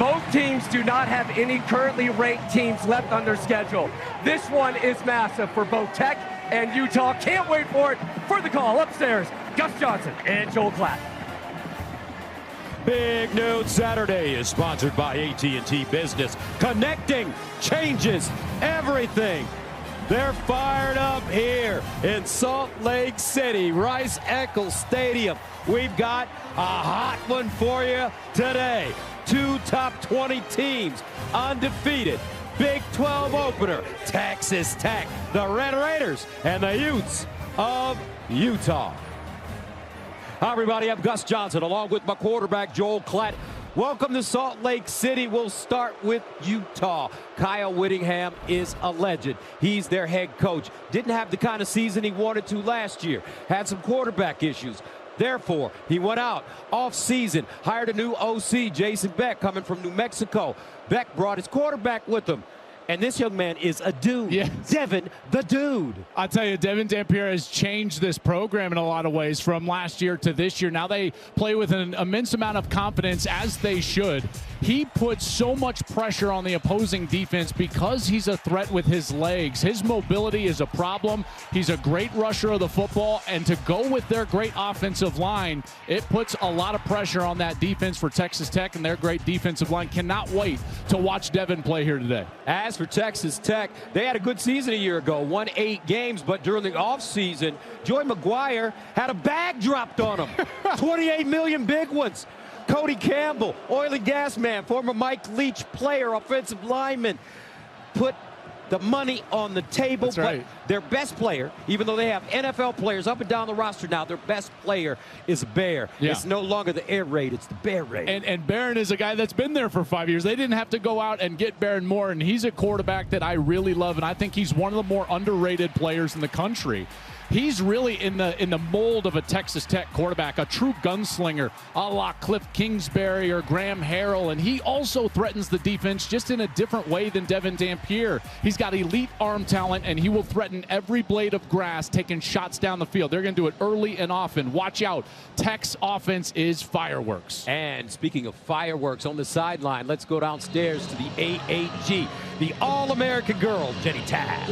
Both teams do not have any currently ranked teams left on their schedule. This one is massive for both Tech and Utah. Can't wait for it. For the call upstairs, Gus Johnson and Joel Klatt. Big Noon Saturday is sponsored by AT&T Business. Connecting changes everything. They're fired up here in Salt Lake City, Rice-Eccles Stadium. We've got a hot one for you today. Two top 20 teams, undefeated. Big 12 opener, Texas Tech, the Red Raiders, and the Utes of Utah. Hi, everybody. I'm Gus Johnson, along with my quarterback, Joel Klatt. Welcome to Salt Lake City. We'll start with Utah. Kyle Whittingham is a legend. He's their head coach. Didn't have the kind of season he wanted to last year. Had some quarterback issues. Therefore, he went out off season, hired a new OC, Jason Beck, coming from New Mexico. Beck brought his quarterback with him. And this young man is a dude. Yes. Devin, the dude. I'll tell you, Devin Dampier has changed this program in a lot of ways from last year to this year. Now they play with an immense amount of confidence, as they should. He puts so much pressure on the opposing defense because he's a threat with his legs. His mobility is a problem. He's a great rusher of the football, and to go with their great offensive line, it puts a lot of pressure on that defense for Texas Tech, and their great defensive line. Cannot wait to watch Devin play here today. As for Texas Tech, they had a good season a year ago, won 8 games, but during the offseason, Joey McGuire had a bag dropped on him. $28 million big ones. Cody Campbell, oil and gas man, former Mike Leach player, offensive lineman, put the money on the table. That's right. But their best player, even though they have NFL players up and down the roster now, their best player is Bear. Yeah. It's no longer the Air Raid, it's the Bear Raid. And Barron is a guy that's been there for 5 years. They didn't have to go out and get Barron Moore, and he's a quarterback that I really love, and I think he's one of the more underrated players in the country. He's really in the mold of a Texas Tech quarterback, a true gunslinger, a la Cliff Kingsbury or Graham Harrell, and he also threatens the defense just in a different way than Devin Dampier. He's got elite arm talent, and he will threaten every blade of grass, taking shots down the field. They're going to do it early and often. Watch out. Tech's offense is fireworks. And speaking of fireworks on the sideline, let's go downstairs to the AAG, the All-American girl, Jenny Taft.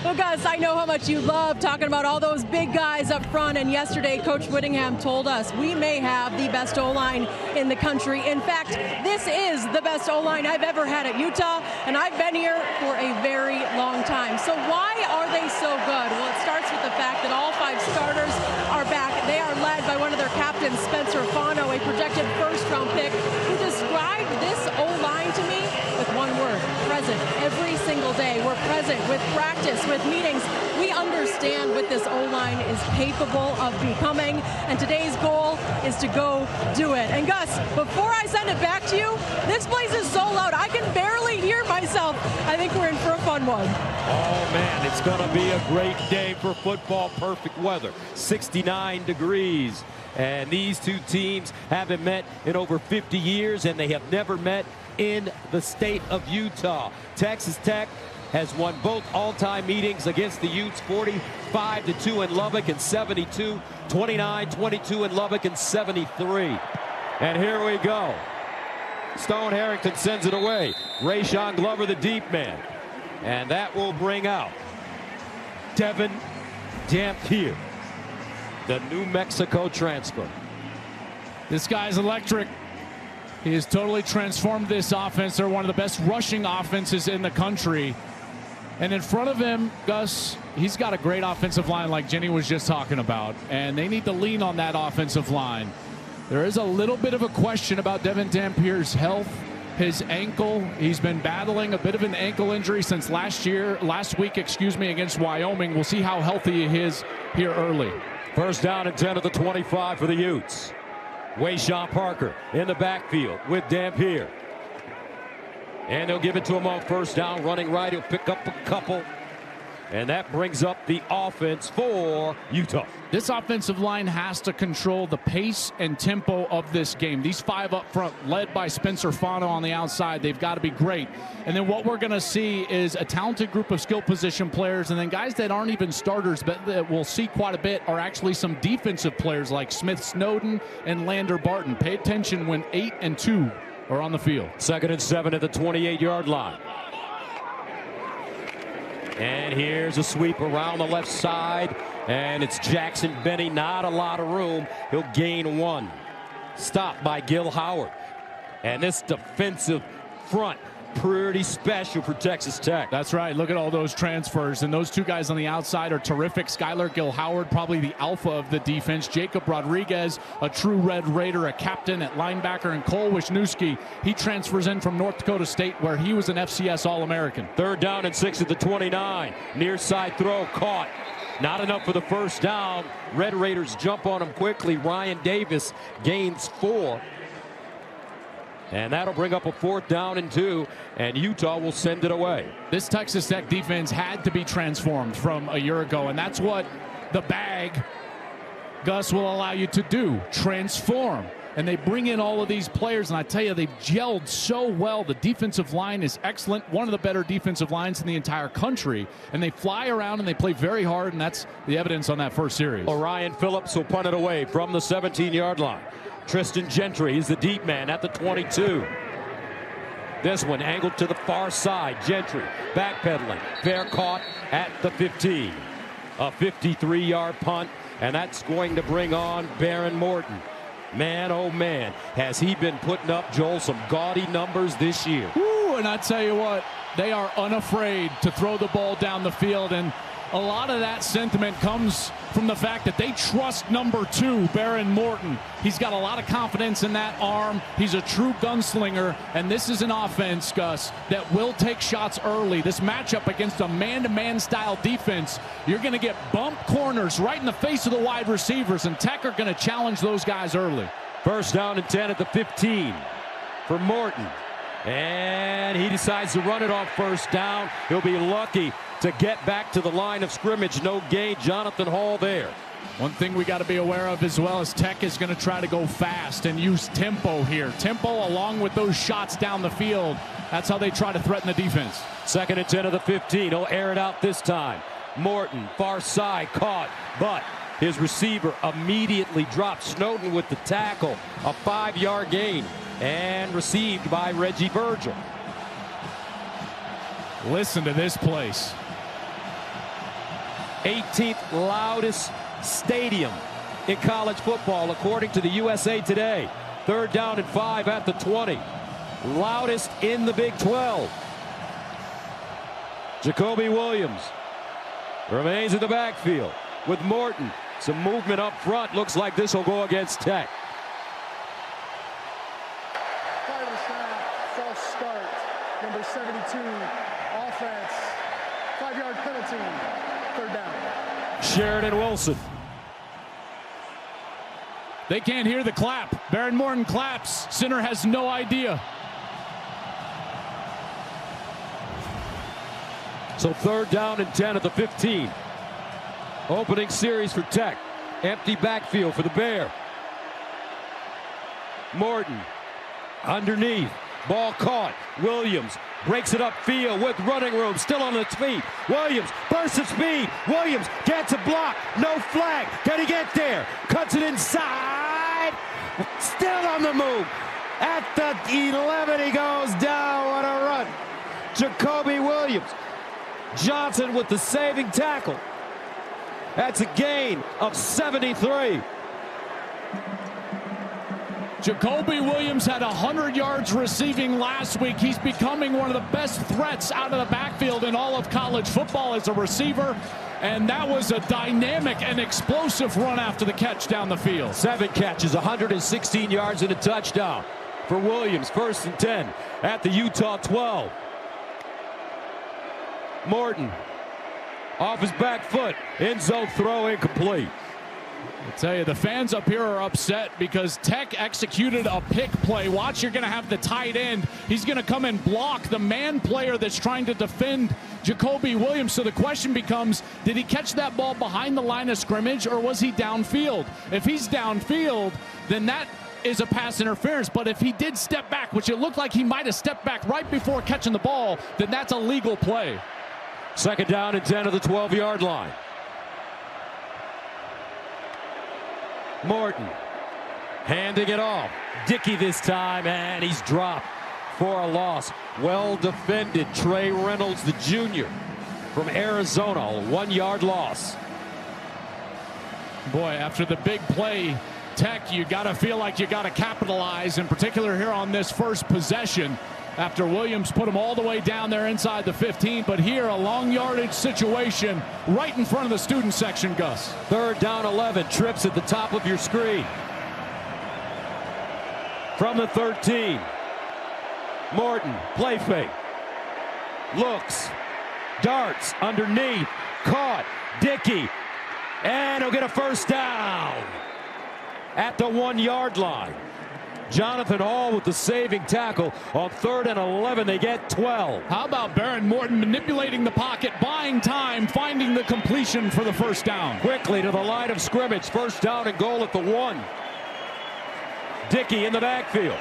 Well, Gus, I know how much you love talking about all those big guys up front, and yesterday Coach Whittingham told us we may have the best O-line in the country. In fact, this is the best O-line I've ever had at Utah, and I've been here for a very long time. So why are they so good? Well, it starts with the fact that all 5 starters are back. They are led by one of their captains, Spencer Fano, a projected first-round pick, who described this O-line to me with one word: present. Every single day we're present with practice, with meetings. We understand what this O-line is capable of becoming, and today's goal is to go do it. And Gus, before I send it back to you, this place is so loud I can barely hear myself. I think we're in for a fun one. Oh man, it's going to be a great day for football. Perfect weather, 69 degrees. And these two teams haven't met in over 50 years, and they have never met in the state of Utah. Texas Tech has won both all-time meetings against the Utes, 45-2 in Lubbock and 72, 29-22 in Lubbock and 73. And here we go. Stone Harrington sends it away. Rayshon Glover, the deep man. And that will bring out Devin Dampier, the New Mexico transfer. This guy's electric. He has totally transformed this offense. They're one of the best rushing offenses in the country. And in front of him, Gus, he's got a great offensive line like Jenny was just talking about. And they need to lean on that offensive line. There is a little bit of a question about Devin Dampier's health. His ankle, he's been battling a bit of an ankle injury since last week, against Wyoming. We'll see how healthy he is here early. First down and 10 at the 25 for the Utes. Wayshawn Parker in the backfield with Dampier. And they'll give it to him on first down, running right. He'll pick up a couple. And that brings up the offense for Utah. This offensive line has to control the pace and tempo of this game. These 5 up front, led by Spencer Fano on the outside, they've got to be great. And then what we're going to see is a talented group of skill position players, and then guys that aren't even starters, but that we'll see quite a bit, are actually some defensive players like Smith Snowden and Lander Barton. Pay attention when 8 and 2 or on the field. 2nd and 7 at the 28-yard line. And here's a sweep around the left side, and it's Jackson Benny. Not a lot of room. He'll gain 1. Stopped by Gil Howard. And this defensive front, pretty special for Texas Tech. That's right. Look at all those transfers. And those two guys on the outside are terrific. Skylar Gil Howard, probably the alpha of the defense. Jacob Rodriguez, a true Red Raider, a captain at linebacker. And Cole Wisniewski, he transfers in from North Dakota State, where he was an FCS All-American. 3rd down and 6 at the 29. Near side throw caught. Not enough for the first down. Red Raiders jump on him quickly. Ryan Davis gains 4. And that'll bring up a 4th down and 2, and Utah will send it away. This Texas Tech defense had to be transformed from a year ago, and that's what the bag, Gus, will allow you to do, transform. And they bring in all of these players, and I tell you, they've gelled so well. The defensive line is excellent, one of the better defensive lines in the entire country. And they fly around and they play very hard, and that's the evidence on that first series. Orion Phillips will punt it away from the 17-yard line. Tristan Gentry is the deep man at the 22. This one angled to the far side. Gentry backpedaling. Fair caught at the 15. A 53-yard punt, and that's going to bring on Baron Morton. Man, oh man, has he been putting up, Joel, some gaudy numbers this year. Woo, and I tell you what, they are unafraid to throw the ball down the field, and a lot of that sentiment comes from the fact that they trust number 2, Baron Morton. He's got a lot of confidence in that arm. He's a true gunslinger, and this is an offense, Gus, that will take shots early. This matchup against a man-to-man style defense, you're going to get bump corners right in the face of the wide receivers, and Tech are going to challenge those guys early. 1st down and 10 at the 15 for Morton. And he decides to run it off 1st down. He'll be lucky to get back to the line of scrimmage. No gain. Jonathan Hall there. One thing we got to be aware of as well is Tech is going to try to go fast and use tempo here. Tempo along with those shots down the field. That's how they try to threaten the defense. 2nd and 10 of the 15. He'll air it out this time. Morton, far side, caught, but his receiver immediately dropped. Snowden with the tackle. A 5-yard gain and received by Reggie Virgil. Listen to this place. 18th loudest stadium in college football, according to the USA Today. 3rd down and 5 at the 20. Loudest in the Big 12. Jacoby Williams remains in the backfield with Morton. Some movement up front. Looks like this will go against Tech. False start. Number 72. Offense. 5-yard penalty. 3rd down. Sheridan Wilson. They can't hear the clap. Baron Morton claps. Center has no idea. So 3rd down and 10 at the 15. Opening series for Tech. Empty backfield for the Bear. Morton underneath. Ball caught. Williams breaks it upfield with running room. Still on its feet. Williams bursts at speed. Williams gets a block. No flag. Can he get there? Cuts it inside. Still on the move. At the 11 he goes down. What a run. Jacoby Williams. Johnson with the saving tackle. That's a gain of 73. Jacoby Williams had 100 yards receiving last week. He's becoming one of the best threats out of the backfield in all of college football as a receiver. And that was a dynamic and explosive run after the catch down the field. 7 catches, 116 yards and a touchdown for Williams. 1st and 10 at the Utah 12. Morton off his back foot. End zone throw incomplete. I tell you, the fans up here are upset because Tech executed a pick play. Watch, you're going to have the tight end. He's going to come and block the man player that's trying to defend Jacoby Williams. So the question becomes, did he catch that ball behind the line of scrimmage or was he downfield? If he's downfield, then that is a pass interference. But if he did step back, which it looked like he might have stepped back right before catching the ball, then that's a legal play. 2nd down and 10 of the 12-yard line. Morton Handing it off. Dickey this time, and he's dropped for a loss. Well defended. Trey Reynolds, the junior from Arizona, a 1-yard loss. Boy, after the big play, Tech, you got to feel like you got to capitalize, in particular here on this first possession, after Williams put him all the way down there inside the 15. But here, a long yardage situation right in front of the student section, Gus. 3rd down 11, trips at the top of your screen. From the 13, Morton, play fake, looks, darts underneath, caught, Dickey, and he'll get a first down at the 1-yard line. Jonathan Hall with the saving tackle. On 3rd and 11, they get 12. How about Baron Morton manipulating the pocket, buying time, finding the completion for the first down? Quickly to the line of scrimmage, 1st down and goal at the 1. Dickey in the backfield.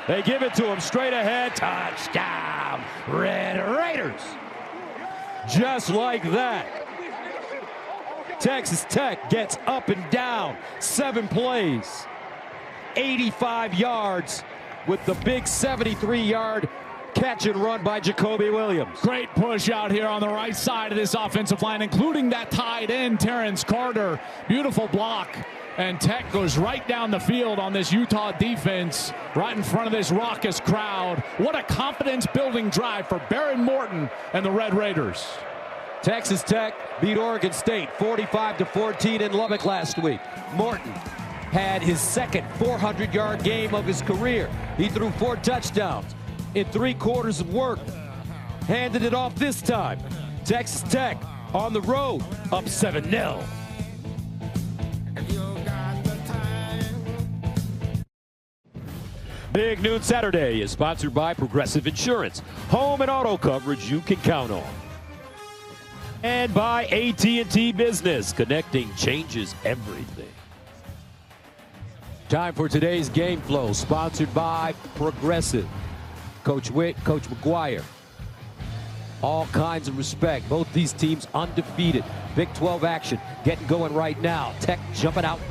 They give it to him straight ahead. Touchdown, Red Raiders. Just like that. Texas Tech gets up and down. 7 plays, 85 yards with the big 73-yard catch and run by Jacoby Williams. Great push out here on the right side of this offensive line, including that tight end, Terrence Carter. Beautiful block. And Tech goes right down the field on this Utah defense, right in front of this raucous crowd. What a confidence-building drive for Baron Morton and the Red Raiders. Texas Tech beat Oregon State 45-14 in Lubbock last week. Morton had his second 400-yard game of his career. He threw 4 touchdowns in 3 quarters of work. Handed it off this time. Texas Tech on the road, up 7-0. Big Noon Saturday is sponsored by Progressive Insurance. Home and auto coverage you can count on. And by AT&T Business. Connecting changes everything. Time for today's game flow, sponsored by Progressive. Coach Witt, Coach McGuire. All kinds of respect. Both these teams undefeated. Big 12 action getting going right now. Tech jumping out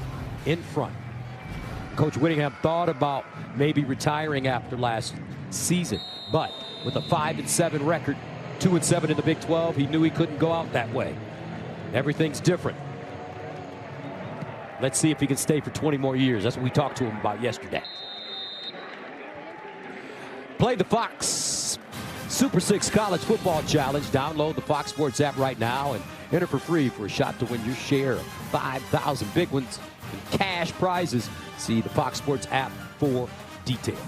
in front. Coach Whittingham thought about maybe retiring after last season, but with a 5-7 record, 2-7 in the Big 12, he knew he couldn't go out that way. Everything's different. Let's see if he can stay for 20 more years. That's what we talked to him about yesterday. Play the Fox Super 6 College Football Challenge. Download the Fox Sports app right now and enter for free for a shot to win your share of 5,000 big ones and cash prizes. See the Fox Sports app for details.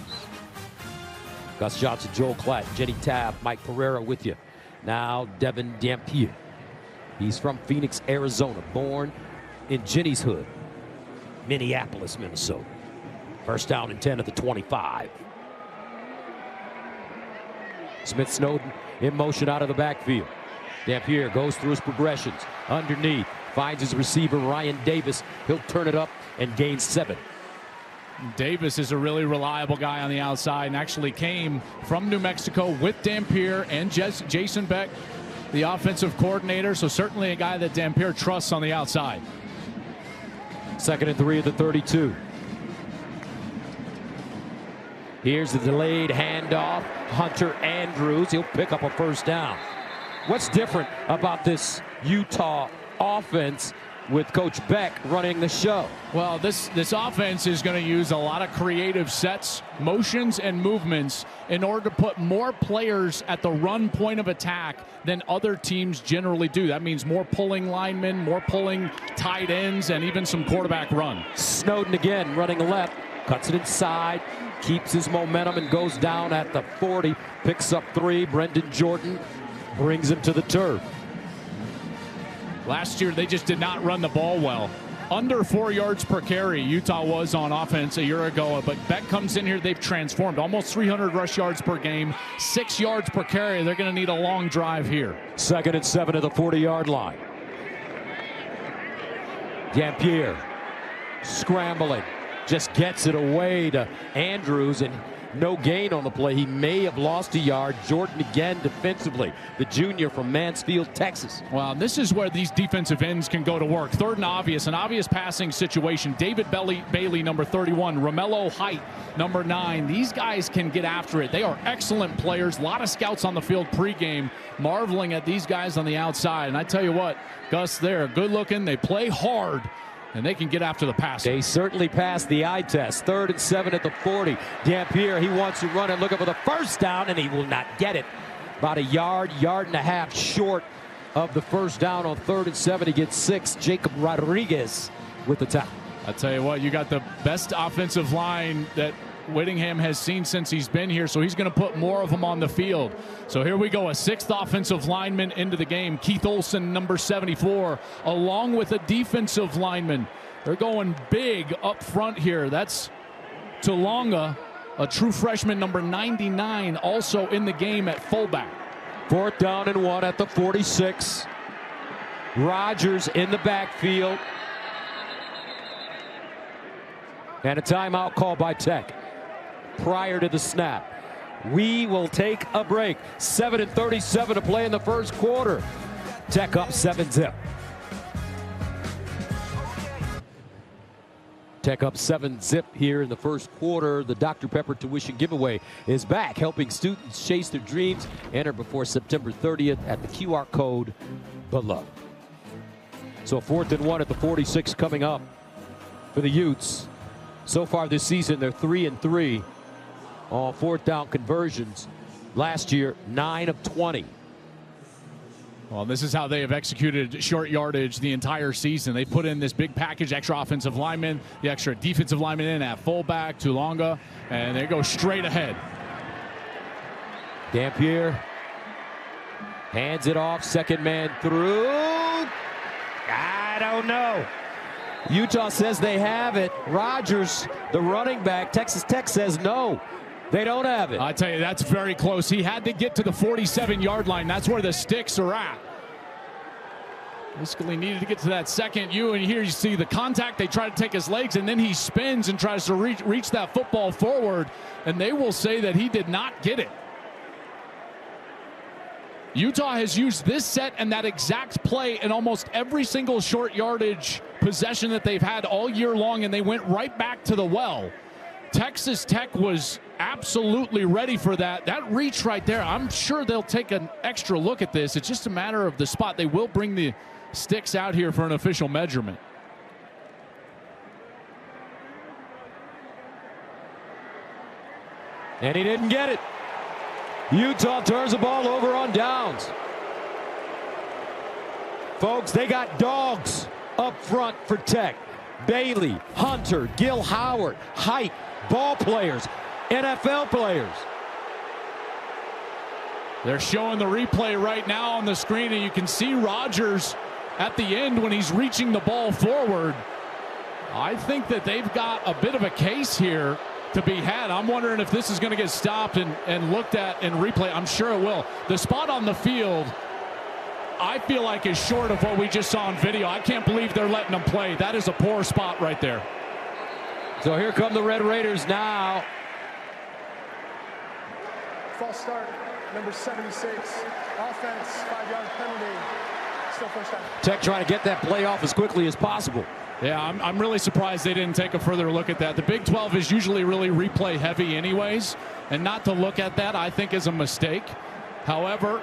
Gus Johnson, Joel Klatt, Jenny Tabb, Mike Pereira with you. Now Devin Dampier. He's from Phoenix, Arizona, born in Jenny's hood, Minneapolis, Minnesota. 1st down and 10 at the 25. Smith Snowden in motion out of the backfield. Dampier goes through his progressions. Underneath, finds his receiver, Ryan Davis. He'll turn it up and gain 7. Davis is a really reliable guy on the outside and actually came from New Mexico with Dampier and Jason Beck, the offensive coordinator, so certainly a guy that Dampier trusts on the outside. 2nd and 3 at the 32. Here's the delayed handoff. Hunter Andrews, he'll pick up a 1st down. What's different about this Utah offense with Coach Beck running the show? Well, this offense is going to use a lot of creative sets, motions, and movements in order to put more players at the run point of attack than other teams generally do. That means more pulling linemen, more pulling tight ends, and even some quarterback run. Snowden again running left, cuts it inside, keeps his momentum and goes down at the 40, picks up 3. Brendan Jordan brings him to the turf. Last year, they just did not run the ball well. Under 4 yards per carry, Utah was on offense a year ago, but Beck comes in here, they've transformed. Almost 300 rush yards per game, 6 yards per carry. They're going to need a long drive here. 2nd and 7 at the 40-yard line. Dampier scrambling, just gets it away to Andrews, and No gain on the play. He may have lost a yard. Jordan again defensively. The junior from Mansfield, Texas. Well, this is where these defensive ends can go to work. Third and obvious, an obvious passing situation. David Bailey, number 31. Romello Height, number 9. These guys can get after it. They are excellent players. A lot of scouts on the field pregame marveling at these guys on the outside. And I tell you what, Gus, they're good looking. They play hard. And they can get after the pass. They certainly passed the eye test. 3rd and 7 at the 40. Dampier, he wants to run and looking for the first down, and he will not get it. About a yard and a half short of the first down on 3rd and 7. He gets 6. Jacob Rodriguez with the tackle. I tell you what, you got the best offensive line that Whittingham has seen since he's been here, so he's going to put more of them on the field. So here we go, a 6th offensive lineman into the game. Keith Olson, number 74, along with a defensive lineman. They're going big up front here. That's Tulonga, a true freshman, number 99, also in the game at fullback. 4th down and 1 at the 46. Rogers in the backfield. And a timeout called by Tech prior to the snap. We will take a break. 7:37 to play in the first quarter. Tech up 7-zip. Tech up 7-zip here in the first quarter. The Dr. Pepper tuition giveaway is back, helping students chase their dreams. Enter before September 30th at the QR code below. So 4th and 1 at the 46 coming up for the Utes. So far this season, they're 3-3 on 4th down conversions. Last year, 9 of 20. Well, this is how they have executed short yardage the entire season. They put in this big package, extra offensive lineman, the extra defensive lineman in at fullback, Tulonga, and they go straight ahead. Dampier hands it off, second man through. I don't know. Utah says they have it. Rogers, the running back, Texas Tech says no, they don't have it. I tell you, that's very close. He had to get to the 47-yard line. That's where the sticks are at. Basically needed to get to that second U, and here you see the contact. They try to take his legs, and then he spins and tries to reach that football forward, and they will say that he did not get it. Utah has used this set and that exact play in almost every single short yardage possession that they've had all year long, and they went right back to the well. Texas Tech was absolutely ready for that. That reach right there, I'm sure they'll take an extra look at this. It's just a matter of the spot. They will bring the sticks out here for an official measurement. And he didn't get it. Utah turns the ball over on downs. Folks, they got dogs up front for Tech. Bailey, Hunter, Gil Howard, Height, ball players, NFL players. They're showing the replay right now on the screen, and you can see Rogers at the end when he's reaching the ball forward. I think that they've got a bit of a case here to be had. I'm wondering if this is going to get stopped and looked at in replay. I'm sure it will. The spot on the field, I feel like, is short of what we just saw on video. I can't believe they're letting them play. That is a poor spot right there. So here come the Red Raiders now. False start, number 76. Offense, 5-yard penalty. Still first down. Tech trying to get that play off as quickly as possible. Yeah, I'm really surprised they didn't take a further look at that. The Big 12 is usually really replay heavy anyways, and not to look at that, I think, is a mistake. However,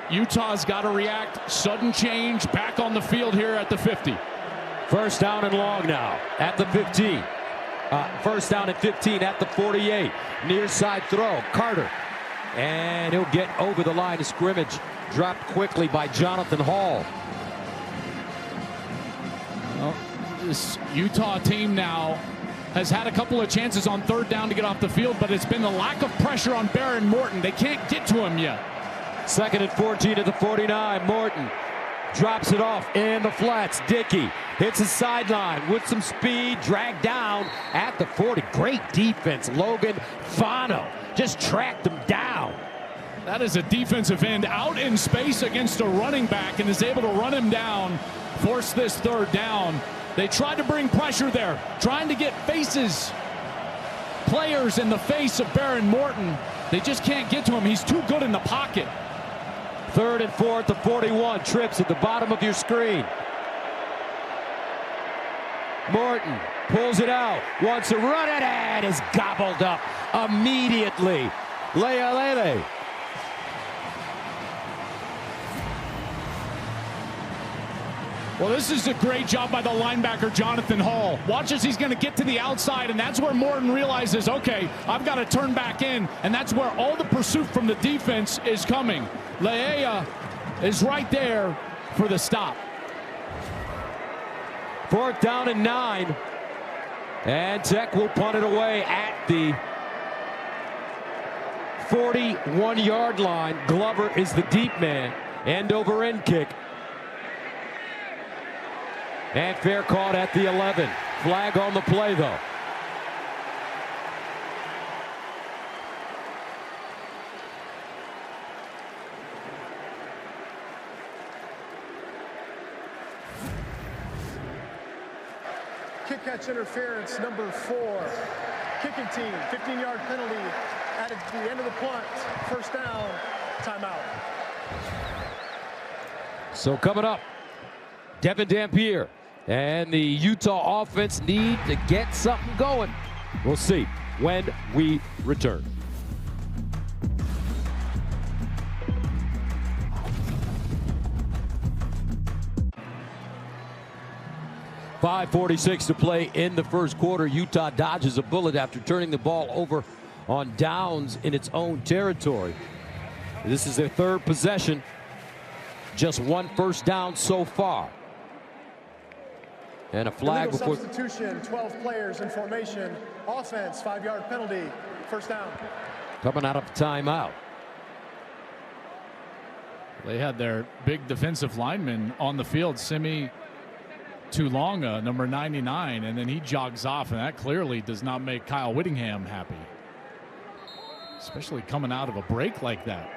Utah's got to react. Sudden change, back on the field here at the 50. First down and long now at the 15. First down and 15 at the 48. Near side throw, Carter. And he'll get over the line of scrimmage. Dropped quickly by Jonathan Hall. Well, this Utah team now has had a couple of chances on third down to get off the field, but it's been the lack of pressure on Baron Morton. They can't get to him yet. 2nd and 14 at the 49. Morton drops it off in the flats. Dickey hits the sideline with some speed, dragged down at the 40. Great defense. Logan Fano just tracked him down. That is a defensive end out in space against a running back and is able to run him down, force this third down. They tried to bring pressure there, trying to get faces players in the face of Baron Morton. They just can't get to him. He's too good in the pocket. 3rd and 4 at the 41. Trips at the bottom of your screen. Morton pulls it out, wants to run it, and is gobbled up immediately. Lele. Well, this is a great job by the linebacker, Jonathan Hall. Watch as he's going to get to the outside, and that's where Morton realizes, okay, I've got to turn back in, and that's where all the pursuit from the defense is coming. Leia is right there for the stop. 4th down and 9. And Tech will punt it away at the 41-yard line. Glover is the deep man. End over end kick. And fair caught at the 11. Flag on the play, though. Kick catch interference, number 4. Kicking team, 15-yard penalty at the end of the punt. 1st down, timeout. So coming up, Devin Dampier and the Utah offense need to get something going. We'll see when we return. .546 to play in the first quarter. Utah dodges a bullet after turning the ball over on downs in its own territory. This is their 3rd possession. Just 1 first down so far. And a flag Illegal before. Substitution, 12 players in formation. Offense, 5-yard penalty. 1st down. Coming out of timeout. They had their big defensive lineman on the field, Simi Tulonga, number 99, and then he jogs off, and that clearly does not make Kyle Whittingham happy, especially coming out of a break like that.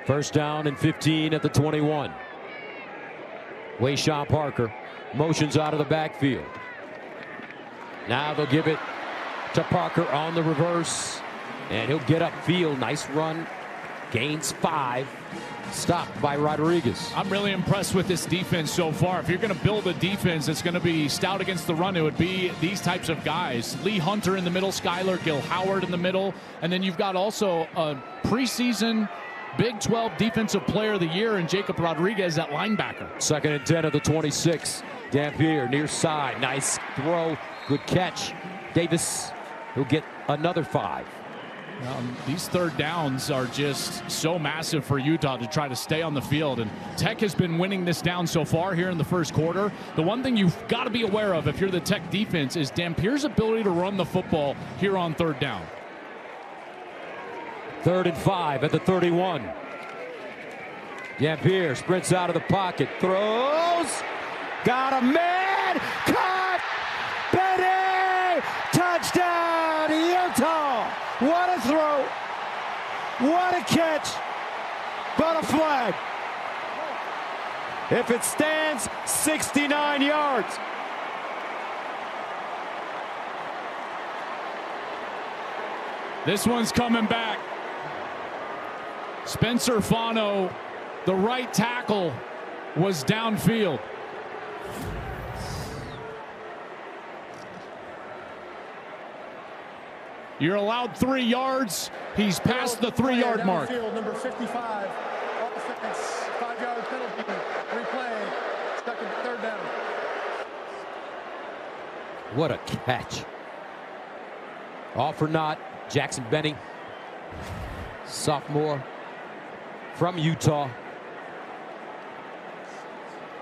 1st down and 15 at the 21. Wayshawn Parker motions out of the backfield. Now they'll give it to Parker on the reverse, and he'll get upfield. Nice run. Gains 5. Stopped by Rodriguez. I'm really impressed with this defense so far. If you're going to build a defense that's going to be stout against the run, it would be these types of guys. Lee Hunter in the middle, Skylar Gill Howard in the middle, and then you've got also a preseason Big 12 Defensive Player of the Year and Jacob Rodriguez at linebacker. 2nd and 10 of the 26. Dampier near side. Nice throw. Good catch. Davis will get another 5. These 3rd downs are just so massive for Utah to try to stay on the field, and Tech has been winning this down so far here in the first quarter. The one thing you've got to be aware of if you're the Tech defense is Dampier's ability to run the football here on 3rd down. 3rd and 5 at the 31. Dampier sprints out of the pocket, throws, got a man, caught, Benny, touchdown, Utah. What a throw, what a catch, but a flag. If it stands, 69 yards. This one's coming back. Spencer Fano, the right tackle, was downfield. You're allowed 3 yards. He's past the 3-yard mark. Number 55. Offense, 5-yard penalty. Replay. 3rd down. What a catch. Off or not, Jackson Benning, sophomore from Utah.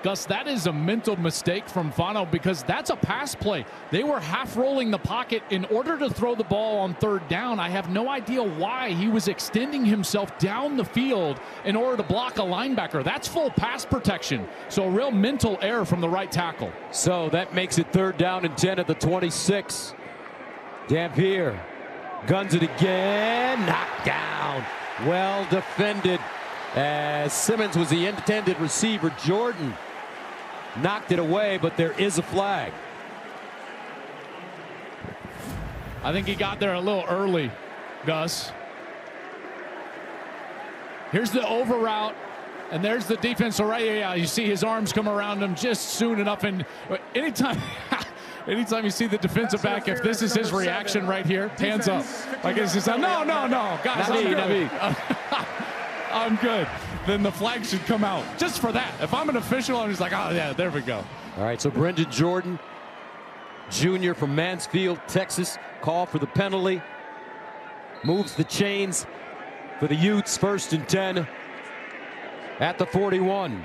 Gus, that is a mental mistake from Fano because that's a pass play. They were half rolling the pocket in order to throw the ball on 3rd down. I have no idea why he was extending himself down the field in order to block a linebacker. That's full pass protection. So a real mental error from the right tackle. So that makes it 3rd down and 10 at the 26. Dampier guns it again. Knocked down. Well defended. As Simmons was the intended receiver. Jordan knocked it away, but there is a flag. I think he got there a little early, Gus. Here's the over route, and there's the defense. So right, yeah, you see his arms come around him just soon enough. And anytime you see the defensive back, if this is his reaction right here, hands up. Like it's just, no, guys, I'm good. I'm good. Then the flag should come out just for that. If I'm an official, I'm just like, oh, yeah, there we go. All right, so Brendan Jordan, Jr. from Mansfield, Texas, call for the penalty. Moves the chains for the Utes, 1st and 10 at the 41.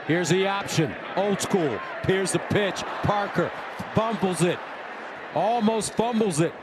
Here's the option, old school. Here's the pitch, Parker bumbles it, almost fumbles it.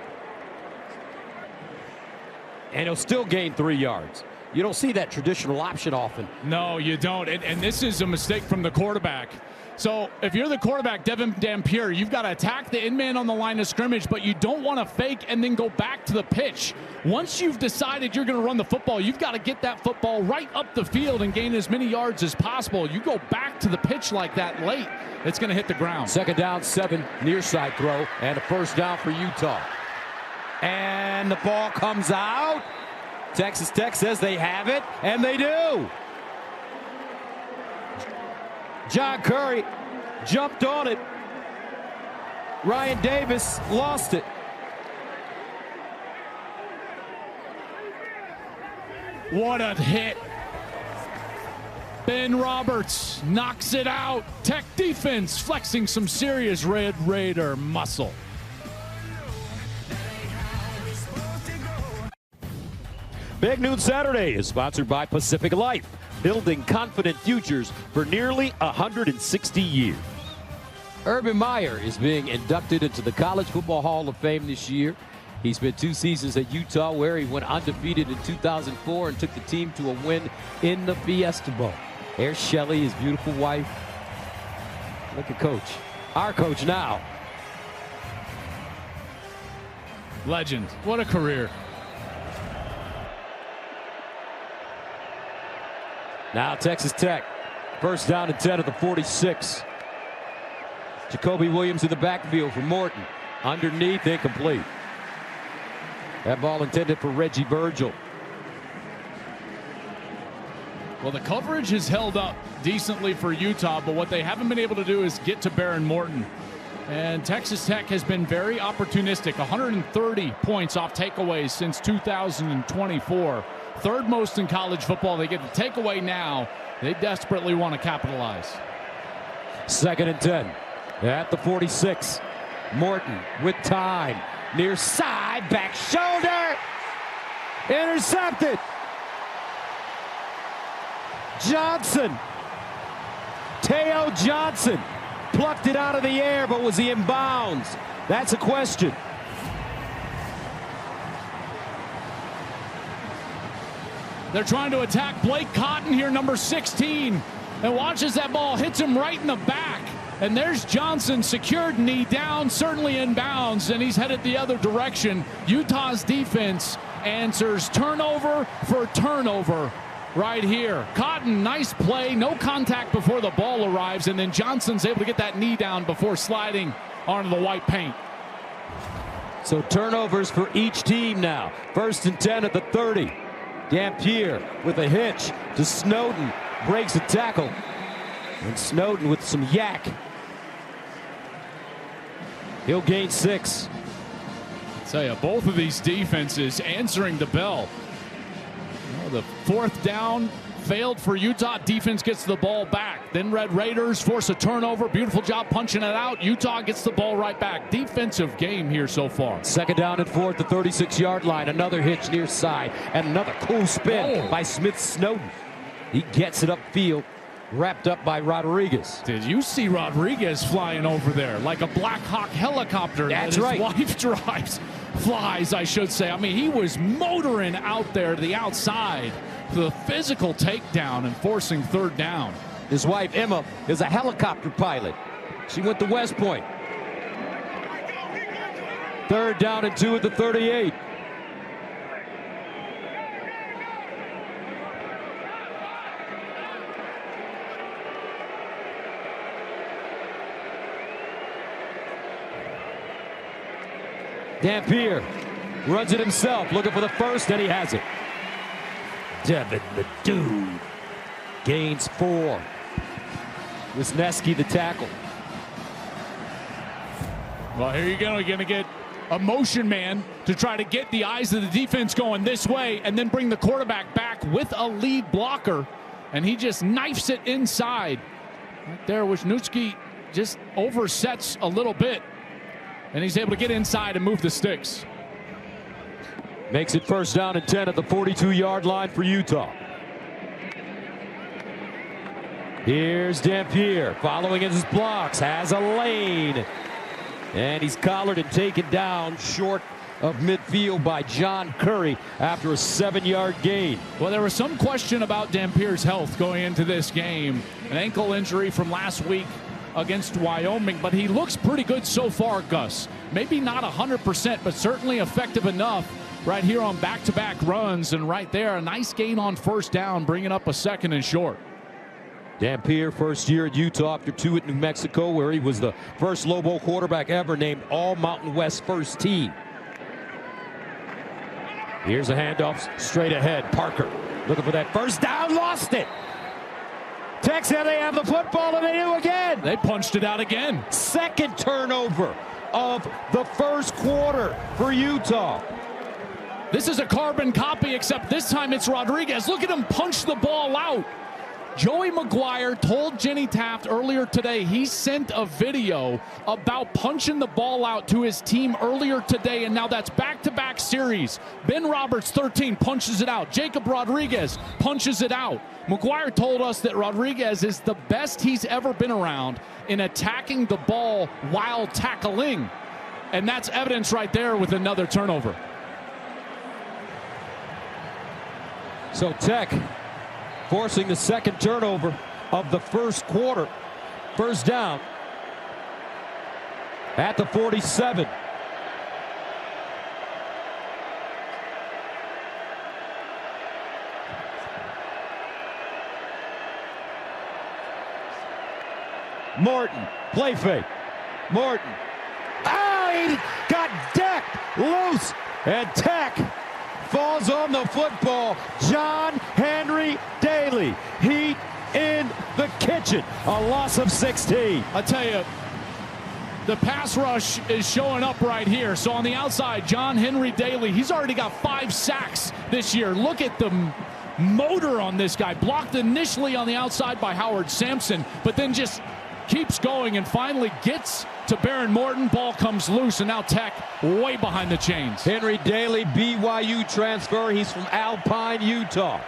And he'll still gain 3 yards. You don't see that traditional option often. No, you don't. And this is a mistake from the quarterback. So if you're the quarterback, Devin Dampier, you've got to attack the in-man on the line of scrimmage, but you don't want to fake and then go back to the pitch. Once you've decided you're going to run the football, you've got to get that football right up the field and gain as many yards as possible. You go back to the pitch like that late, it's going to hit the ground. 2nd down, 7, near side throw, and a 1st down for Utah. And the ball comes out. Texas Tech says they have it, and they do. John Curry jumped on it. Ryan Davis lost it. What a hit. Ben Roberts knocks it out. Tech defense flexing some serious Red Raider muscle. Big Noon Saturday is sponsored by Pacific Life, building confident futures for nearly 160 years. Urban Meyer is being inducted into the College Football Hall of Fame this year. He spent 2 seasons at Utah, where he went undefeated in 2004 and took the team to a win in the Fiesta Bowl. There's Shelly, his beautiful wife. Look at Coach. Our coach now. Legend. What a career. Now Texas Tech, 1st down and 10 at the 46. Jacoby Williams in the backfield for Morton. Underneath, incomplete. That ball intended for Reggie Virgil. Well, the coverage has held up decently for Utah, but what they haven't been able to do is get to Baron Morton. And Texas Tech has been very opportunistic. 130 points off takeaways since 2024. 3rd most in college football. They get the takeaway now. They desperately want to capitalize. 2nd and 10 at the 46. Morton with time. Near side, back shoulder. Intercepted. Johnson. Teo Johnson plucked it out of the air, but was he in bounds? That's a question. They're trying to attack Blake Cotton here, number 16. And watches that ball, hits him right in the back. And there's Johnson, secured, knee down, certainly in bounds, and he's headed the other direction. Utah's defense answers turnover for turnover right here. Cotton, nice play, no contact before the ball arrives, and then Johnson's able to get that knee down before sliding onto the white paint. So turnovers for each team now. 1st and 10 at the 30. Dampier with a hitch to Snowden, breaks a tackle. And Snowden with some yak. He'll gain 6. I tell you, both of these defenses answering the bell. Well, the 4th down failed for Utah. Defense gets the ball back. Then Red Raiders force a turnover. Beautiful job punching it out. Utah gets the ball right back. Defensive game here so far. 2nd down and 4 at the 36-yard line. Another hitch near side. And another cool spin by Smith Snowden. He gets it upfield. Wrapped up by Rodriguez. Did you see Rodriguez flying over there like a Black Hawk helicopter? That's that right. His wife flies, I should say. I mean, he was motoring out there to the outside for the physical takedown and forcing 3rd down. His wife, Emma, is a helicopter pilot. She went to West Point. 3rd down and 2 at the 38. Dampier runs it himself, looking for the first, and he has it. Devin the Dude gains 4. Wisniewski the tackle. Well, here you go. You're going to get a motion man to try to get the eyes of the defense going this way and then bring the quarterback back with a lead blocker. And he just knifes it inside. Right there, Wisniewski just oversets a little bit. And he's able to get inside and move the sticks. Makes it first down and 10 at the 42-yard line for Utah. Here's Dampier following his blocks, has a lane. And he's collared and taken down short of midfield by John Curry after a 7-yard gain. Well, there was some question about Dampier's health going into this game. An ankle injury from last week against Wyoming, but he looks pretty good so far, Gus. Maybe not 100%, but certainly effective enough right here on back-to-back runs. And right there, a nice gain on first down, bringing up a 2nd and short. Dampier, first year at Utah after 2 at New Mexico, where he was the first Lobo quarterback ever named All Mountain West first team. Here's a handoff straight ahead. Parker looking for that first down, lost it. Tech said they have the football, and they do again. They punched it out again. 2nd turnover of the first quarter for Utah. This is a carbon copy, except this time it's Rodriguez. Look at him punch the ball out. Joey McGuire told Jenny Taft earlier today he sent a video about punching the ball out to his team earlier today, and now that's back-to-back series. Ben Roberts, 13, punches it out. Jacob Rodriguez punches it out. McGuire told us that Rodriguez is the best he's ever been around in attacking the ball while tackling, and that's evidence right there with another turnover. So Tech forcing the 2nd turnover of the first quarter. First down at the 47. Morton, play fake. Morton. Oh, he got decked loose, and Tech falls on the football. John Henry Daly, heat in the kitchen. A loss of 16. I tell you, the pass rush is showing up right here. So on the outside, John Henry Daly, he's already got 5 sacks this year. Look at the motor on this guy. Blocked initially on the outside by Howard Sampson, but then just keeps going and finally gets to Baron Morton. Ball comes loose, and now Tech way behind the chains. Henry Daly, BYU transfer. He's from Alpine, Utah.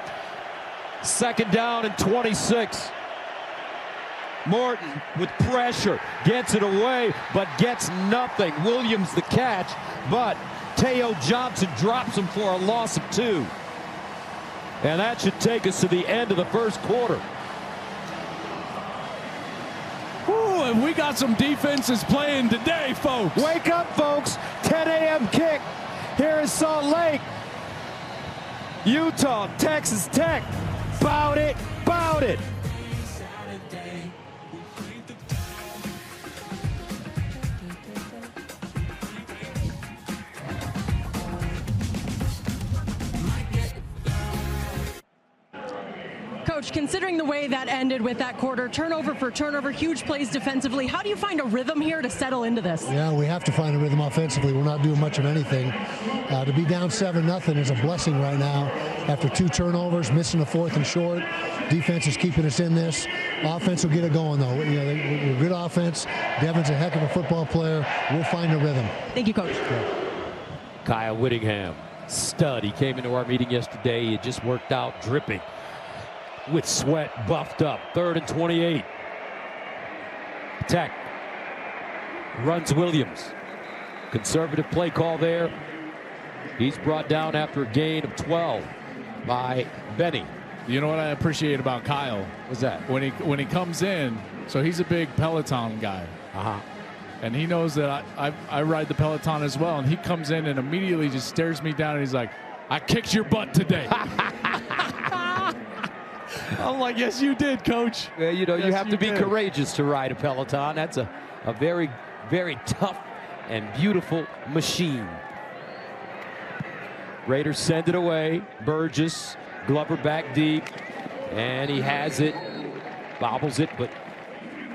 2nd down and 26. Morton with pressure gets it away, but gets nothing. Williams the catch, but Teo Johnson drops him for a loss of 2. And that should take us to the end of the first quarter. Ooh, and we got some defenses playing today, folks. Wake up, folks. 10 a.m. kick here in Salt Lake. Utah, Texas Tech. Bout it, bout it. Coach, considering the way that ended with that quarter, turnover for turnover, huge plays defensively, how do you find a rhythm here to settle into this? Yeah, we have to find a rhythm offensively. We're not doing much of anything. To be down 7-0 is a blessing right now. After 2 turnovers, missing a 4th and short, defense is keeping us in this. Offense will get it going, though. You know, we're good offense. Devin's a heck of a football player. We'll find a rhythm. Thank you, Coach. Yeah. Kyle Whittingham, stud. He came into our meeting yesterday. He just worked out, dripping with sweat, buffed up. 3rd and 28. Tech runs Williams. Conservative play call there. He's brought down after a gain of 12 by Benny. You know what I appreciate about Kyle? What's that? When he comes in, so he's a big Peloton guy. And he knows that I ride the Peloton as well. And he comes in and immediately just stares me down and he's like, I kicked your butt today. I'm like, yes, you did, Coach. Well, you know, yes, you have to be did. courageous to ride a Peloton. That's a very, very tough and beautiful machine. Raiders send it away. Burgess, Glover back deep, and he has it, bobbles it, but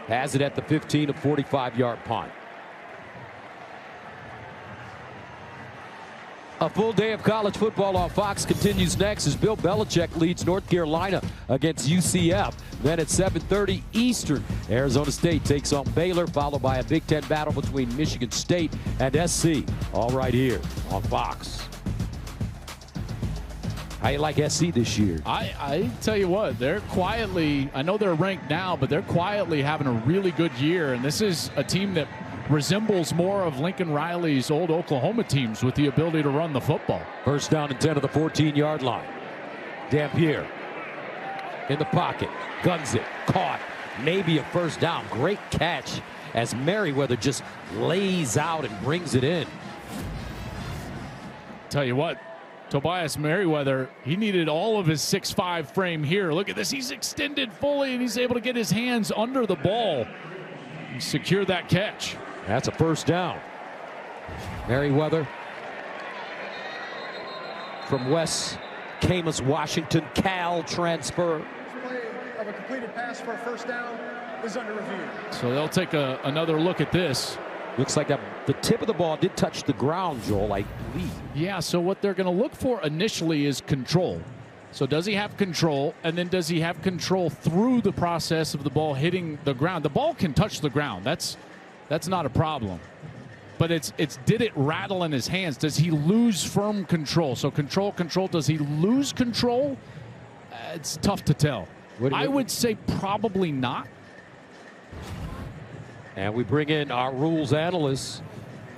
has it at the 15 to 45-yard punt. A full day of college football on Fox continues next as Bill Belichick leads North Carolina against UCF. Then at 7:30 Eastern, Arizona State takes on Baylor, followed by a Big Ten battle between Michigan State and SC. All right here on Fox. How you like SC this year? I tell you what, they're quietly, I know they're ranked now, but they're quietly having a really good year. And this is a team that resembles more of Lincoln Riley's old Oklahoma teams with the ability to run the football. First down and 10 at the 14-yard line. Dampier in the pocket, guns it, caught, maybe a first down. Great catch as Merriweather just lays out and brings it in. Tell you what, Tobias Merriweather, he needed all of his 6'5" frame here. Look at this, he's extended fully and he's able to get his hands under the ball and secure that catch. That's a first down. Merriweather from West Camas, Washington, Cal transfer. Play of a completed pass for a first down is under review. So they'll take another look at this. Looks like the tip of the ball did touch the ground, Joel, I believe. Yeah, so what they're going to look for initially is control. So does he have control, and then does he have control through the process of the ball hitting the ground? The ball can touch the ground. That's not a problem. But it's did it rattle in his hands? Does he lose firm control? So control. Does he lose control? It's tough to tell. I would say probably not. And we bring in our rules analyst,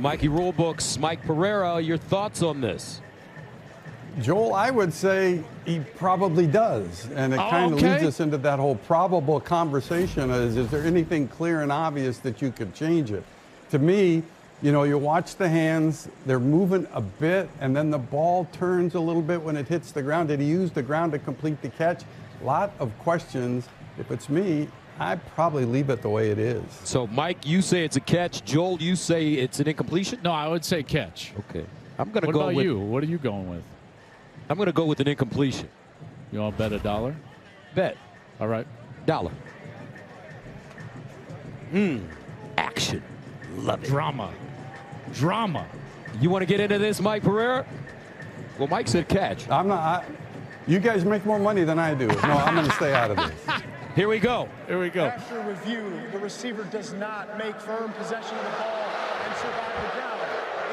Mikey Rulebooks, Mike Pereira. Your thoughts on this? Joel, I would say he probably does. And it kind of leads us into that whole probable conversation is there anything clear and obvious that you could change it? To me, you know, you watch the hands, they're moving a bit, and then the ball turns a little bit when it hits the ground. Did he use the ground to complete the catch? A lot of questions. If it's me, I'd probably leave it the way it is. So, Mike, you say it's a catch. Joel, you say it's an incompletion? No, I would say catch. Okay. I'm going to go with... What about you? What are you going with? I'm going to go with an incompletion. You want to bet $1? Bet. All right. $1. Action. Love it. Drama. You want to get into this, Mike Pereira? Well, Mike said catch. I'm not. You guys make more money than I do. No, I'm going to stay out of this. Here we go. After review, the receiver does not make firm possession of the ball and survive the ground.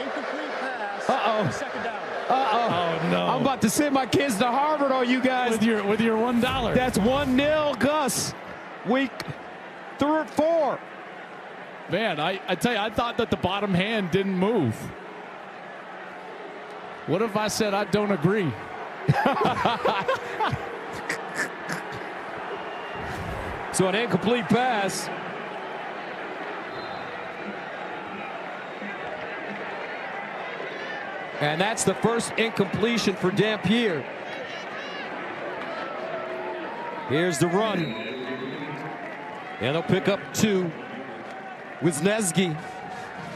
Incomplete pass. Second down. Oh, no. I'm about to send my kids to Harvard on you guys. With your $1. That's 1-0, Gus. Week 4. Man, I tell you, I thought that the bottom hand didn't move. What if I said I don't agree? So an incomplete pass. And that's the first incompletion for Dampier. Here's the run. And they'll pick up 2. Wisniewski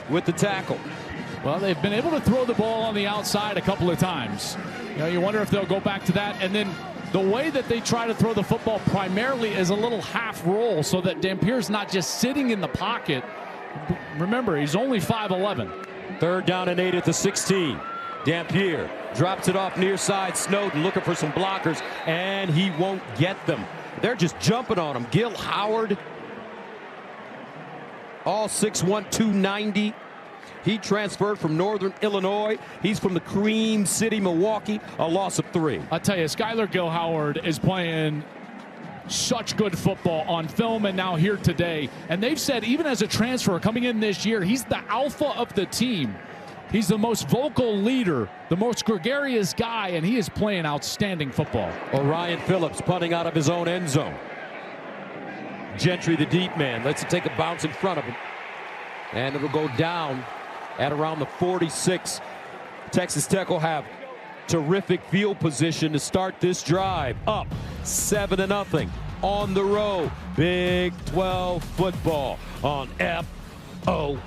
with the tackle. Well, they've been able to throw the ball on the outside a couple of times. You know, you wonder if they'll go back to that. And then the way that they try to throw the football primarily is a little half roll so that Dampier's not just sitting in the pocket. Remember, he's only 5'11". 3rd down and 8 at the 16. Dampier drops it off near side. Snowden looking for some blockers, and he won't get them. They're just jumping on him. Gil Howard, all 6'1", 290. He transferred from Northern Illinois. He's from the Cream City, Milwaukee. A loss of 3. I'll tell you, Skylar Gil Howard is playing such good football on film and now here today. And they've said even as a transfer coming in this year, he's the alpha of the team. He's the most vocal leader, the most gregarious guy, and he is playing outstanding football. Orion Phillips punting out of his own end zone. Gentry, the deep man, lets it take a bounce in front of him. And it'll go down at around the 46. Texas Tech will have terrific field position to start this drive. Up 7-0 on the road. Big 12 football on FOX.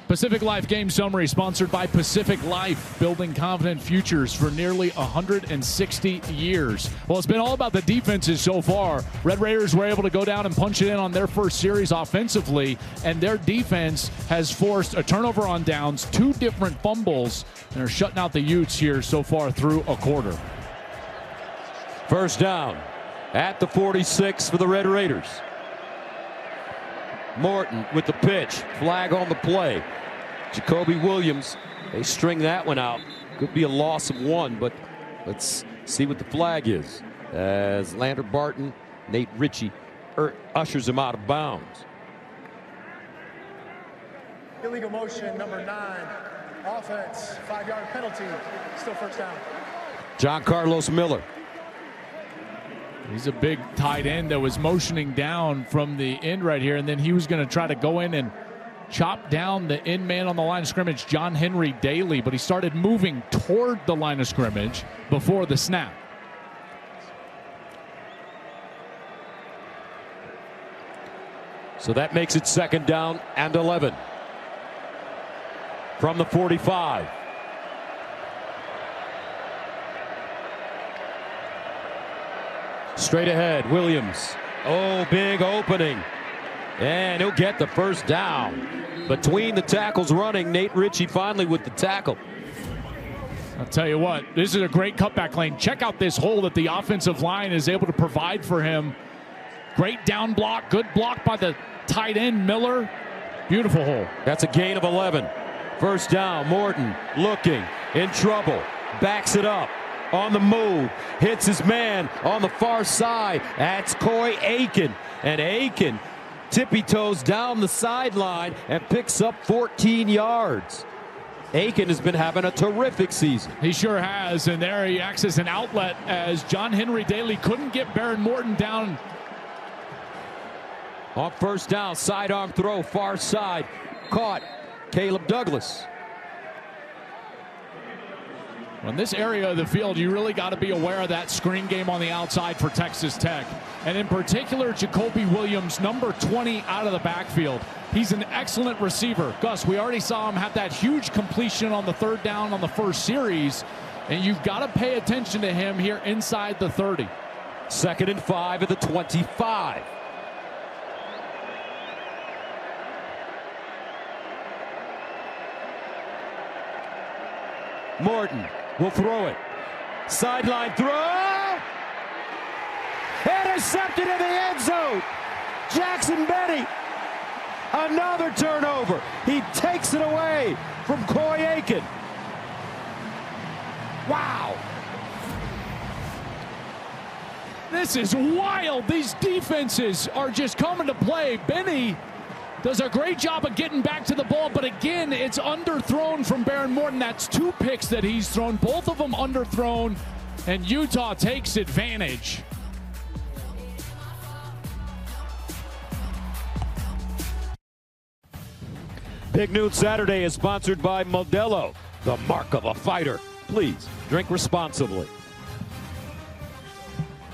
Pacific Life Game Summary sponsored by Pacific Life, building confident futures for nearly 160 years. Well, it's been all about the defenses so far. Red Raiders were able to go down and punch it in on their first series offensively, and their defense has forced a turnover on downs, 2 different fumbles, and they're shutting out the Utes here so far through a quarter. First down at the 46 for the Red Raiders. Morton with the pitch. Flag on the play. Jacoby Williams, they string that one out. Could be a loss of 1, but let's see what the flag is. As Lander Barton, Nate Ritchie ushers him out of bounds. Illegal motion, number 9. Offense, 5-yard penalty. Still first down. John Carlos Miller. He's a big tight end that was motioning down from the end right here, and then he was going to try to go in and chop down the end man on the line of scrimmage, John Henry Daly, but he started moving toward the line of scrimmage before the snap. So that makes it second down and 11 from the 45. Straight ahead, Williams. Oh, big opening. And he'll get the first down. Between the tackles running, Nate Ritchie finally with the tackle. I'll tell you what, this is a great cutback lane. Check out this hole that the offensive line is able to provide for him. Great down block, good block by the tight end, Miller. Beautiful hole. That's a gain of 11. First down, Morton looking, in trouble, backs it up. On the move, hits his man on the far side. That's Coy Aiken. And Aiken tippy-toes down the sideline and picks up 14 yards. Aiken has been having a terrific season. He sure has, and there he acts as an outlet as John Henry Daly couldn't get Baron Morton down. On first down, sidearm throw, far side, caught Caleb Douglas. In this area of the field, you really got to be aware of that screen game on the outside for Texas Tech. And in particular, Jacoby Williams, number 20 out of the backfield. He's an excellent receiver. Gus, we already saw him have that huge completion on the third down on the first series. And you've got to pay attention to him here inside the 30. Second and 5 at the 25. Morton will throw it. Sideline throw. Intercepted in the end zone. Jackson Benny. Another turnover. He takes it away from Coy Aiken. Wow. This is wild. These defenses are just coming to play. Benny does a great job of getting back to the ball, but again, it's underthrown from Baron Morton. That's 2 picks that he's thrown, both of them underthrown, and Utah takes advantage. Big Noon Saturday is sponsored by Modelo, the mark of a fighter. Please drink responsibly.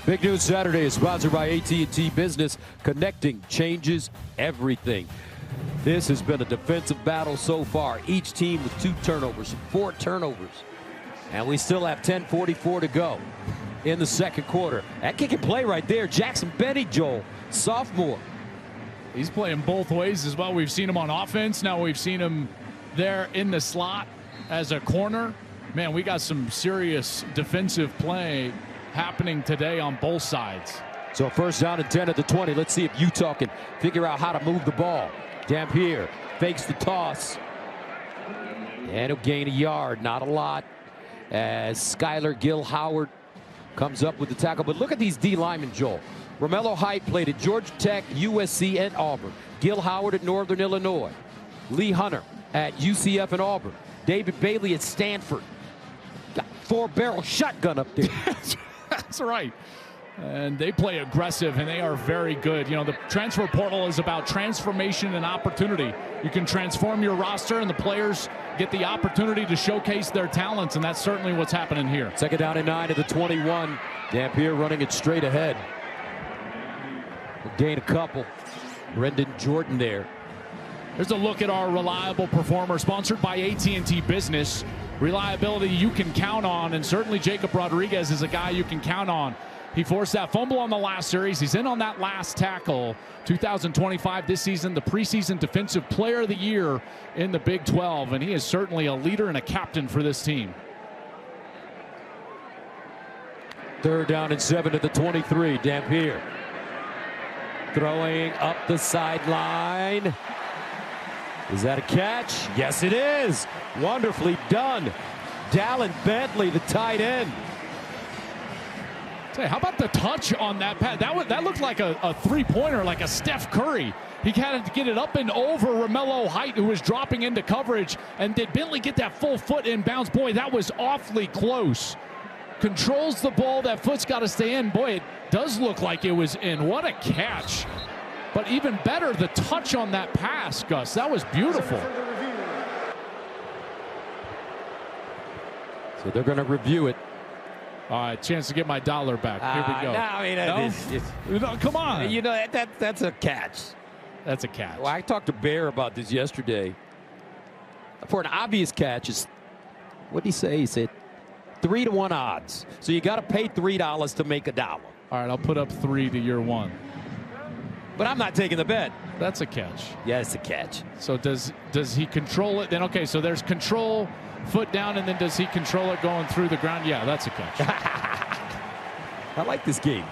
Big News Saturday is sponsored by AT&T Business. Connecting changes everything. This has been a defensive battle so far. Each team with 2 turnovers, 4 turnovers. And we still have 10:44 to go in the second quarter. That kick and play right there. Jackson Benny, Joel, sophomore. He's playing both ways as well. We've seen him on offense. Now we've seen him there in the slot as a corner. Man, we got some serious defensive play happening today on both sides. So first down and 10 at the 20. Let's see if Utah can figure out how to move the ball. Dampier fakes the toss. And he'll gain a yard, not a lot, as Skylar Gill Howard comes up with the tackle. But look at these D linemen, Joel. Romello Height played at Georgia Tech, USC, and Auburn. Gil Howard at Northern Illinois. Lee Hunter at UCF and Auburn. David Bailey at Stanford. Got 4-barrel shotgun up there. That's right. And they play aggressive, and they are very good. You know, the transfer portal is about transformation and opportunity. You can transform your roster, and the players get the opportunity to showcase their talents, and that's certainly what's happening here. Second down and 9 at the 21. Dampier running it straight ahead. We'll gain a couple. Brendan Jordan there There's a look at our reliable performer, sponsored by AT&T Business. Reliability you can count on, and certainly Jacob Rodriguez is a guy you can count on. He forced that fumble on the last series. He's in on that last tackle. 2025 this season, the preseason Defensive Player of the Year in the Big 12, and he is certainly a leader and a captain for this team. 3rd down and 7 to the 23. Dampier throwing up the sideline. Is that a catch? Yes, it is. Wonderfully done. Dallin Bentley, the tight end. How about the touch on that pass? That looked like a three-pointer, like a Steph Curry. He had to get it up and over Romello Height, who was dropping into coverage. And did Bentley get that full foot in bounds? Boy, that was awfully close. Controls the ball. That foot's got to stay in. Boy, it does look like it was in. What a catch. But even better, the touch on that pass, Gus. That was beautiful. So they're going to review it. All right, chance to get my dollar back. Here we go. No, I mean, no, come on. You know, that's a catch. That's a catch. Well, I talked to Bear about this yesterday. For an obvious catch, what did he say? He said 3-to-1 odds. So you got to pay $3 to make $1. All right, I'll put up 3 to your 1. But I'm not taking the bet. That's a catch. Yeah, it's a catch. So does he control it? Then okay, so there's control, foot down, and then does he control it going through the ground? Yeah, that's a catch. I like this game.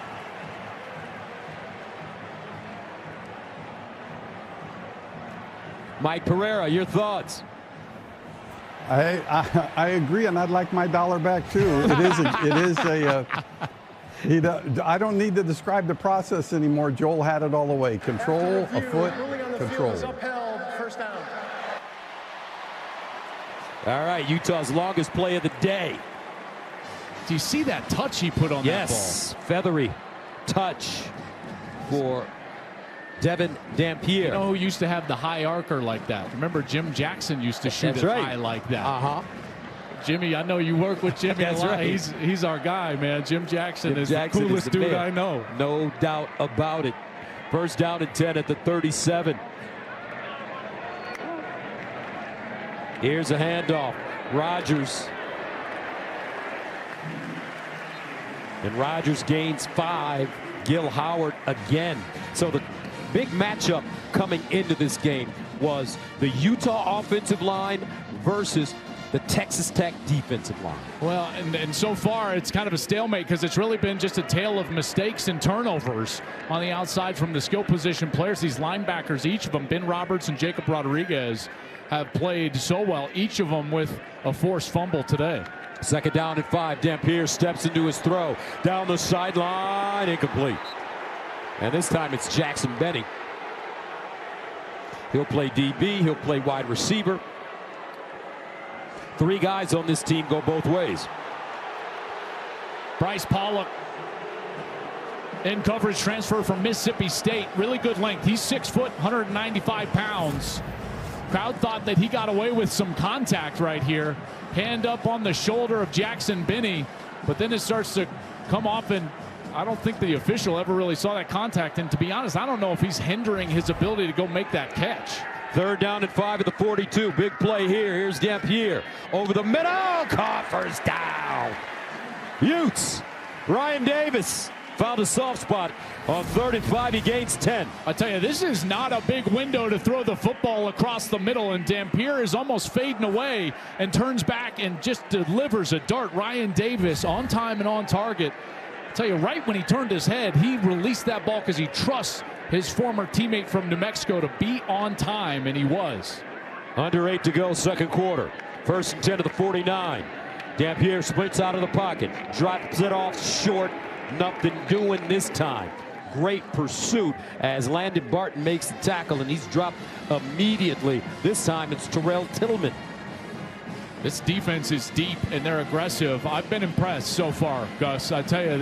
Mike Pereira, your thoughts? I agree, and I'd like my dollar back too. I don't need to describe the process anymore. Joel had it all the way. Control, a foot, control. Upheld, first down. All right, Utah's longest play of the day. Do you see that touch he put on that ball? Yes, feathery touch for Devin Dampier. You know who used to have the high arcer like that? Remember Jim Jackson used to shoot high like that. Uh-huh. Jimmy, I know you work with Jimmy a lot. Right. He's our guy, man. Jim Jackson is the coolest dude I know. No doubt about it. 1st down and 10 at the 37. Here's a handoff. Rodgers. And Rodgers gains 5. Gil Howard again. So the big matchup coming into this game was the Utah offensive line versus the Texas Tech defensive line. Well, and so far it's kind of a stalemate because it's really been just a tale of mistakes and turnovers on the outside from the skill position players. These linebackers, each of them, Ben Roberts and Jacob Rodriguez, have played so well, each of them with a forced fumble today. 2nd down and 5. Dampier steps into his throw. Down the sideline, incomplete. And this time it's Jackson Benny. He'll play DB, he'll play wide receiver. 3 guys on this team go both ways. Bryce Pollock in coverage transfer from Mississippi State. Really good length. He's 6 foot, 195 pounds. Crowd thought that he got away with some contact right here. Hand up on the shoulder of Jackson Benny, but then it starts to come off, and I don't think the official ever really saw that contact. And to be honest, I don't know if he's hindering his ability to go make that catch. 3rd down and 5 at the 42. Big play here. Here's Dampier over the middle. Coffers down. Utes. Ryan Davis found a soft spot on 3rd and 5. He gains 10. I tell you, this is not a big window to throw the football across the middle, and Dampier is almost fading away and turns back and just delivers a dart. Ryan Davis on time and on target. I tell you, right when he turned his head, he released that ball because he trusts his former teammate from New Mexico to be on time, and he was. Under 8 to go, 2nd quarter. 1st and 10 to the 49. Dampier sprints out of the pocket, drops it off short. Nothing doing this time. Great pursuit as Landon Barton makes the tackle, and he's dropped immediately. This time it's Terrell Tillman. This defense is deep and they're aggressive. I've been impressed so far, Gus. I tell you,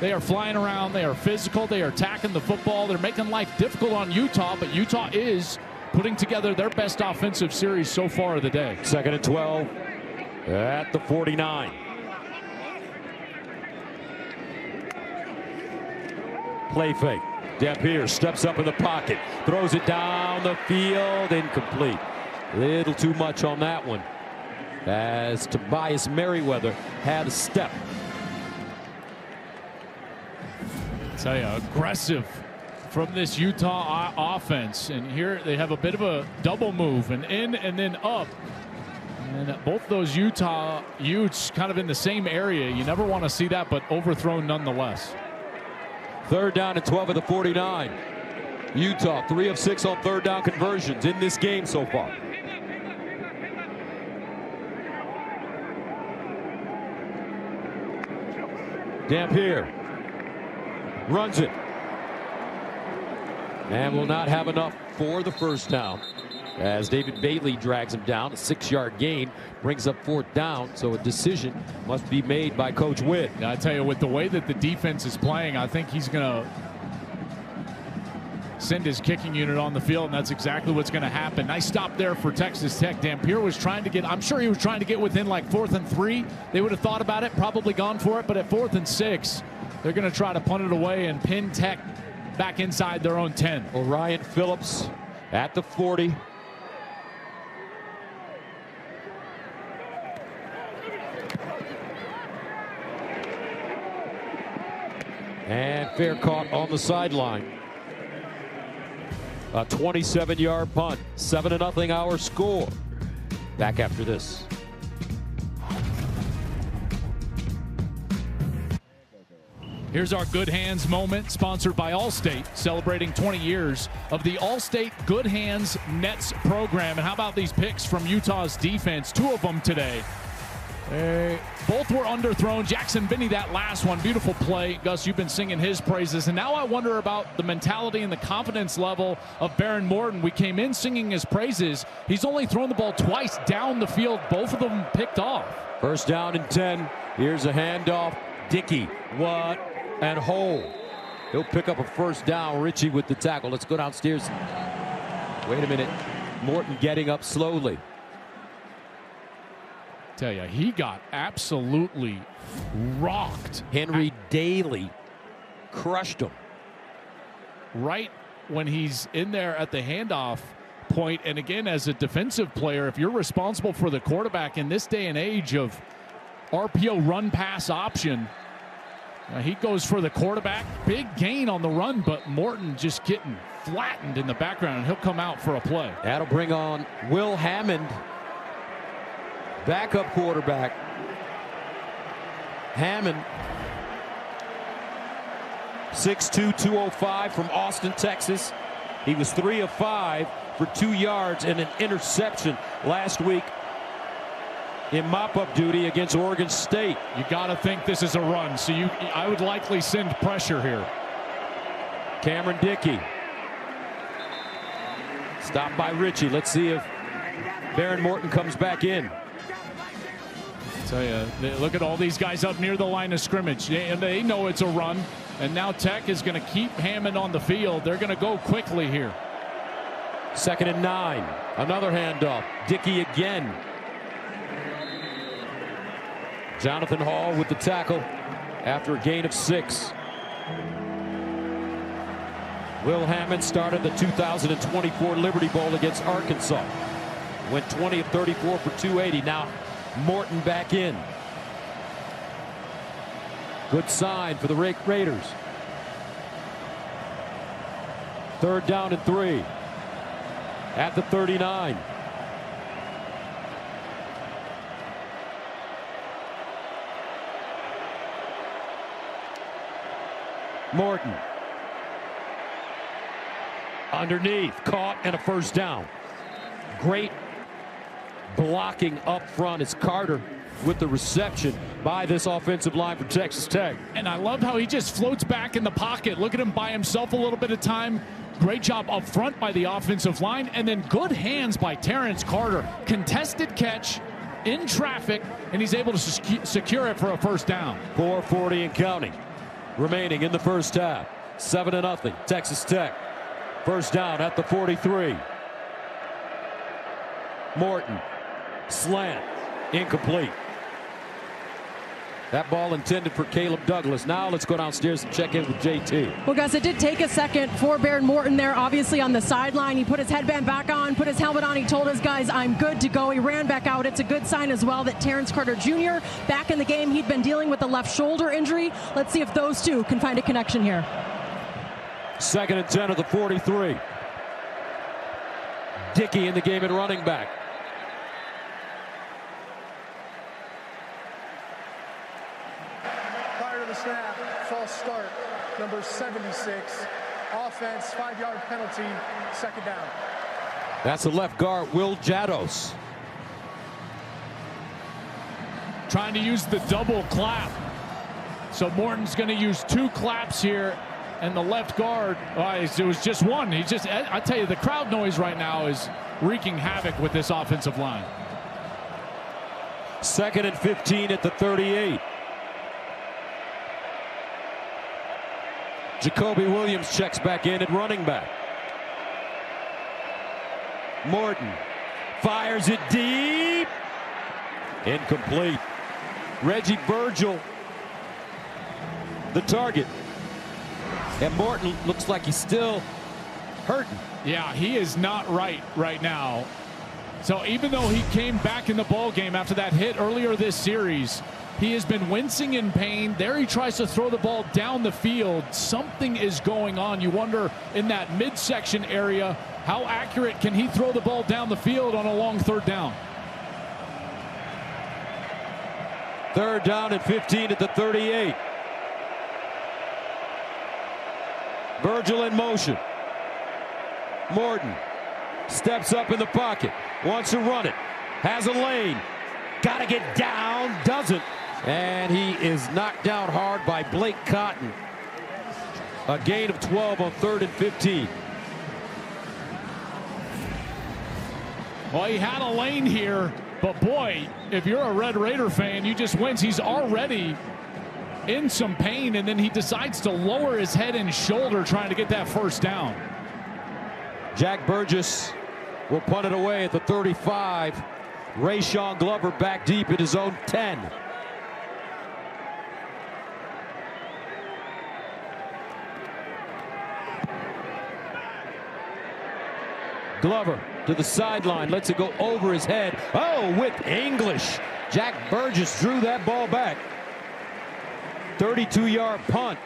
they are flying around. They are physical. They are attacking the football. They're making life difficult on Utah, but Utah is putting together their best offensive series so far of the day. 2nd and 12 at the 49. Play fake. Dampier steps up in the pocket, throws it down the field, incomplete. Little too much on that one, as Tobias Merriweather had a step. Tell you, aggressive from this Utah offense. And here they have a bit of a double move, and in and then up. And both those Utah Utes kind of in the same area. You never want to see that, but overthrown nonetheless. 3rd down and 12 of the 49. Utah 3 of 6 on 3rd down conversions in this game so far. Dampier runs it and will not have enough for the 1st down, as David Bailey drags him down. A 6-yard gain brings up 4th down, so a decision must be made by Coach Witt. Now, I tell you, with the way that the defense is playing, I think he's going to send his kicking unit on the field, and that's exactly what's going to happen. Nice stop there for Texas Tech. Dampier was trying to get, I'm sure he was trying to get within like 4th and 3. They would have thought about it, probably gone for it, but at 4th and 6, they're going to try to punt it away and pin Tech back inside their own 10. Orion Phillips at the 40. And fair caught on the sideline. A 27-yard punt. 7-0 our score. Back after this. Here's our Good Hands moment, sponsored by Allstate, celebrating 20 years of the Allstate Good Hands Nets program. And how about these picks from Utah's defense? 2 of them today. Both were underthrown. Jackson Binney, that last one, beautiful play. Gus, you've been singing his praises. And now I wonder about the mentality and the confidence level of Behren Morton. We came in singing his praises. He's only thrown the ball twice down the field. Both of them picked off. 1st down and 10. Here's a handoff. Dickey, what? And Hole. He'll pick up a 1st down. Ritchie with the tackle. Let's go downstairs. Wait a minute. Morton getting up slowly. Tell you, he got absolutely rocked. Henry Daly crushed him. Right when he's in there at the handoff point. And again, as a defensive player, if you're responsible for the quarterback in this day and age of RPO run pass option, he goes for the quarterback. Big gain on the run, but Morton just getting flattened in the background, and he'll come out for a play. That'll bring on Will Hammond, backup quarterback. Hammond, 6'2", 205 from Austin, Texas. He was 3 of 5 for 2 yards and an interception last week in mop-up duty against Oregon State. You got to think this is a run, so I would likely send pressure here. Cameron Dickey. Stopped by Ritchie. Let's see if Behren Morton comes back in. Tell you, look at all these guys up near the line of scrimmage. They know it's a run, and now Tech is going to keep Hammond on the field. They're going to go quickly here. 2nd and 9. Another handoff. Dickey again. Jonathan Hall with the tackle after a gain of 6. Will Hammond started the 2024 Liberty Bowl against Arkansas. Went 20 of 34 for 280. Now Morton back in. Good sign for the Raiders. 3rd down and 3 at the 39. Morton underneath, caught, and a 1st down. Great blocking up front is Carter with the reception by this offensive line for Texas Tech. And I love how he just floats back in the pocket. Look at him by himself a little bit of time. Great job up front by the offensive line, and then good hands by Terrence Carter. Contested catch in traffic, and he's able to secure it for a 1st down. 4:40 and counting remaining in the 1st half. 7-0 Texas Tech. 1st down at the 43. Morton, slant, incomplete. That ball intended for Caleb Douglas. Now let's go downstairs and check in with JT. Well, guys, it did take a second for Baron Morton there, obviously on the sideline. He put his headband back on, put his helmet on. He told his guys, I'm good to go. He ran back out. It's a good sign as well that Terrence Carter Jr. back in the game. He'd been dealing with a left shoulder injury. Let's see if those two can find a connection here. 2nd and 10 of the 43. Dickey in the game at running back. Prior to the snap, false start, number 76. Offense, 5-yard penalty, 2nd down. That's the left guard, Will Jados. Trying to use the double clap. So Morton's going to use 2 claps here. And the left guard, it was just one. I tell you, the crowd noise right now is wreaking havoc with this offensive line. 2nd and 15 at the 38. Jacoby Williams checks back in at running back. Morton fires it deep. Incomplete. Reggie Virgil, the target. And Morton looks like he's still hurting. Yeah, he is not right now. So even though he came back in the ball game after that hit earlier this series, he has been wincing in pain. There he tries to throw the ball down the field. Something is going on. You wonder in that midsection area, how accurate can he throw the ball down the field on a long 3rd down? 3rd down and 15 at the 38. Virgil in motion. Morton steps up in the pocket. Wants to run it. Has a lane. Got to get down. Doesn't. And he is knocked down hard by Blake Cotton. A gain of 12 on 3rd and 15. Well, he had a lane here. But boy, if you're a Red Raider fan, you just wince. He's already in some pain, and then he decides to lower his head and shoulder trying to get that 1st down. Jack Burgess will punt it away at the 35. Rayshon Glover back deep at his own 10. Glover to the sideline, lets it go over his head. Oh, with English. Jack Burgess drew that ball back. 32-yard punt.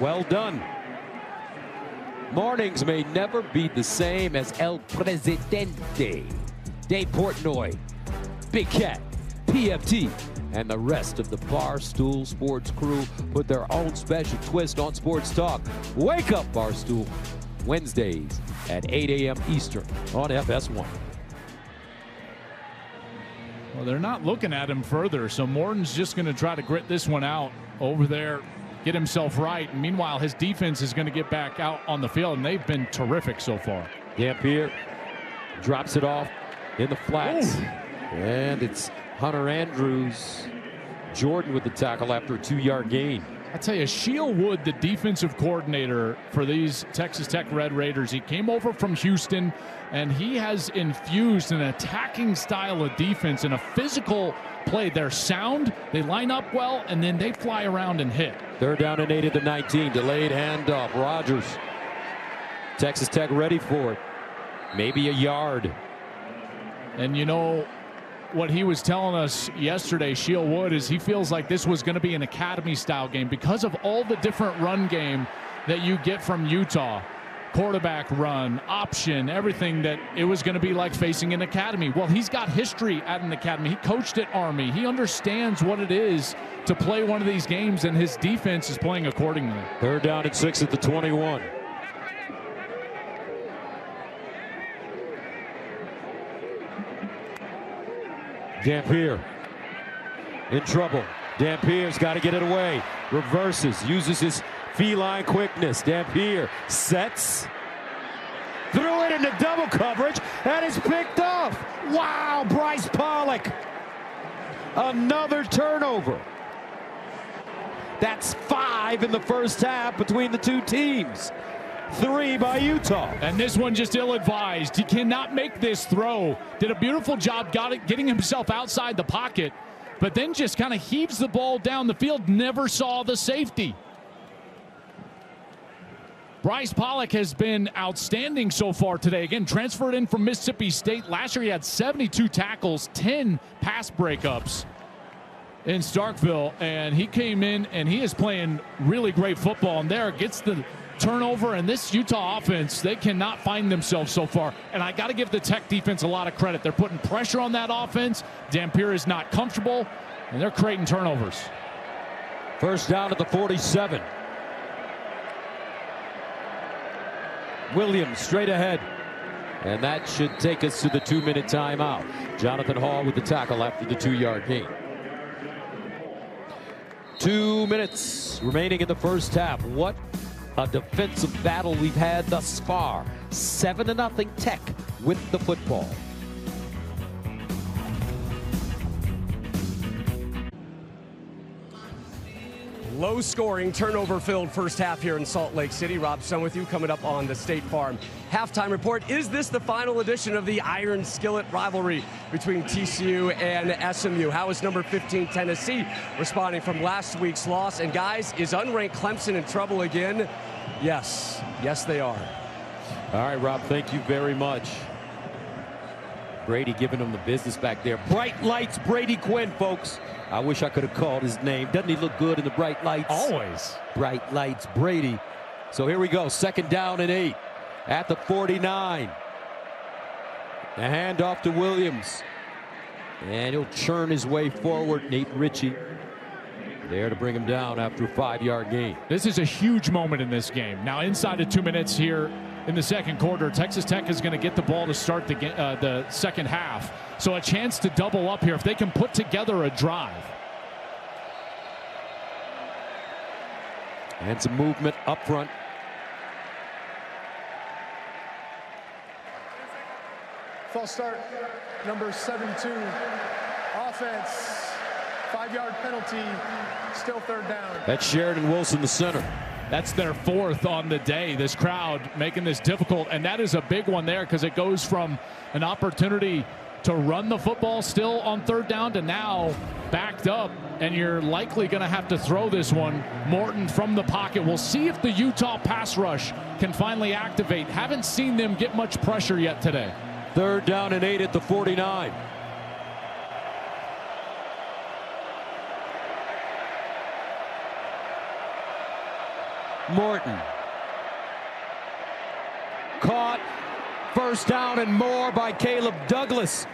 Well done. Mornings may never be the same as El Presidente. Dave Portnoy, Big Cat, PFT, and the rest of the Barstool Sports crew put their own special twist on sports talk. Wake up, Barstool. Wednesdays at 8 a.m. Eastern on FS1. Well, they're not looking at him further, so Morton's just going to try to grit this one out over there, get himself right. And meanwhile, his defense is going to get back out on the field, and they've been terrific so far. Dampier drops it off in the flats. Ooh. And it's Hunter Andrews. Jordan with the tackle after a 2-yard gain. I tell you, Sheil Wood, the defensive coordinator for these Texas Tech Red Raiders, he came over from Houston, and he has infused an attacking style of defense and a physical play. They're sound, they line up well, and then they fly around and hit. 3rd down and 8 at the 19. Delayed handoff. Rogers. Texas Tech ready for it. Maybe a yard. And you know what he was telling us yesterday, Sheil Wood, is he feels like this was going to be an academy-style game because of all the different run game that you get from Utah. Quarterback run, option, everything, that it was going to be like facing an academy. Well, he's got history at an academy. He coached at Army. He understands what it is to play one of these games, and his defense is playing accordingly. 3rd down and 6 at the 21. Dampier in trouble. Dampier's got to get it away. Reverses, uses his feline quickness. Dampier sets. Threw it into double coverage, and it's picked off. Wow, Bryce Pollock. Another turnover. That's 5 in the first half between the two teams. 3 by Utah. And this one just ill-advised. He cannot make this throw. Did a beautiful job getting himself outside the pocket, but then just kind of heaves the ball down the field, never saw the safety. Bryce Pollock has been outstanding so far today. Again, transferred in from Mississippi State. Last year he had 72 tackles, 10 pass breakups in Starkville, and he came in and he is playing really great football. And there gets the turnover, and this Utah offense, they cannot find themselves so far. And I got to give the Tech defense a lot of credit. They're putting pressure on that offense. Dampier is not comfortable, and they're creating turnovers. First down at the 47. Williams straight ahead. And that should take us to the 2-minute timeout. Jonathan Hall with the tackle after the 2-yard gain. 2 minutes remaining in the first half. What a defensive battle we've had thus far. 7-0 Tech with the football. Low-scoring, turnover-filled first half here in Salt Lake City. Rob Stone with you, coming up on the State Farm Halftime Report. Is this the final edition of the Iron Skillet rivalry between TCU and SMU? How is number 15 Tennessee responding from last week's loss? And guys, is unranked Clemson in trouble again? Yes. Yes, they are. All right, Rob, thank you very much. Brady giving him the business back there. Bright lights, Brady Quinn, folks. I wish I could have called his name. Doesn't he look good in the bright lights? Always. Bright lights, Brady. So here we go. 2nd down and 8 at the 49. The handoff to Williams. And he'll churn his way forward. Nate Ritchie there to bring him down after a 5-yard gain. This is a huge moment in this game. Now, inside of 2 minutes here in the second quarter, Texas Tech is going to get the ball to start the second half. So a chance to double up here if they can put together a drive. And some movement up front. False start, number 72. Offense, 5-yard penalty, still 3rd down. That's Sheridan Wilson, the center. That's their 4th on the day. This crowd making this difficult, and that is a big one there because it goes from an opportunity to run the football still on 3rd down to now backed up, and you're likely going to have to throw this one. Morton from the pocket. We'll see if the Utah pass rush can finally activate. Haven't seen them get much pressure yet today. 3rd down and 8 at the 49. Morton. Caught. 1st down and more by Caleb Douglas.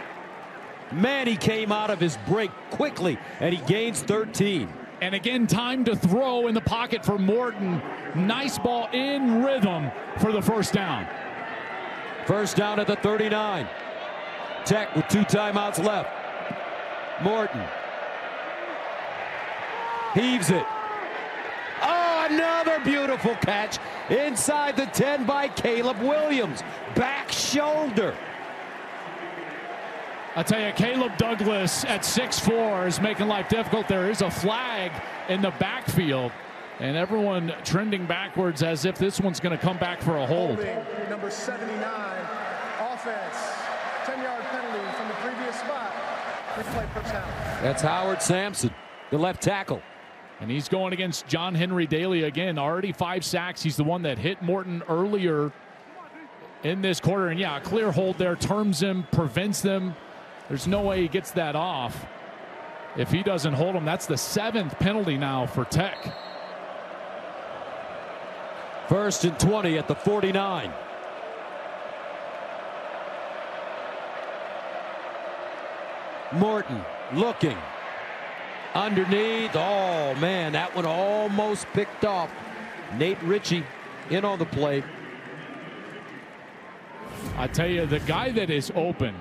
Man, he came out of his break quickly, and he gains 13. And again, time to throw in the pocket for Morton. Nice ball in rhythm for the 1st down. 1st down at the 39. Tech with 2 timeouts left. Morton heaves it. Oh, another beautiful catch inside the 10 by Caleb Williams. Back shoulder. I tell you, Caleb Douglas at 6'4" is making life difficult. There is a flag in the backfield, and everyone trending backwards as if this one's going to come back for a hold. Holding, number 79, offense, 10-yard penalty from the previous spot. Replay first down. That's Howard Sampson, the left tackle. And he's going against John Henry Daly again. Already 5 sacks. He's the one that hit Morton earlier in this quarter. And yeah, a clear hold there, terms him, prevents them. There's no way he gets that off. If he doesn't hold him, that's the 7th penalty now for Tech. 1st and 20 at the 49. Morton looking. Underneath. Oh, man, that one almost picked off. Nate Ritchie in on the play. I tell you, the guy that is open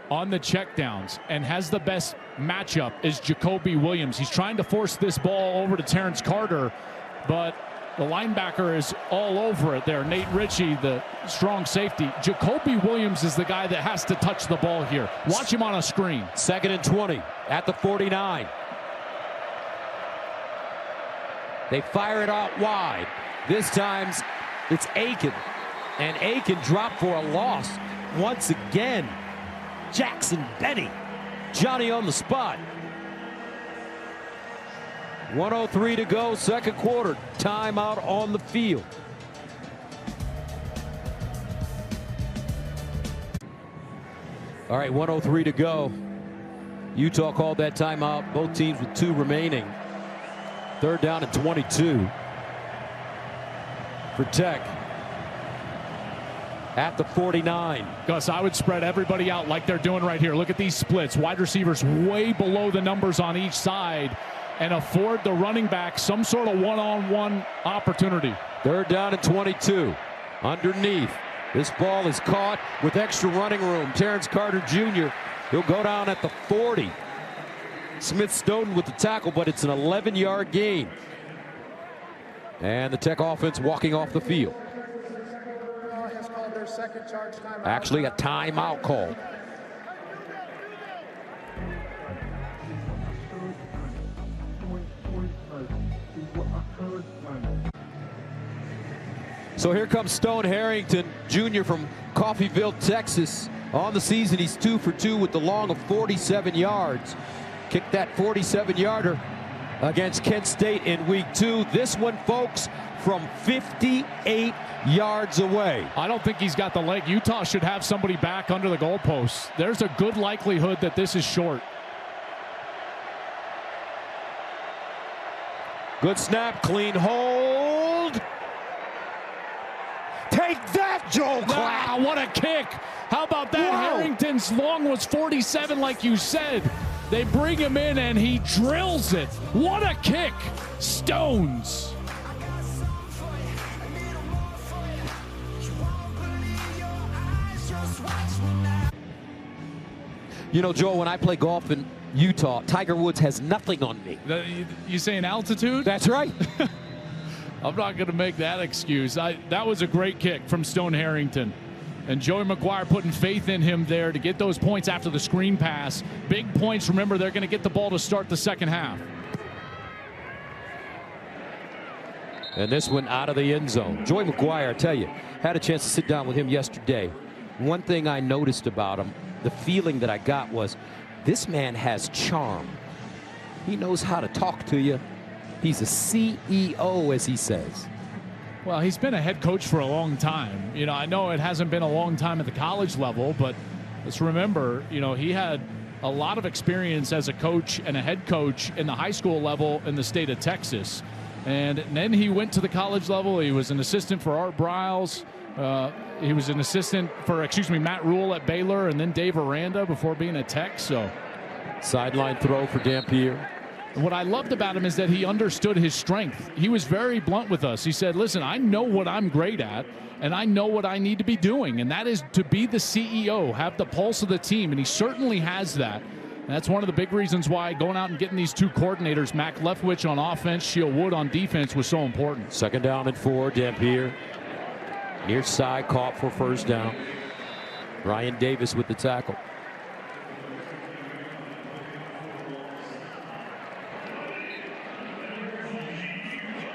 on the checkdowns and has the best matchup is Jacoby Williams. He's trying to force this ball over to Terrence Carter, but the linebacker is all over it there. Nate Ritchie, the strong safety. Jacoby Williams is the guy that has to touch the ball here. Watch him on a screen. 2nd and 20 at the 49. They fire it out wide. This time it's Aiken. And Aiken dropped for a loss once again. Jackson Benny. Johnny on the spot. 1:03 to go, second quarter. Timeout on the field. All right, 1:03 to go. Utah called that timeout. Both teams with 2 remaining. Third down and 22 for Tech at the 49. Gus, I would spread everybody out like they're doing right here. Look at these splits. Wide receivers way below the numbers on each side and afford the running back some sort of one-on-one opportunity. Third down and 22. Underneath. This ball is caught with extra running room. Terrence Carter Jr. He'll go down at the 40. Smith Snowden with the tackle, but it's an 11-yard gain. And the Tech offense walking off the field. Actually, a timeout call. So here comes Stone Harrington Jr. from Coffeyville, Texas. On the season, he's 2 for 2 with the long of 47 yards. Kicked that 47-yarder against Kent State in week 2. This one, folks, from 58 yards away. I don't think he's got the leg. Utah should have somebody back under the goalposts. There's a good likelihood that this is short. Good snap, clean hold. Take that, Joel Klatt. Wow, what a kick. How about that? Whoa. Harrington's long was 47, like you said. They bring him in, and he drills it. What a kick. Stones. You know, Joel, when I play golf in Utah, Tiger Woods has nothing on me. You saying altitude? That's right. I'm not going to make that excuse. That was a great kick from Stone Harrington. And Joey McGuire putting faith in him there to get those points after the screen pass. Big points. Remember, they're going to get the ball to start the second half. And this one out of the end zone. Joey McGuire, I tell you, had a chance to sit down with him yesterday. One thing I noticed about him, the feeling that I got was, this man has charm. He knows how to talk to you. He's a CEO, as he says. Well, he's been a head coach for a long time. You know, I know it hasn't been a long time at the college level, but let's remember, you know, he had a lot of experience as a coach and a head coach in the high school level in the state of Texas. And then he went to the college level. He was an assistant for Art Briles. He was an assistant for, Matt Rule at Baylor, and then Dave Aranda before being a Tech. So, sideline throw for Dampier. What I loved about him is that he understood his strength. He was very blunt with us. He said, listen, I know what I'm great at, and I know what I need to be doing, and that is to be the CEO, have the pulse of the team, and he certainly has that. And that's one of the big reasons why going out and getting these 2 coordinators, Mac Leftwich on offense, Sheil Wood on defense, was so important. Second down and 4, Dampier. Near side, caught for first down. Ryan Davis with the tackle.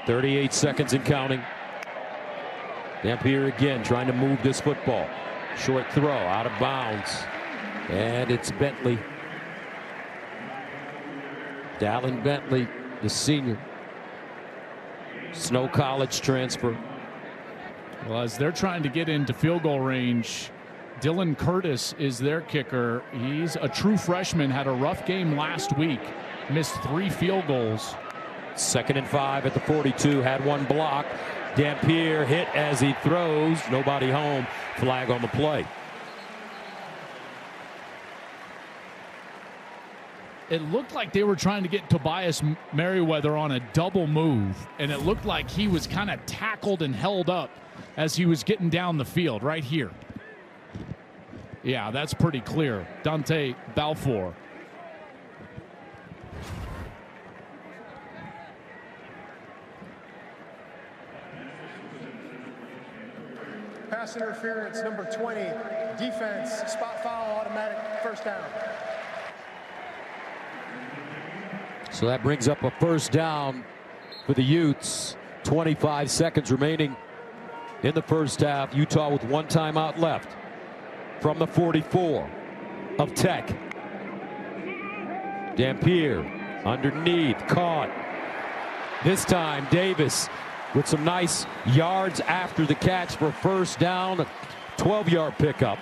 .38 seconds and counting. Dampier again trying to move this football. Short throw out of bounds. And it's Bentley. Dallin Bentley, the senior. Snow College transfer. Well, as they're trying to get into field goal range, Dylan Curtis is their kicker. He's a true freshman, had a rough game last week, missed 3 field goals. 2nd and 5 at the 42, had 1 block. Dampier hit as he throws, nobody home. Flag on the play. It looked like they were trying to get Tobias Merriweather on a double move, and it looked like he was kind of tackled and held up as he was getting down the field right here. Yeah, that's pretty clear. Dante Balfour. Pass interference, number 20. Defense, spot foul, automatic first down. So that brings up a first down for the Utes. 25 seconds remaining in the first half. Utah with 1 timeout left from the 44 of Tech. Dampier underneath, caught. This time, Davis with some nice yards after the catch for first down, a 12-yard pickup.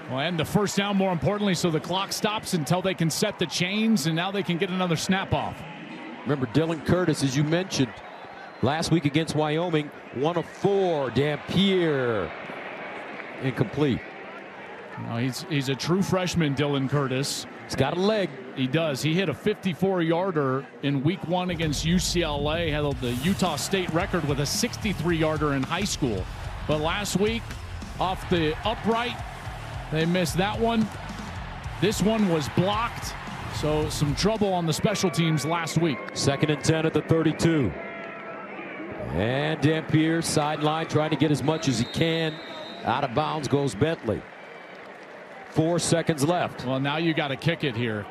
Well, and the first down, more importantly, so the clock stops until they can set the chains, and now they can get another snap off. Remember, Dylan Curtis, as you mentioned, last week against Wyoming, 1 of 4. Dampier, incomplete. No, he's a true freshman, Dylan Curtis. He's got a leg. He does. He hit a 54-yarder in week 1 against UCLA, had the Utah State record with a 63-yarder in high school. But last week, off the upright, they missed that one. This one was blocked, so some trouble on the special teams last week. 2nd and 10 at the 32. And Dampier, sideline, trying to get as much as he can. Out of bounds goes Bentley. 4 seconds left. Well, now you got to kick it here.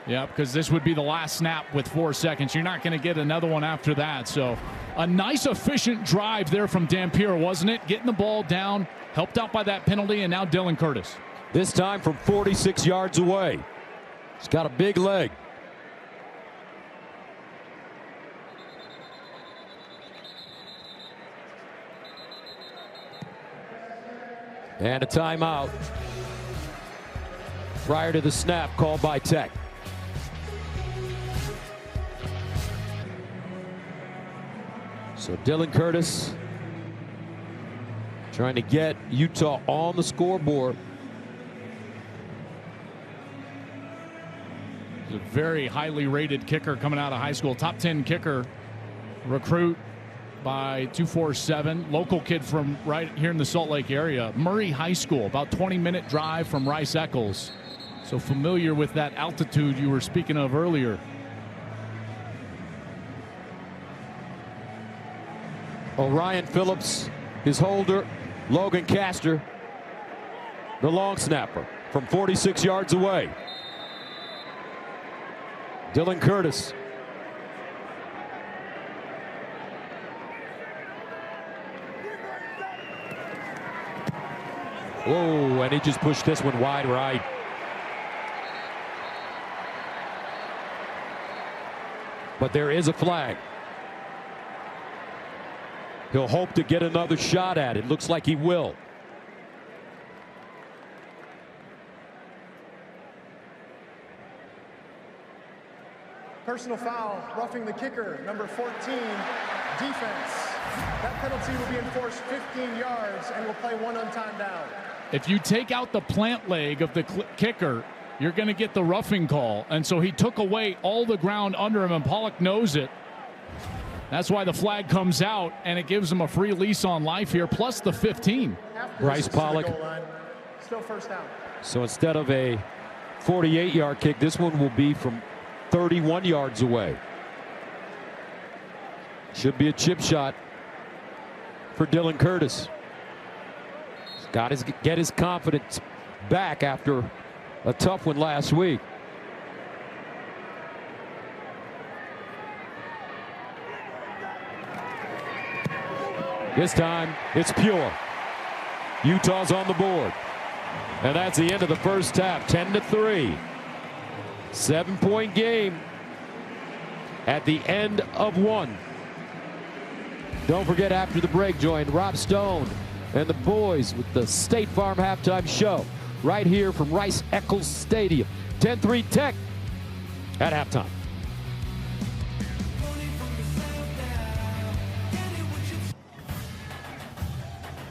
Yeah, because this would be the last snap with 4 seconds. You're not going to get another one after that. So a nice, efficient drive there from Dampier, wasn't it? Getting the ball down, helped out by that penalty, and now Dylan Curtis. This time from 46 yards away. He's got a big leg. And a timeout prior to the snap called by Tech. So Dylan Curtis trying to get Utah on the scoreboard. He's a very highly rated kicker coming out of high school. Top 10 kicker recruit by 247. Local kid from right here in the Salt Lake area. Murray High School, about 20-minute drive from Rice Eccles. So familiar with that altitude you were speaking of earlier. Orion Phillips, his holder. Logan Castor, the long snapper from 46 yards away. Dylan Curtis. Whoa, and he just pushed this one wide right. But there is a flag. He'll hope to get another shot at it. Looks like he will. Personal foul, roughing the kicker, number 14, defense. That penalty will be enforced 15 yards and will play 1 untimed down. If you take out the plant leg of the kicker, you're going to get the roughing call. And so he took away all the ground under him, and Pollock knows it. That's why the flag comes out, and it gives him a free lease on life here, plus the 15. Bryce Pollock. Still first down. So instead of a 48-yard kick, this one will be from 31 yards away. Should be a chip shot for Dylan Curtis. He's got to get his confidence back after a tough one last week. This time it's pure. Utah's on the board. And that's the end of the first half. 10-3. 7-point game at the end of 1. Don't forget, after the break, join Rob Stone and the boys with the State Farm halftime show right here from Rice Eccles Stadium. 10-3 Tech at halftime.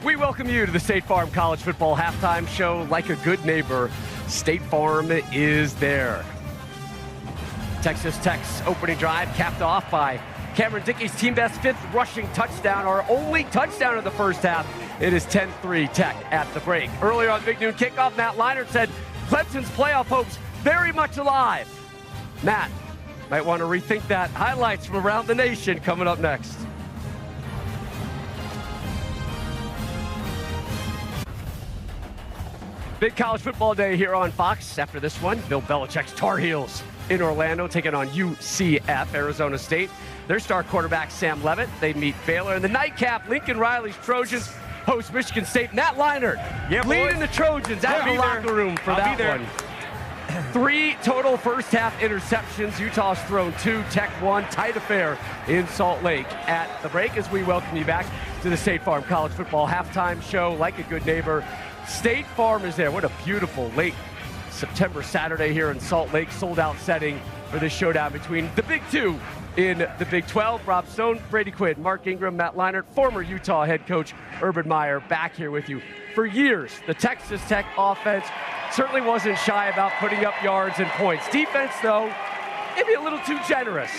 We welcome you to the State Farm College Football Halftime Show. Like a good neighbor, State Farm is there. Texas Tech's opening drive capped off by Cameron Dickey's team best 5th rushing touchdown, our only touchdown of the first half. It is 10-3 Tech at the break. Earlier on Big Noon Kickoff, Matt Leinart said Clemson's playoff hopes very much alive. Matt might want to rethink that. Highlights from around the nation coming up next. Big college football day here on Fox. After this one, Bill Belichick's Tar Heels in Orlando taking on UCF, Arizona State. Their star quarterback, Sam Levitt. They meet Baylor. In the nightcap, Lincoln Riley's Trojans host Michigan State. Matt Leinart leading the Trojans out of the locker room for that one. 3 total first-half interceptions. Utah's thrown 2, Tech 1. Tight affair in Salt Lake. At the break, as we welcome you back to the State Farm College Football Halftime Show. Like a good neighbor, State Farm is there. What a beautiful late September Saturday here in Salt Lake. Sold-out setting for this showdown between the Big Two in the Big 12. Rob Stone, Brady Quinn, Mark Ingram, Matt Leinart, former Utah head coach Urban Meyer back here with you. For years, the Texas Tech offense certainly wasn't shy about putting up yards and points. Defense, though, maybe a little too generous.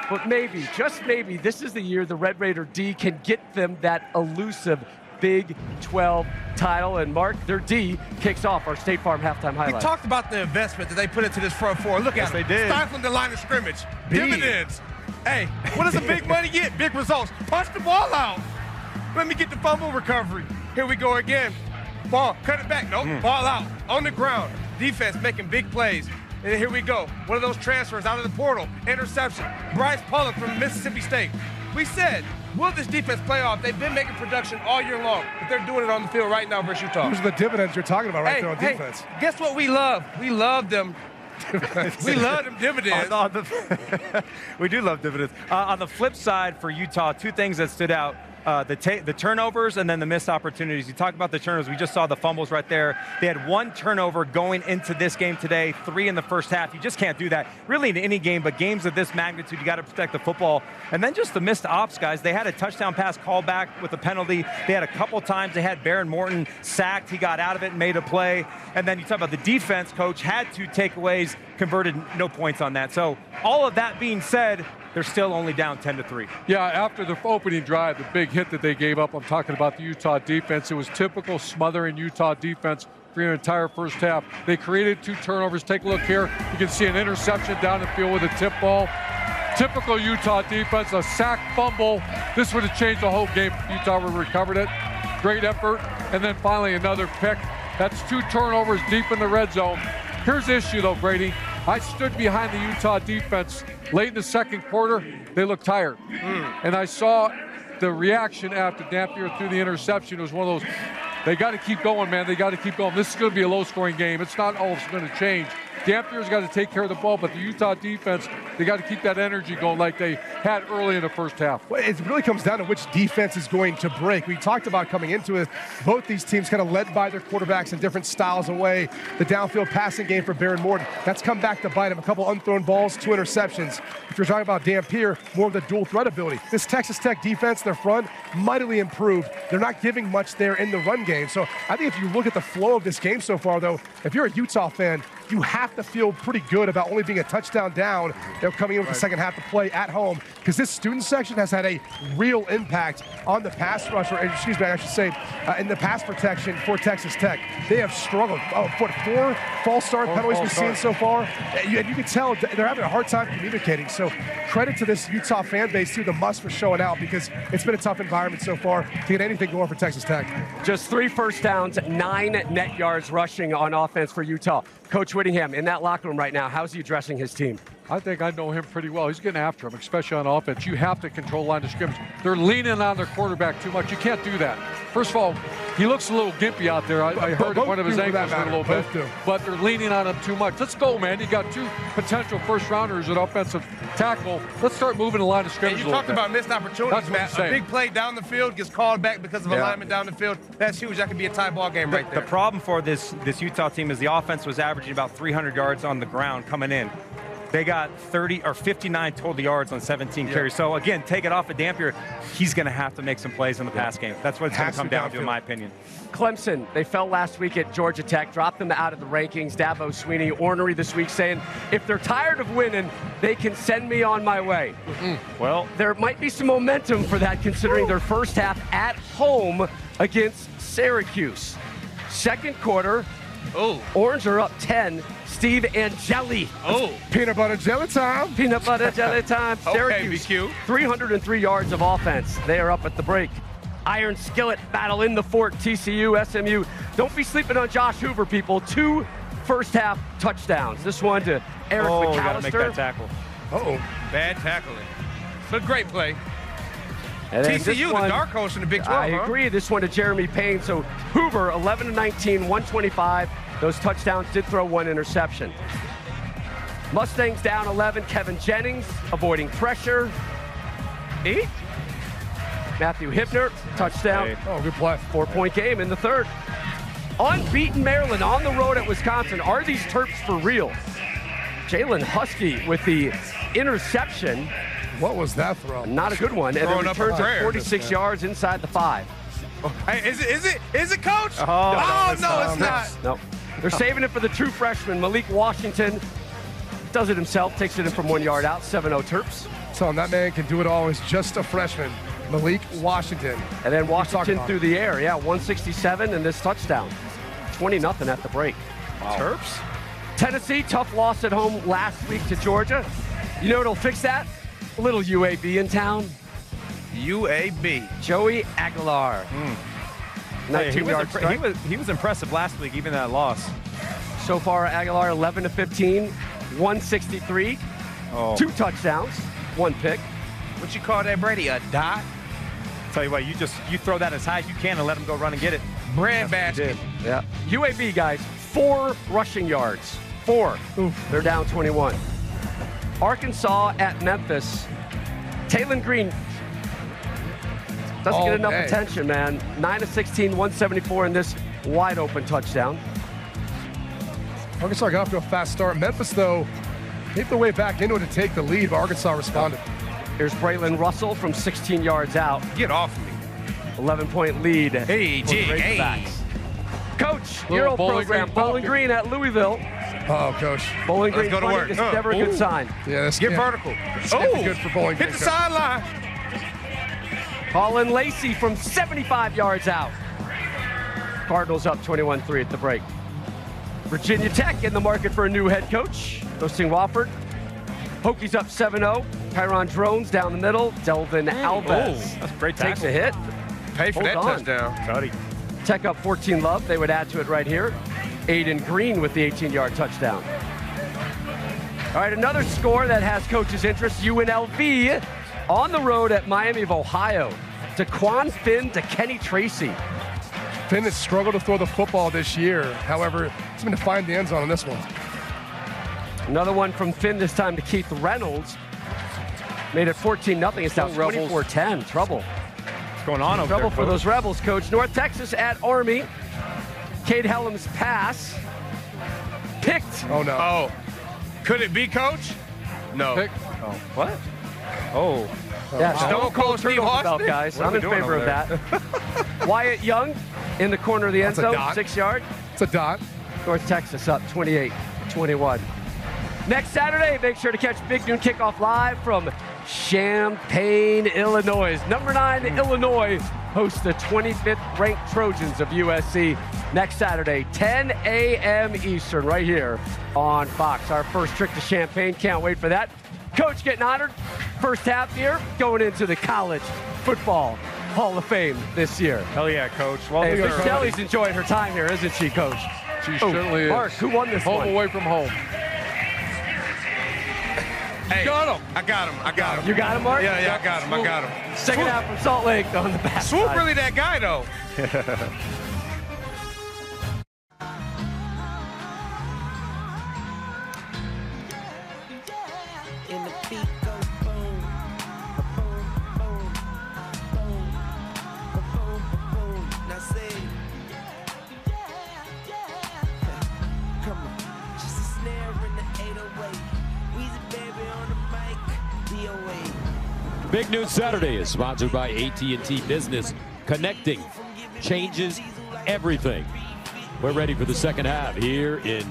But maybe, just maybe, this is the year the Red Raider D can get them that elusive Big 12 title. And Mark, their D kicks off our State Farm halftime highlight. We talked about the investment that they put into this front four. Look at they it. did. Stifling the line of scrimmage. Dividends. Hey, what does the big money get? Big results. Punch the ball out. Let me get the fumble recovery. Here we go again. Ball, cut it back. Nope, ball out. On the ground. Defense making big plays. And here we go. One of those transfers out of the portal. Interception. Bryce Pollock from Mississippi State. We said, will this defense play off? They've been making production all year long, but they're doing it on the field right now versus Utah. Those are the dividends you're talking about right there on defense. Guess what we love? We love them. We love them dividends. We do love dividends. On the flip side for Utah, 2 things that stood out. The turnovers and then the missed opportunities. You talk about the turnovers. We just saw the fumbles right there. They had 1 turnover going into this game today, 3 in the first half. You just can't do that really in any game, but games of this magnitude, you got to protect the football. And then just the missed ops, guys. They had a touchdown pass called back with a penalty. They had a couple times they had Baron Morton sacked. He got out of it and made a play. And then you talk about the defense, coach had 2 takeaways, converted no points on that. So all of that being said, they're still only down 10-3. Yeah, after the opening drive, the big hit that they gave up, I'm talking about the Utah defense. It was typical smothering Utah defense for your entire first half. They created 2 turnovers. Take a look here. You can see an interception down the field with a tip ball. Typical Utah defense, a sack fumble. This would have changed the whole game if Utah would have recovered it. Great effort. And then finally another pick. That's 2 turnovers deep in the red zone. Here's the issue, though, Brady. I stood behind the Utah defense late in the second quarter. They looked tired. And I saw the reaction after Dampier threw the interception. It was one of those, they got to keep going, man. They got to keep going. This is going to be a low-scoring game. It's not all it's going to change. Dampier's got to take care of the ball, but the Utah defense, they got to keep that energy going like they had early in the first half. Well, it really comes down to which defense is going to break. We talked about coming into it, both these teams kind of led by their quarterbacks in different styles of way. The downfield passing game for Baron Morton, that's come back to bite him. A couple unthrown balls, 2 interceptions. If you're talking about Dampier, more of the dual threat ability. This Texas Tech defense, their front, mightily improved. They're not giving much there in the run game. So I think if you look at the flow of this game so far, though, if you're a Utah fan, you have to feel pretty good about only being a touchdown down. They're coming in with the second half to play at home, because this student section has had a real impact on the pass rush, or excuse me, I should say, in the pass protection for Texas Tech. They have struggled. 4 false start penalties we've seen so far. And you can tell they're having a hard time communicating. So credit to this Utah fan base, too, the must for showing out, because it's been a tough environment so far to get anything going for Texas Tech. Just 3 first downs, 9 net yards rushing on offense for Utah. Coach Whittingham, in that locker room right now, how's he addressing his team? I think I know him pretty well. He's getting after him, especially on offense. You have to control line of scrimmage. They're leaning on their quarterback too much. You can't do that. First of all, he looks a little gimpy out there. I heard one of his ankles hurt a little bit. But they're leaning on him too much. Let's go, man. You got 2 potential first-rounders at offensive tackle. Let's start moving the line of scrimmage a little bit. You talked about missed opportunities, Matt. A big play down the field gets called back because of alignment down the field. That's huge. That could be a tie ball game right there. The problem for this Utah team is the offense was averaging about 300 yards on the ground coming in. They got 30 or 59 total yards on 17 carries. So, again, take it off of Dampier. He's going to have to make some plays in the pass game. That's what it's going to come down to, in my opinion. Clemson, they fell last week at Georgia Tech, dropped them out of the rankings. Dabo Swinney, ornery this week, saying, if they're tired of winning, they can send me on my way. Well, there might be some momentum for that, considering their first half at home against Syracuse. Second quarter, Orange are up 10. Steve Angeli. Peanut butter jelly time. Peanut butter jelly time. Syracuse, BQ. 303 yards of offense. They are up at the break. Iron Skillet battle in the fort. TCU, SMU. Don't be sleeping on Josh Hoover, people. 2 first-half touchdowns. This one to Eric McAllister. Got to make that tackle. Bad tackling. But great play. And TCU, the dark horse in the Big 12, I agree. This one to Jeremy Payne. So Hoover, 11-19, 125. Those touchdowns did throw one interception. Mustangs down 11. Kevin Jennings avoiding pressure. Matthew Hibner, touchdown. Oh, good play. 4-point game in the third. Unbeaten Maryland on the road at Wisconsin. Are these Terps for real? Jalen Husky with the interception. What was that throw? Not a good one. And then returns at 46 yards inside the 5. Hey, is it, Coach? Oh, no, it's not. No. They're saving it for the true freshman, Malik Washington. Does it himself, takes it in from 1 yard out, 7-0 Terps. So that man can do it all. He's just a freshman. Malik Washington. And then Washington through the air. Yeah, 167 and this touchdown. 20-0 at the break. Wow. Terps. Tennessee, tough loss at home last week to Georgia. You know what'll fix that? A little UAB in town. UAB. Joey Aguilar. 19 yards strike. He was impressive last week, even that loss. So far, Aguilar 11 to 15, 163, 2 touchdowns, 1 pick. What you call that, Brady? A dot? Tell you what, you throw that as high as you can and let him go run and get it. Bread basket. Yeah. UAB guys, 4 rushing yards. 4. Oof. They're down 21. Arkansas at Memphis. Taylon Green doesn't get enough attention, man. 9 of 16, 174 in this wide open touchdown. Arkansas got off to a fast start. Memphis, though, hit their way back into it to take the lead, but Arkansas responded. Here's Braylon Russell from 16 yards out. Get off me. 11-point lead. Hey, G. Hey. Coach, your old program, Bowling Green at Louisville. Oh, Coach. Bowling Green go to work. Is never a good sign. Yeah, this Get vertical. Good for Bowling Green. Hit the sideline. Colin Lacey from 75 yards out. Cardinals up 21-3 at the break. Virginia Tech in the market for a new head coach, hosting Wofford. Hokies up 7-0. Tyron Drones down the middle. Delvin Alves. That's a great Takes tackle. a hit. Pay for that touchdown. Cuddy. Tech up 14 love. They would add to it right here. Aiden Green with the 18-yard touchdown. All right, another score that has coaches' interest. UNLV on the road at Miami of Ohio. DeQuan Finn to Kenny Tracy. Finn has struggled to throw the football this year. However, he's been to find the end zone on this one. Another one from Finn, this time to Keith Reynolds. Made it 14-0. It's now 24-10. Trouble. What's going on over there, Trouble for those Rebels, Coach. North Texas at Army. Cade Hellam's pass. Picked. Oh, no. Oh. Could it be, Coach? No. Oh, what? Oh. Yeah, Stone Stone Cold Steve turnover belt, Austin? guys. What are I'm we in doing favor of over that. Wyatt Young in the corner of the end That's a zone, dot. 6 yard. It's a dot. North Texas up 28-21. Next Saturday, make sure to catch Big Noon Kickoff live from Champaign, Illinois. Number 9, Illinois hosts the 25th ranked Trojans of USC next Saturday, 10 a.m. Eastern, right here on Fox. Our first trip to Champaign. Can't wait for that. Coach getting honored. First half here, going into the College Football Hall of Fame this year. Hell yeah, Coach. Well, Hey, Miss Kelly's enjoying her time here, isn't she, Coach? She certainly is. Mark, who won this home one? away from home. Hey, got him. I got him. You got him, Mark? Yeah, I got him. Second half from Salt Lake on the back. Swoop really that guy, though. And the beat go boom, boom, boom, boom, boom, boom. Now say, come on, just a snare in the 808. Weezy baby on the mic, DOA. Big Noon Saturday is sponsored by AT&T Business. Connecting changes everything. We're ready for the second half here in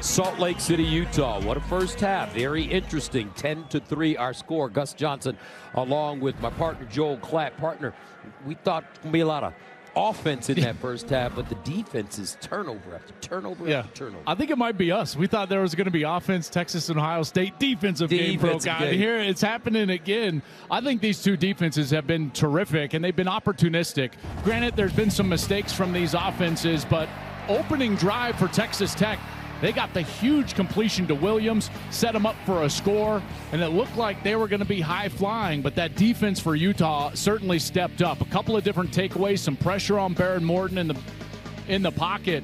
Salt Lake City, Utah. What a first half. Very interesting. 10-3 our score. Gus Johnson along with my partner Joel Klatt. Partner, we thought it was going to be a lot of offense in that first half, but the defense is turnover after turnover after turnover. I think it might be us. We thought there was going to be offense, Texas and Ohio State defensive game broke out. Here it's happening again. I think these two defenses have been terrific, and they've been opportunistic. Granted, there's been some mistakes from these offenses, but opening drive for Texas Tech, they got the huge completion to Williams, set them up for a score, and it looked like they were going to be high-flying, but that defense for Utah certainly stepped up. A couple of different takeaways, some pressure on Baron Morton in the pocket,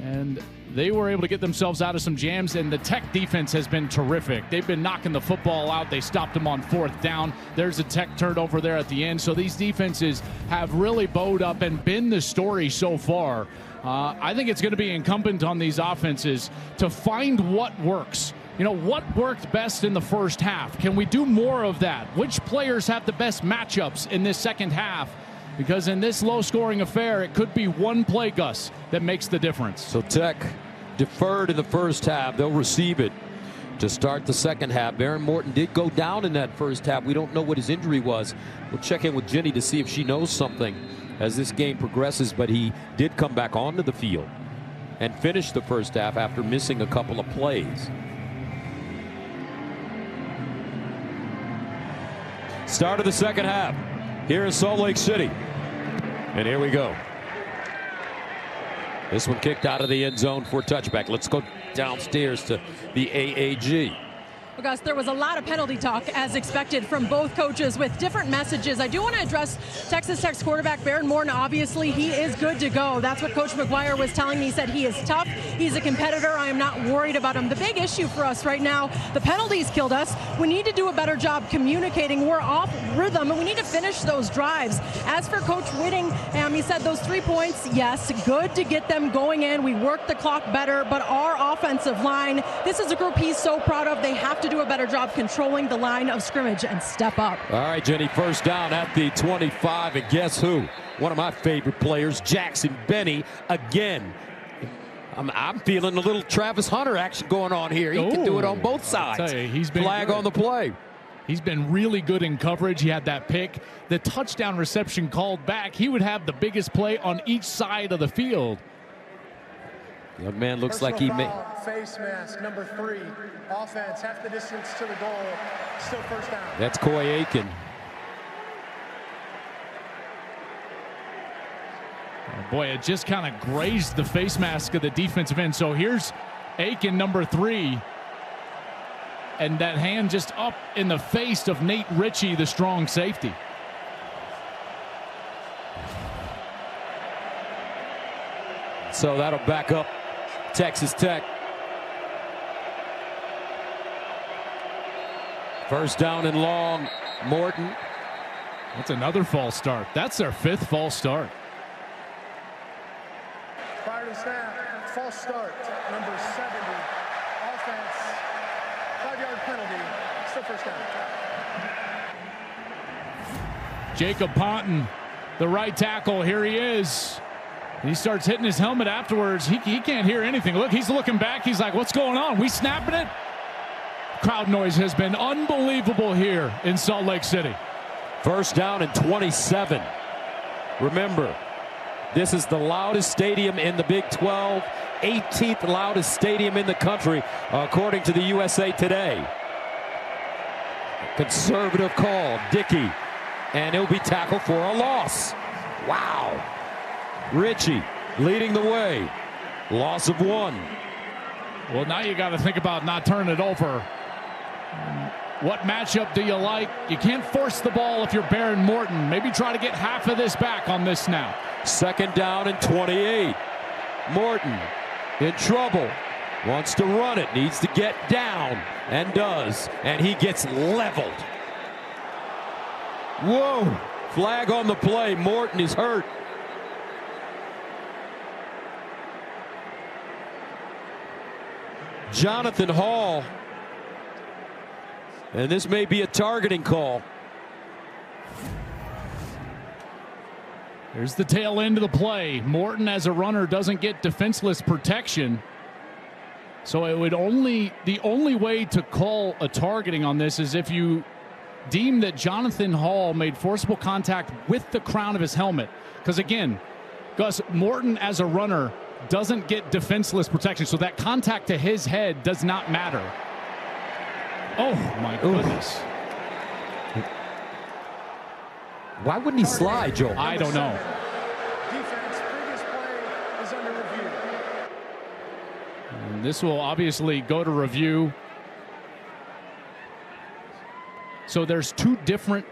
and they were able to get themselves out of some jams, and the Tech defense has been terrific. They've been knocking the football out. They stopped them on 4th down. There's a Tech turnover there at the end. So these defenses have really bowed up and been the story so far. I think it's going to be incumbent on these offenses to find what works. You know, what worked best in the first half? Can we do more of that? Which players have the best matchups in this second half? Because in this low-scoring affair, it could be one play, Gus, that makes the difference. So Tech deferred in the first half. They'll receive it to start the second half. Baron Morton did go down in that first half. We don't know what his injury was. We'll check in with Jenny to see if she knows something as this game progresses, but he did come back onto the field and finish the first half after missing a couple of plays. Start of the second half here in Salt Lake City. And here we go. This one kicked out of the end zone for a touchback. Let's go downstairs to the AAG. Well, Gus, there was a lot of penalty talk, as expected, from both coaches with different messages. I do want to address Texas Tech's quarterback, Baron Morton. Obviously, he is good to go. That's what Coach McGuire was telling me. He said he is tough. He's a competitor. I am not worried about him. The big issue for us right now, the penalties killed us. We need to do a better job communicating. We're off rhythm, and we need to finish those drives. As for Coach Whittingham, he said those 3 points, yes, good to get them going in. We worked the clock better, but our offensive line, this is a group he's so proud of. They have to do a better job controlling the line of scrimmage and step up. All right, Jenny, first down at the 25, and guess who? One of my favorite players, Jackson Benny, again. I'm feeling a little Travis Hunter action going on here. He can do it on both sides. I'll tell you, he's been flag good on the play. He's been really good in coverage. He had that pick. The touchdown reception called back. He would have the biggest play on each side of the field. Young man looks like he may. Face mask, number 3. Offense, half the distance to the goal. Still first down. That's Coy Aiken. Oh boy, it just kind of grazed the face mask of the defensive end. So here's Aiken, number 3. And that hand just up in the face of Nate Ritchie, the strong safety. So that'll back up Texas Tech. First down and long, Morton. That's another false start. That's their 5th false start. Prior to snap, false start, number 70. Offense, 5-yard penalty, still first down. Jacob Ponton, the right tackle, here he is. He starts hitting his helmet afterwards. He can't hear anything. Look, he's looking back. He's like, what's going on? We snapping it? Crowd noise has been unbelievable here in Salt Lake City. First down and 27. Remember, this is the loudest stadium in the Big 12, 18th loudest stadium in the country, according to the USA Today. Conservative call, Dickey, and he'll be tackled for a loss. Wow. Ritchie leading the way. Loss of 1. Well, now you got to think about not turning it over. What matchup do you like? You can't force the ball if you're Baron Morton. Maybe try to get half of this back on this snap. Second down and 28. Morton in trouble. Wants to run it. Needs to get down. And does. And he gets leveled. Whoa. Flag on the play. Morton is hurt. Jonathan Hall. And this may be a targeting call. Here's the tail end of the play. Morton, as a runner, doesn't get defenseless protection. So it would the only way to call a targeting on this is if you deem that Jonathan Hall made forcible contact with the crown of his helmet. Because again, Gus, Morton as a runner doesn't get defenseless protection. So that contact to his head does not matter. Oh my goodness. Why wouldn't he slide, Joe? I don't know. Defense, previous play is under review. And this will obviously go to review. So there's 2 different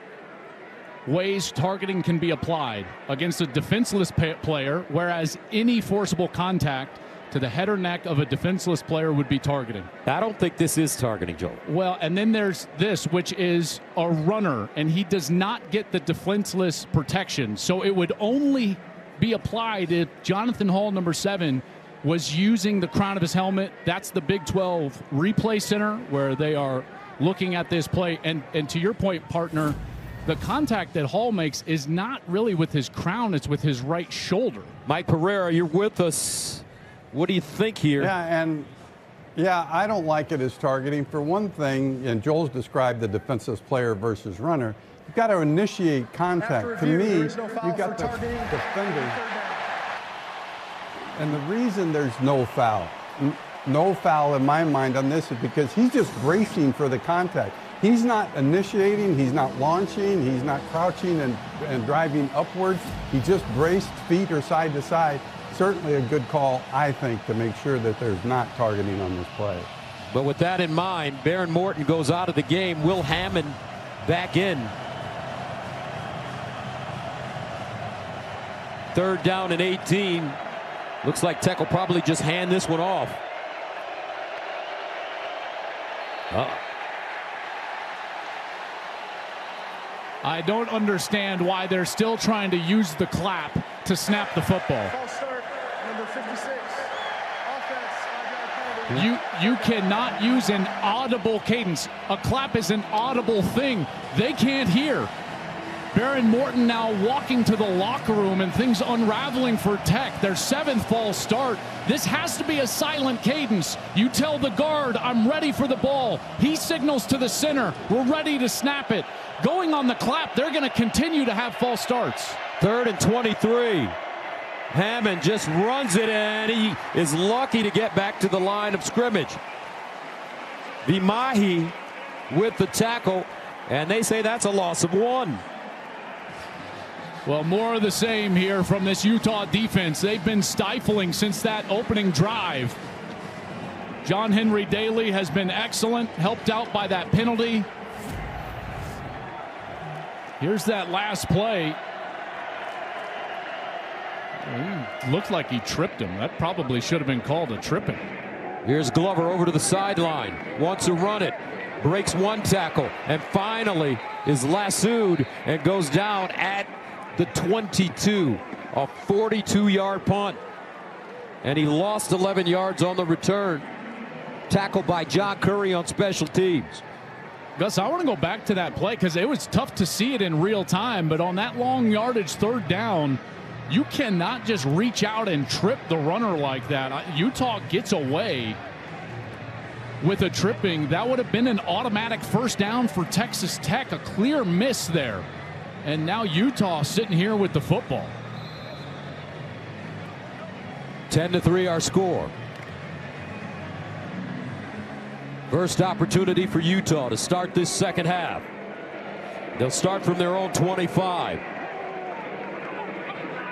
ways targeting can be applied against a defenseless player, whereas any forcible contact to the head or neck of a defenseless player would be targeting. I don't think this is targeting, Joel. Well, and then there's this, which is a runner, and he does not get the defenseless protection. So it would only be applied if Jonathan Hall, number 7, was using the crown of his helmet. That's the Big 12 replay center where they are looking at this play. And to your point, partner, the contact that Hall makes is not really with his crown, it's with his right shoulder. Mike Pereira, you're with us. What do you think here? Yeah, I don't like it as targeting. For one thing, and Joel's described the defenseless player versus runner, you've got to initiate contact. To me, you've got the defender. And the reason there's no foul in my mind on this is because he's just bracing for the contact. He's not initiating, he's not launching, he's not crouching and driving upwards. He just braced, feet or side to side. Certainly a good call, I think, to make sure that there's not targeting on this play. But with that in mind, Baron Morton goes out of the game. Will Hammond back in. 3rd down and 18. Looks like Tech will probably just hand this one off. I don't understand why they're still trying to use the clap to snap the football. False start, number 56. Offense, You cannot use an audible cadence. A clap is an audible thing. They can't hear. Baron Morton now walking to the locker room and things unraveling for Tech. Their 7th false start. This has to be a silent cadence. You tell the guard, I'm ready for the ball. He signals to the center, we're ready to snap it. Going on the clap, they're going to continue to have false starts. 3rd and 23. Hammond just runs it, and he is lucky to get back to the line of scrimmage. Vimahi with the tackle, and they say that's a loss of 1. Well, more of the same here from this Utah defense. They've been stifling since that opening drive. John Henry Daly has been excellent, helped out by that penalty. Here's that last play. Looked like he tripped him. That probably should have been called a tripping. Here's Glover over to the sideline. Wants to run it. Breaks one tackle and finally is lassoed and goes down at the 22. A 42-yard punt. And he lost 11 yards on the return. Tackled by John Curry on special teams. Gus, I want to go back to that play because it was tough to see it in real time, but on that long yardage 3rd down, you cannot just reach out and trip the runner like that. Utah gets away with a tripping. That would have been an automatic 1st down for Texas Tech. A clear miss there. And now Utah sitting here with the football. 10-3 our score. First opportunity for Utah to start this second half. They'll start from their own 25.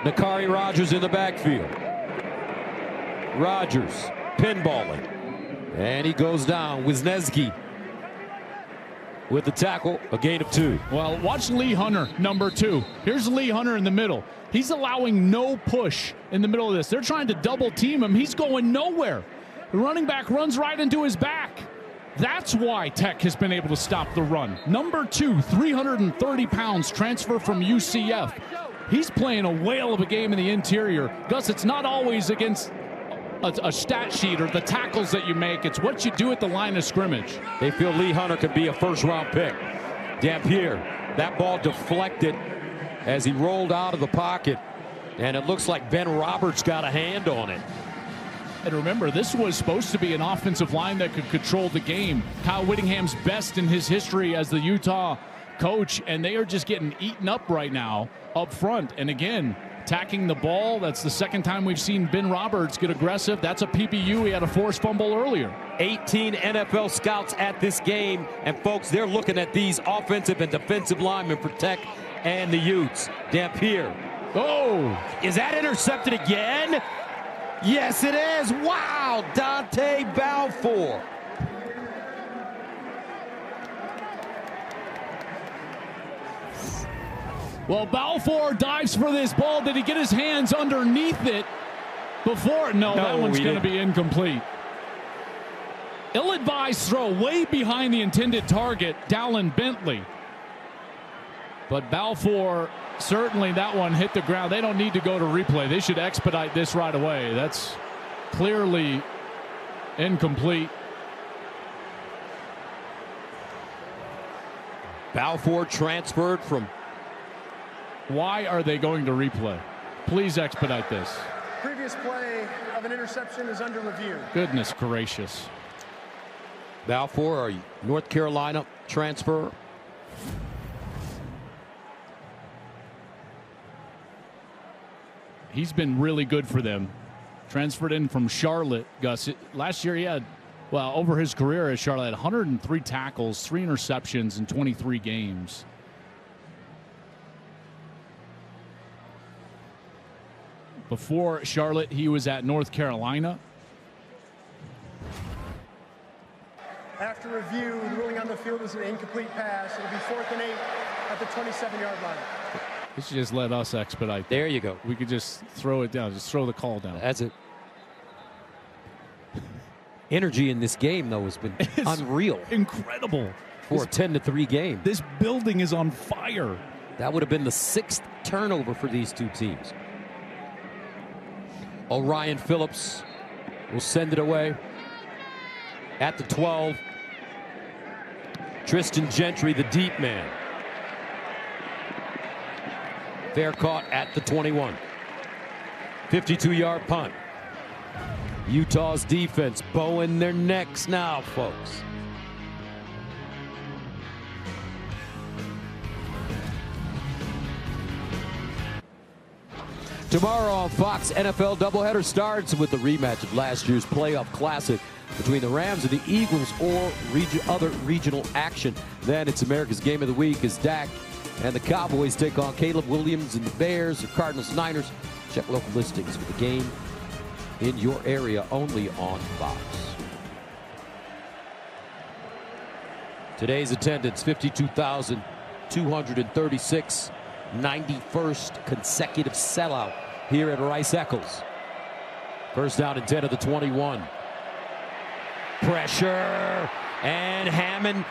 Nakari Rogers in the backfield. Rogers pinballing. And he goes down. Wisniewski with the tackle, a gain of 2. Well, watch Lee Hunter, number 2. Here's Lee Hunter in the middle. He's allowing no push in the middle of this. They're trying to double team him. He's going nowhere. The running back runs right into his back. That's why Tech has been able to stop the run. Number 2, 330 pounds, transfer from UCF. He's playing a whale of a game in the interior. Gus, it's not always against a stat sheet or the tackles that you make. It's what you do at the line of scrimmage. They feel Lee Hunter could be a 1st-round pick. Dampier, that ball deflected as he rolled out of the pocket. And it looks like Ben Roberts got a hand on it. And remember, this was supposed to be an offensive line that could control the game. Kyle Whittingham's best in his history as the Utah coach, and they are just getting eaten up right now up front. And again, attacking the ball. That's the 2nd time we've seen Ben Roberts get aggressive. That's a PBU. He had a forced fumble earlier. 18 NFL scouts at this game. And folks, they're looking at these offensive and defensive linemen for Tech and the Utes. Dampier. Oh! Is that intercepted again? Yes, it is. Wow, Dante Balfour. Well, Balfour dives for this ball. Did he get his hands underneath it? Before, no, that one's going to be incomplete. Ill-advised throw way behind the intended target, Dallin Bentley. But Balfour, certainly that one hit the ground. They don't need to go to replay. They should expedite this right away. That's clearly incomplete. Balfour transferred from. Why are they going to replay? Please expedite this. Previous play of an interception is under review. Goodness gracious. Balfour, a North Carolina transfer. He's been really good for them. Transferred in from Charlotte, Gus. Last year he had, well, over his career at Charlotte, 103 tackles, 3 interceptions in 23 games. Before Charlotte, he was at North Carolina. After review, the ruling on the field is an incomplete pass. It'll be 4th and 8 at the 27-yard line. They should just let us expedite. There you go. We could just throw it down. Just throw the call down. That's it. Energy in this game, though, has been unreal. Incredible. For a 10-3 game. This building is on fire. That would have been the 6th turnover for these two teams. Orion Phillips will send it away at the 12. Tristan Gentry, the deep man. Fair caught at the 21. 52-yard punt. Utah's defense bowing their necks now, folks. Tomorrow on Fox, NFL doubleheader starts with the rematch of last year's playoff classic between the Rams and the Eagles, or other regional action. Then it's America's Game of the Week as Dak and the Cowboys take on Caleb Williams and the Bears, the Cardinals, Niners. Check local listings for the game in your area only on Fox. Today's attendance, 52,236, 91st consecutive sellout here at Rice-Eccles. First down and 10 of the 21. Pressure, and Hammond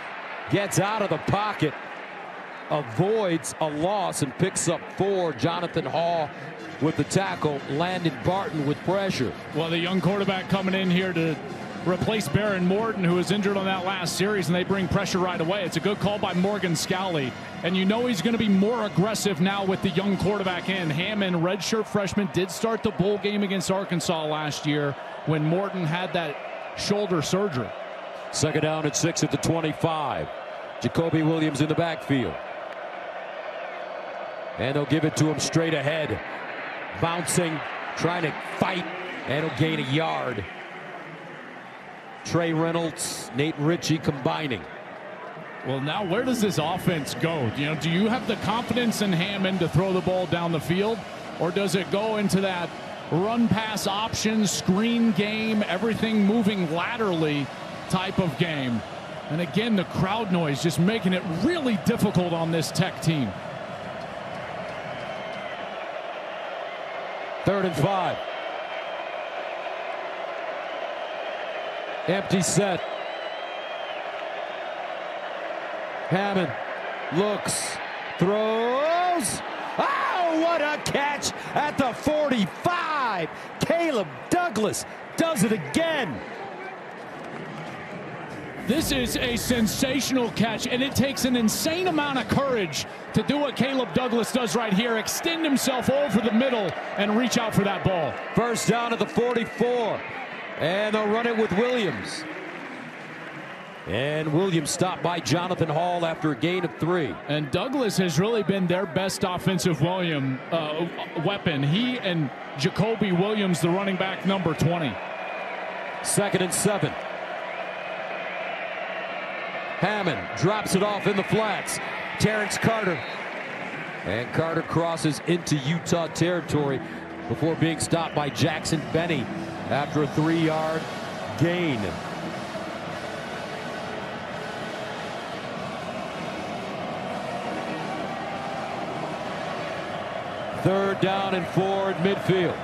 gets out of the pocket, avoids a loss and picks up 4. Jonathan Hall with the tackle. Landon Barton with pressure. Well, the young quarterback coming in here to replace Baron Morton, who was injured on that last series, and they bring pressure right away. It's a good call by Morgan Scally, and you know he's going to be more aggressive now with the young quarterback in. Hammond, redshirt freshman, did start the bowl game against Arkansas last year when Morton had that shoulder surgery. Second down and 6 at the 25. Jacoby Williams in the backfield. And they'll give it to him straight ahead. Bouncing, trying to fight, and he'll gain a yard. Trey Reynolds, Nate Ritchie combining. Well, now where does this offense go? You know, do you have the confidence in Hammond to throw the ball down the field, or does it go into that run pass option, screen game, everything moving laterally type of game? And again, the crowd noise just making it really difficult on this Tech team. 3rd and 5. Empty set. Hammond looks, throws. Oh, what a catch at the 45. Caleb Douglas does it again. This is a sensational catch, and it takes an insane amount of courage to do what Caleb Douglas does right here, extend himself over the middle and reach out for that ball. First down at the 44, and they'll run it with Williams. And Williams stopped by Jonathan Hall after a gain of 3. And Douglas has really been their best offensive weapon. He and Jacoby Williams, the running back, number 20. 2nd and 7. Hammond drops it off in the flats. Terrence Carter. And Carter crosses into Utah territory before being stopped by Jackson Benny after a 3-yard gain. Third down and 4 at midfield.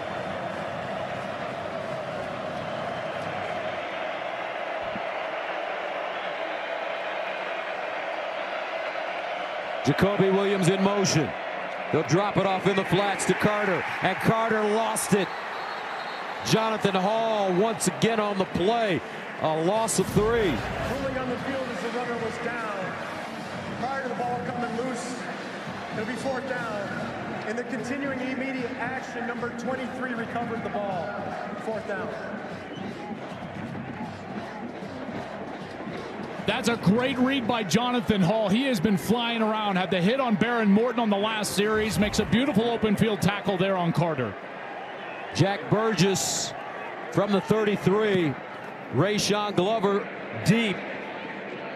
Jacoby Williams in motion. They'll drop it off in the flats to Carter, and Carter lost it. Jonathan Hall once again on the play. A loss of 3. Ruling on the field as the runner was down. Prior to the ball coming loose, it'll be 4th down. In the continuing immediate action, number 23 recovered the ball. 4th down. That's a great read by Jonathan Hall. He has been flying around. Had the hit on Baron Morton on the last series. Makes a beautiful open field tackle there on Carter. Jack Burgess from the 33. Rayshon Glover deep.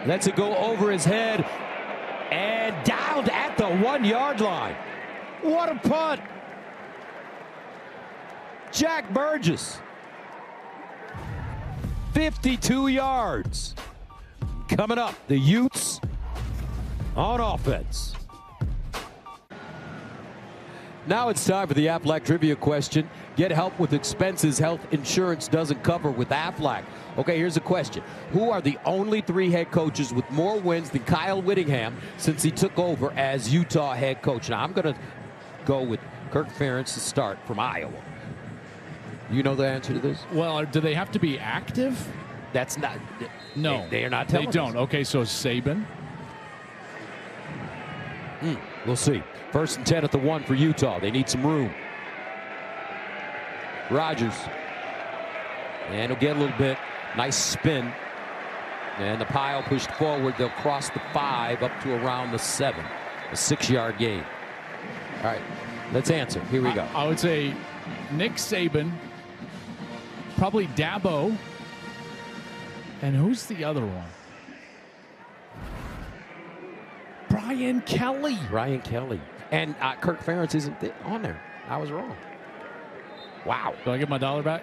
Lets it go over his head. And down at the 1-yard line. What a punt. Jack Burgess. 52 yards. Coming up, the Utes on offense. Now it's time for the Aflac trivia question. Get help with expenses health insurance doesn't cover with Aflac. Okay, here's a question. Who are the only 3 head coaches with more wins than Kyle Whittingham since he took over as Utah head coach? Now, I'm going to go with Kirk Ferentz to start from Iowa. You know the answer to this? Well, do they have to be active? That's not. No. They are not telling They don't. us. Okay, so Saban. We'll see. 1st and 10 at the 1 for Utah. They need some room. Rodgers. And he'll get a little bit. Nice spin. And the pile pushed forward. They'll cross the 5 up to around the 7. A 6-yard gain. All right, let's answer. Here we go. I would say Nick Saban, probably Dabo, and who's the other one? Brian Kelly. Brian Kelly. And Kirk Ferentz isn't on there. I was wrong. Wow. Do I get my $1 back?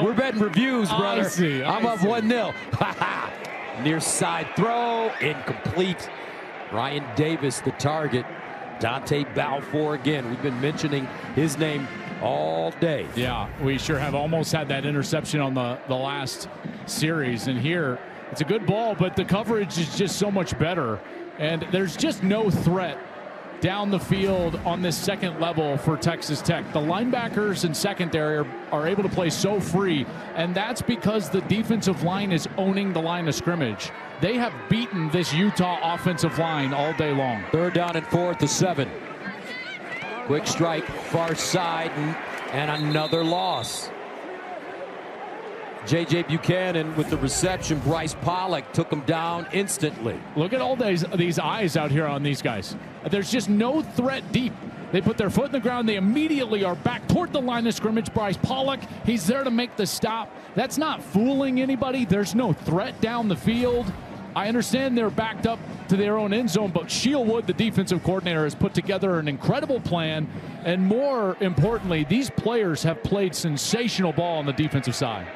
We're betting reviews, brother. I see. I'm up 1-0. Near side throw. Incomplete. Ryan Davis, the target. Dante Balfour again. We've been mentioning his name all day. Yeah, we sure have. Almost had that interception on the last series. And here, it's a good ball, but the coverage is just so much better. And there's just no threat down the field on this second level for Texas Tech. The linebackers and secondary are able to play so free, and that's because the defensive line is owning the line of scrimmage. They have beaten this Utah offensive line all day long. 3rd down and 4th to 7. Quick strike, far side, and another loss. J.J. Buchanan with the reception. Bryce Pollock took him down instantly. Look at all these eyes out here on these guys. There's just no threat deep. They put their foot in the ground. They immediately are back toward the line of scrimmage. Bryce Pollock, he's there to make the stop. That's not fooling anybody. There's no threat down the field. I understand they're backed up to their own end zone, but Shieldwood, the defensive coordinator, has put together an incredible plan. And more importantly, these players have played sensational ball on the defensive side.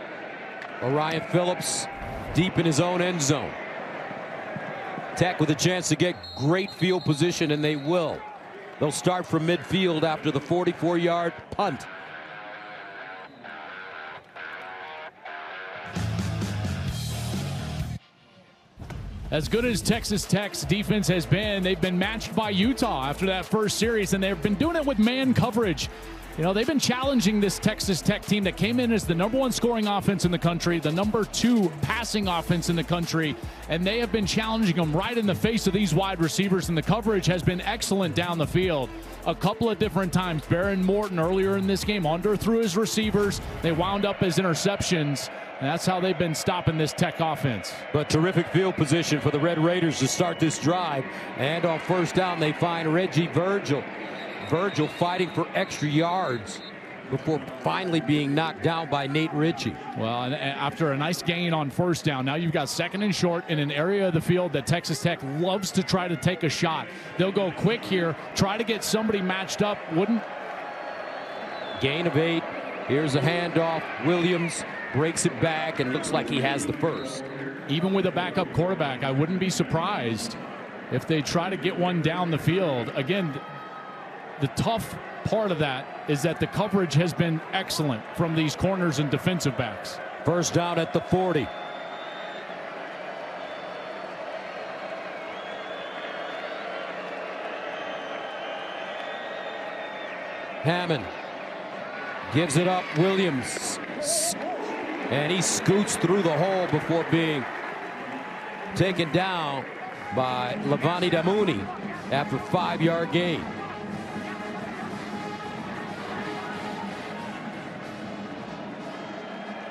Orion Phillips deep in his own end zone. Tech with a chance to get great field position, and they will. They'll start from midfield after the 44-yard punt. As good as Texas Tech's defense has been, they've been matched by Utah after that first series, and they've been doing it with man coverage. You know, they've been challenging this Texas Tech team that came in as the #1 scoring offense in the country, the #2 passing offense in the country, and they have been challenging them right in the face of these wide receivers, and the coverage has been excellent down the field. A couple of different times, Baron Morton earlier in this game underthrew his receivers. They wound up as interceptions, and that's how they've been stopping this Tech offense. But terrific field position for the Red Raiders to start this drive, and on 1st down, they find Reggie Virgil. Virgil fighting for extra yards before finally being knocked down by Nate Ritchie. Well, and after a nice gain on 1st down, now you've got 2nd and short in an area of the field that Texas Tech loves to try to take a shot. They'll go quick here, try to get somebody matched up. Gain of 8. Here's a handoff. Williams breaks it back and looks like he has the first. Even with a backup quarterback, I wouldn't be surprised if they try to get one down the field. Again, the tough part of that is that the coverage has been excellent from these corners and defensive backs. 1st down at the 40. Hammond gives it up. Williams. And he scoots through the hole before being taken down by Levani Damuni after 5-yard gain.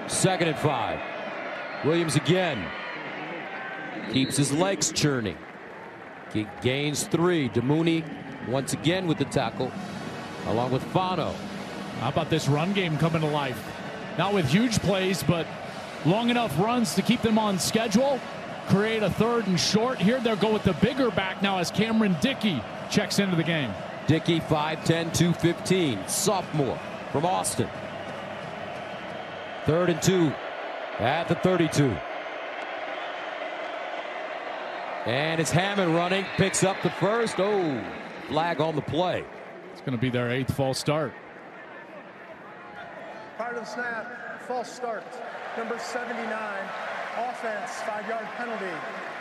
Second and 5. Williams again. Keeps his legs churning. He gains 3. Damuni once again with the tackle, along with Fano. How about this run game coming to life? Not with huge plays, but long enough runs to keep them on schedule. Create a 3rd and short. Here they'll go with the bigger back now as Cameron Dickey checks into the game. Dickey, 5'10", 215, sophomore from Austin. 3rd and 2 at the 32. And it's Hammond running, picks up the first. Oh, flag on the play. It's going to be their 8th false start. Prior to the snap, false start. Number 79, offense, 5-yard penalty,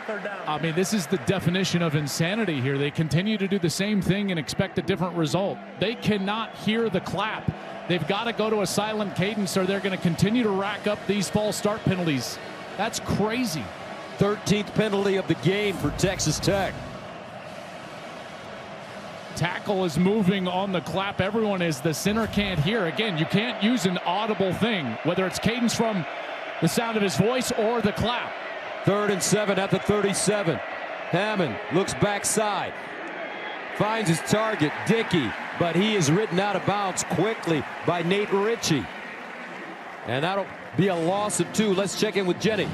3rd down. I mean, this is the definition of insanity here. They continue to do the same thing and expect a different result. They cannot hear the clap. They've got to go to a silent cadence or they're going to continue to rack up these false start penalties. That's crazy. 13th penalty of the game for Texas Tech. Tackle is moving on the clap. Everyone is. The center can't hear. Again, you can't use an audible thing, whether it's cadence from the sound of his voice or the clap. 3rd and 7 at the 37. Hammond looks backside. Finds his target, Dickey, but he is ridden out of bounds quickly by Nate Ritchie. And that'll be a loss of 2. Let's check in with Jenny.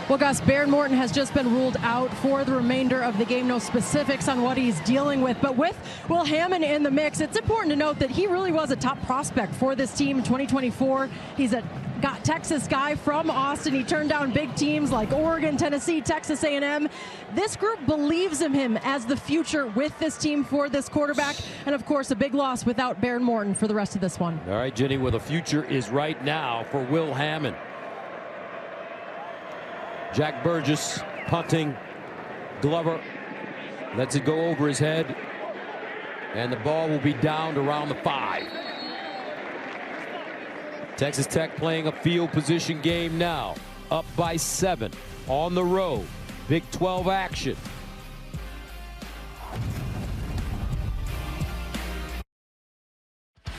Well, Gus, Baron Morton has just been ruled out for the remainder of the game. No specifics on what he's dealing with. But with Will Hammond in the mix, it's important to note that he really was a top prospect for this team in 2024. He's a Texas guy from Austin. He turned down big teams like Oregon, Tennessee, Texas A&M. This group believes in him as the future with this team for this quarterback. And, of course, a big loss without Baron Morton for the rest of this one. All right, Jenny, where the future is right now for Will Hammond. Jack Burgess punting. Glover lets it go over his head. And the ball will be downed around the 5. Texas Tech playing a field position game now. Up by 7 on the road. Big 12 action.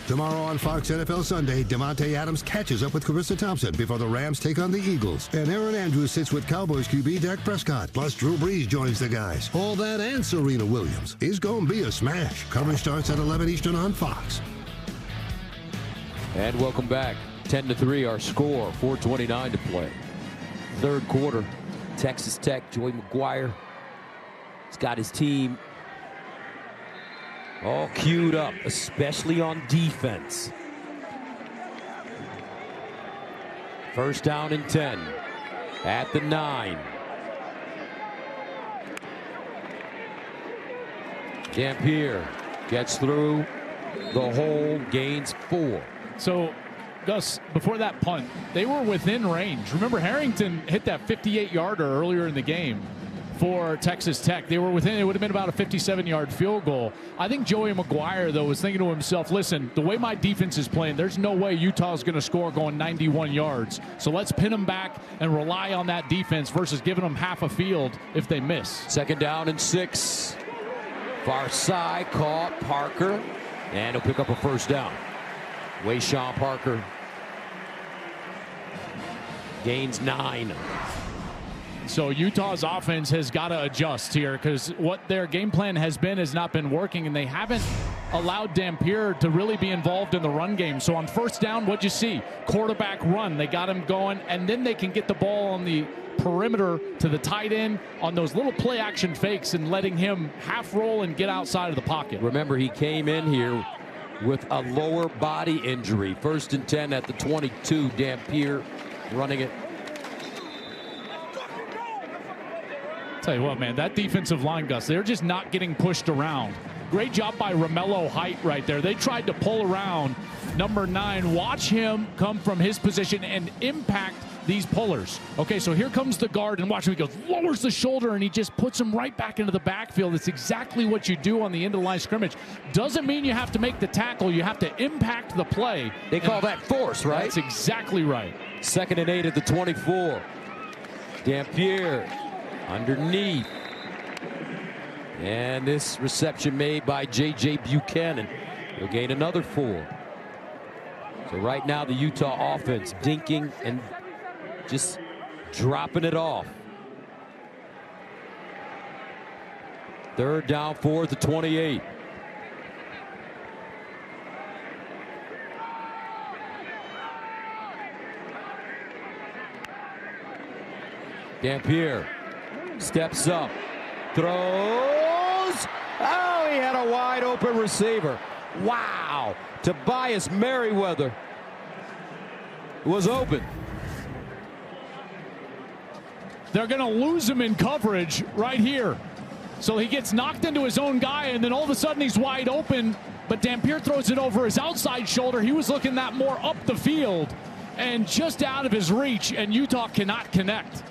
Tomorrow on Fox NFL Sunday, Devontae Adams catches up with Carissa Thompson before the Rams take on the Eagles. And Erin Andrews sits with Cowboys QB Dak Prescott. Plus, Drew Brees joins the guys. All that and Serena Williams. It's going to be a smash. Coverage starts at 11 Eastern on Fox. And welcome back. 10-3 our score. 4:29 to play. 3rd quarter. Texas Tech, Joey McGuire. He's got his team all queued up, especially on defense. 1st down and 10 at the 9. Dampier gets through the hole, gains 4. So, Gus, before that punt, they were within range. Remember, Harrington hit that 58-yarder earlier in the game for Texas Tech. They were within. It would have been about a 57-yard field goal. I think Joey McGuire, though, was thinking to himself, listen, the way my defense is playing, there's no way Utah's going to score going 91 yards. So let's pin them back and rely on that defense versus giving them half a field if they miss. 2nd down and 6. Far side, caught Parker, and he'll pick up a 1st down. Wayshawn Parker gains 9. So Utah's offense has got to adjust here because what their game plan has not been working, and they haven't allowed Dampier to really be involved in the run game. So on 1st down, what'd you see? Quarterback run. They got him going, and then they can get the ball on the perimeter to the tight end on those little play action fakes and letting him half roll and get outside of the pocket. Remember, he came in here with a lower body injury. 1st and 10 at the 22. Dampier running it. Tell you what, man, that defensive line, Gus, they're just not getting pushed around. Great job by Romello Height right there. They tried to pull around number 9. Watch him come from his position and impact these pullers. Okay, so here comes the guard, and watch him. He goes, lowers the shoulder, and he just puts him right back into the backfield. It's exactly what you do on the end of the line of scrimmage. Doesn't mean you have to make the tackle. You have to impact the play. They call that force, right? That's exactly right. 2nd and 8 at the 24. Dampier underneath. And this reception made by J.J. Buchanan. He'll gain another 4. So right now the Utah offense dinking and just dropping it off. 3rd down, 4 at the 28. Dampier steps up, throws. Oh, he had a wide open receiver. Wow. Tobias Merriweather was open. They're going to lose him in coverage right here. So he gets knocked into his own guy, and then all of a sudden he's wide open, but Dampier throws it over his outside shoulder. He was looking that more up the field and just out of his reach, and Utah cannot connect.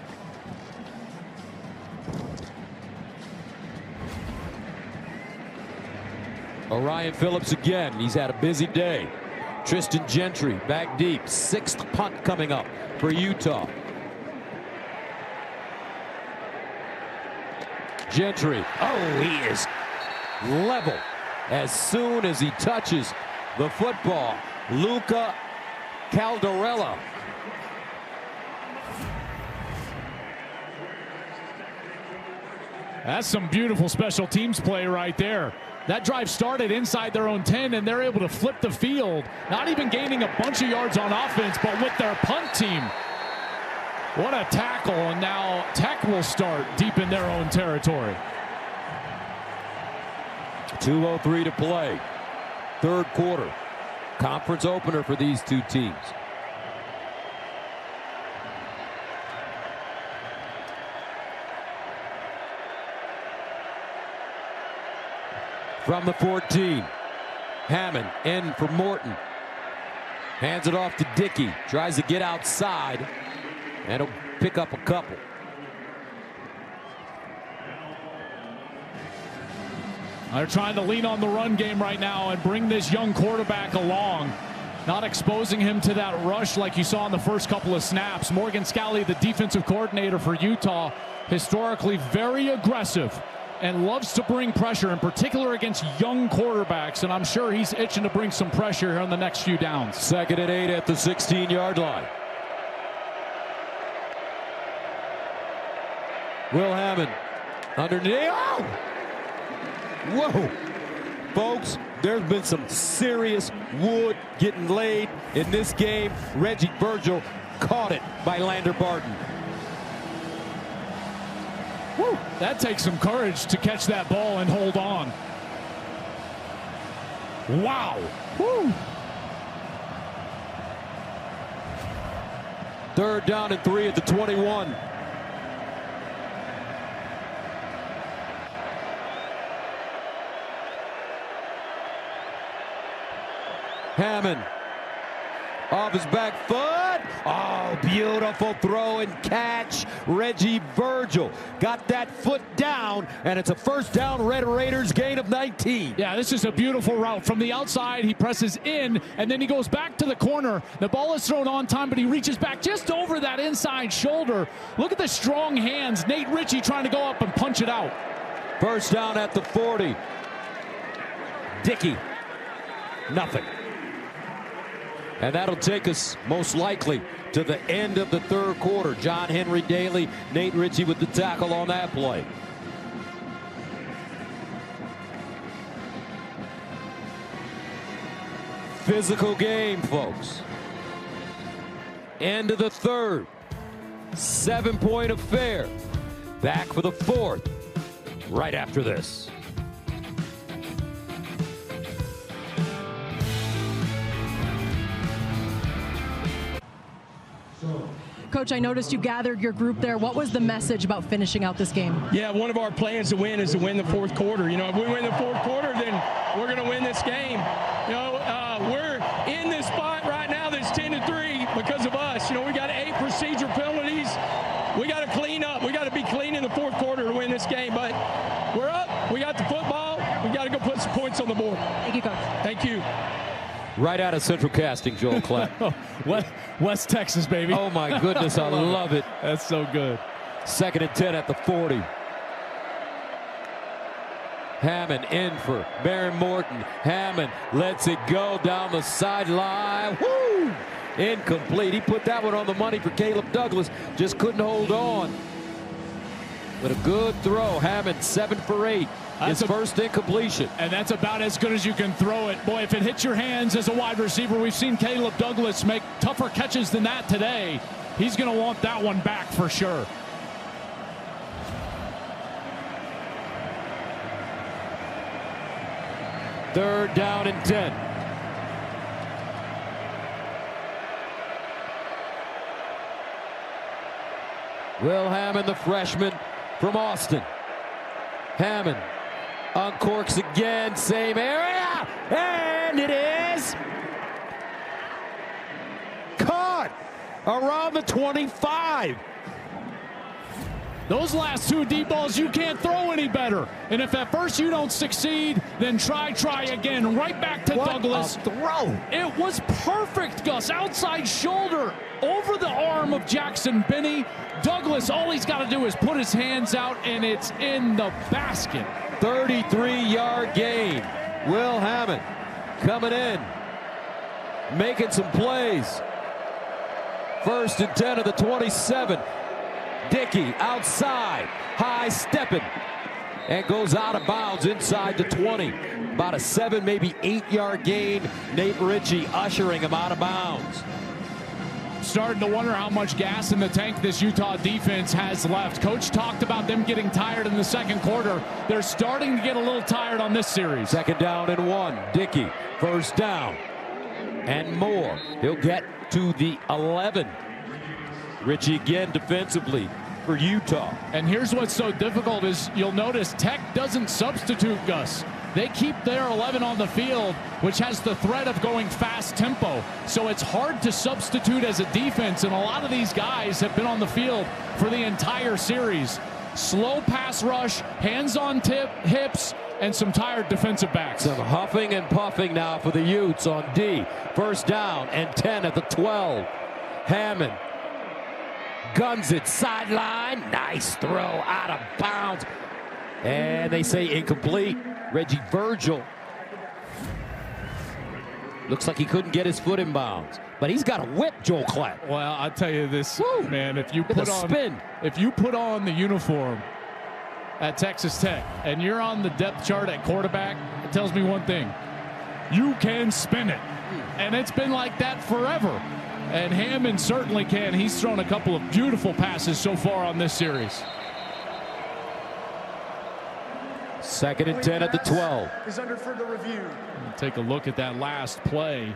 Orion Phillips again. He's had a busy day. Tristan Gentry back deep. 6th punt coming up for Utah. Gentry. Oh, he is level as soon as he touches the football. Luca Caldarella. That's some beautiful special teams play right there. That drive started inside their own 10, and they're able to flip the field, not even gaining a bunch of yards on offense, but with their punt team. What a tackle, and now Tech will start deep in their own territory. 2:03 to play. 3rd quarter. Conference opener for these two teams. From the 14, Hammond in for Morton. Hands it off to Dickey. Tries to get outside, and he'll pick up a couple. They're trying to lean on the run game right now and bring this young quarterback along. Not exposing him to that rush like you saw in the first couple of snaps. Morgan Scalley, the defensive coordinator for Utah, historically very aggressive and loves to bring pressure, in particular against young quarterbacks, and I'm sure he's itching to bring some pressure here on the next few downs. 2nd and 8 at the 16-yard line. Will Hammond underneath. Oh! Whoa! Folks, there's been some serious wood getting laid in this game. Reggie Virgil caught it by Lander Barton. Woo, that takes some courage to catch that ball and hold on. Wow. Woo. 3rd down and 3 at the 21. Hammond off his back foot. Oh, beautiful throw and catch. Reggie Virgil got that foot down, and it's a 1st down. Red Raiders gain of 19. Yeah, this is a beautiful route. From the outside, he presses in, and then he goes back to the corner. The ball is thrown on time, but he reaches back just over that inside shoulder. Look at the strong hands. Nate Ritchie trying to go up and punch it out. 1st down at the 40. Dickey, nothing. And that'll take us most likely to the end of the 3rd quarter. John Henry Daly, Nate Ritchie with the tackle on that play. Physical game, folks. End of the 3rd. 7-point affair. Back for the 4th right after this. Coach, I noticed you gathered your group there. What was the message about finishing out this game? Yeah, one of our plans to win is to win the 4th quarter. You know, if we win the 4th quarter, then we're going to win this game. You know, we're in this spot right now that's 10-3 because of us. You know, we got 8 procedure Right out of Central Casting, Joel Klatt. West Texas, baby. Oh, my goodness, I love it. That's so good. 2nd and 10 at the 40. Hammond in for Baron Morton. Hammond lets it go down the sideline. Woo! Incomplete. He put that one on the money for Caleb Douglas. Just couldn't hold on. But a good throw. Hammond 7 for 8. His first incompletion. And that's about as good as you can throw it. Boy, if it hits your hands as a wide receiver, we've seen Caleb Douglas make tougher catches than that today. He's going to want that one back for sure. Third down and 10. Will Hammond, the freshman from Austin. Hammond uncorks again, same area, and it is caught around the 25. Those last 2 deep balls, you can't throw any better. And if at first you don't succeed, then try again. Right back to Douglas. Throw. It was perfect, Gus. Outside shoulder over the arm of Jackson Binney. Douglas, all he's got to do is put his hands out, and it's in the basket. 33-yard gain. Will Hammond coming in, making some plays. 1st and 10 of the 27. Dickey outside, high stepping, and goes out of bounds inside the 20. About a 7, maybe 8-yard gain. Nate Ritchie ushering him out of bounds. Starting to wonder how much gas in the tank this Utah defense has left. Coach talked about them getting tired in the 2nd quarter. They're starting to get a little tired on this series. 2nd down and 1. Dickey, 1st down and more. He'll get to the 11. Ritchie again defensively for Utah. And here's what's so difficult is you'll notice Tech doesn't substitute, Gus. They keep their 11 on the field, which has the threat of going fast tempo. So it's hard to substitute as a defense, and a lot of these guys have been on the field for the entire series. Slow pass rush, hands on hips, and some tired defensive backs. Some huffing and puffing now for the Utes on D. 1st down and 10 at the 12. Hammond guns it sideline. Nice throw out of bounds. And they say incomplete. Reggie Virgil. Looks like he couldn't get his foot in bounds. But he's got a whip, Joel Klatt. Well, I'll tell you this, man, if you put on the uniform at Texas Tech and you're on the depth chart at quarterback, it tells me one thing. You can spin it. And it's been like that forever. And Hammond certainly can. He's thrown a couple of beautiful passes so far on this series. 2nd and 10 at the 12. Is under further review. Take a look at that last play.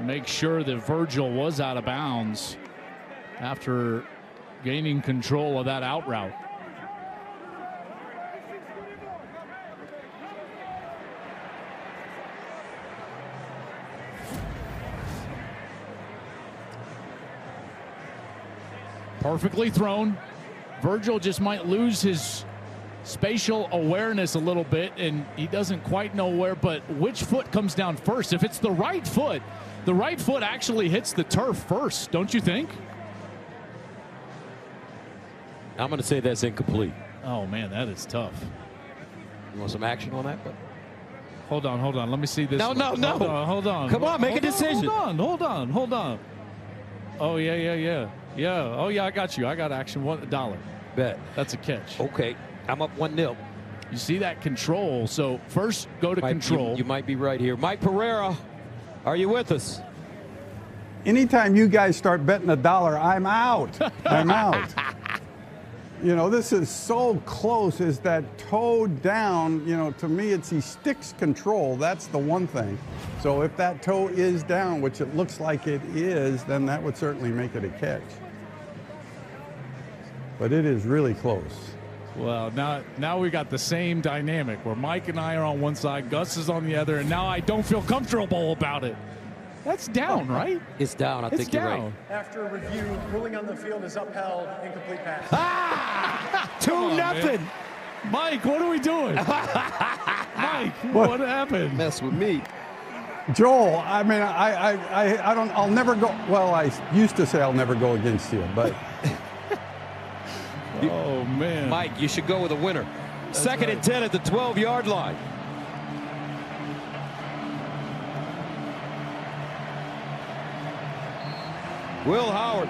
Make sure that Virgil was out of bounds after gaining control of that out route. Perfectly thrown. Virgil just might lose his spatial awareness a little bit, and he doesn't quite know where, but which foot comes down first? If it's the right foot actually hits the turf first, don't you think? I'm going to say that's incomplete. Oh, man, that is tough. You want some action on that? But hold on. Let me see this. No. Hold on. Come on, make a decision. Hold on. Oh, yeah. Oh, yeah, I got you. I got action. $1. Bet. That's a catch. Okay. I'm up 1-0. You see that control. So first go to control. You might be right here. Mike Pereira, are you with us? Anytime you guys start betting $1, I'm out. I'm out. You know, this is so close. Is that toe down? You know, to me, he sticks control. That's the one thing. So if that toe is down, which it looks like it is, then that would certainly make it a catch. But it is really close. Well, now we got the same dynamic where Mike and I are on one side, Gus is on the other, and now I don't feel comfortable about it. That's down, right? It's down. I think you're right. After review, ruling on the field is upheld. Incomplete pass. 2-0. Mike, what are we doing? Mike, what happened? Mess with me. Joel, I mean, I don't, I'll never go, well, I used to say I'll never go against you, but. Oh, man. Mike, you should go with a winner. Second and 10 at the 12-yard line. Will Howard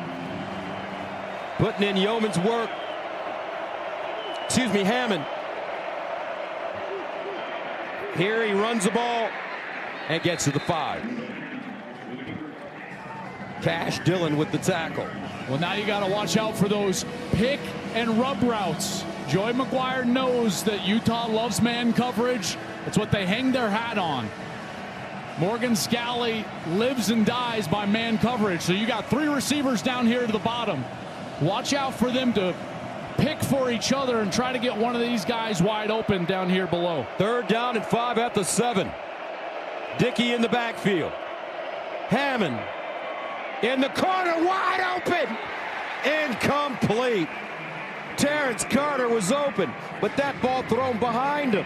putting in yeoman's work. Excuse me, Hammond. Here he runs the ball and gets to the 5. Cash Dillon with the tackle. Well, now you got to watch out for those pick and rub routes. Joey McGuire knows that Utah loves man coverage. It's what they hang their hat on. Morgan Scally lives and dies by man coverage. So you got 3 receivers down here to the bottom. Watch out for them to pick for each other and try to get one of these guys wide open down here below. 3rd down and 5 at the 7. Dickey in the backfield. Hammond in the corner, wide open. Incomplete. Terrence Carter was open, but that ball thrown behind him.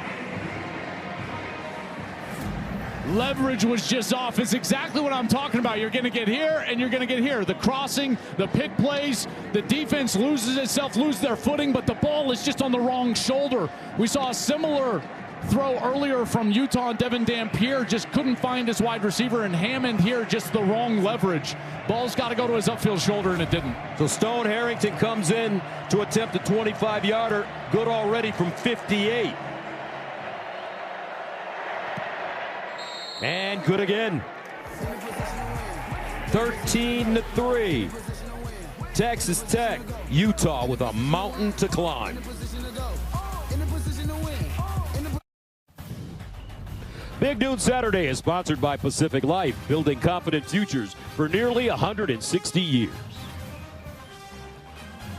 Leverage was just off. It's exactly what I'm talking about. You're going to get here and you're going to get here. The crossing, the pick plays, the defense loses itself, lose their footing, but the ball is just on the wrong shoulder. We saw a similar throw earlier from Utah. Devin Dampier just couldn't find his wide receiver, and Hammond here just the wrong leverage. Ball's got to go to his upfield shoulder, and it didn't. So Stone Harrington comes in to attempt a 25-yarder. Good already from 58. And good again. 13-3. Texas Tech. Utah with a mountain to climb. Big Noon Saturday is sponsored by Pacific Life, building confident futures for nearly 160 years.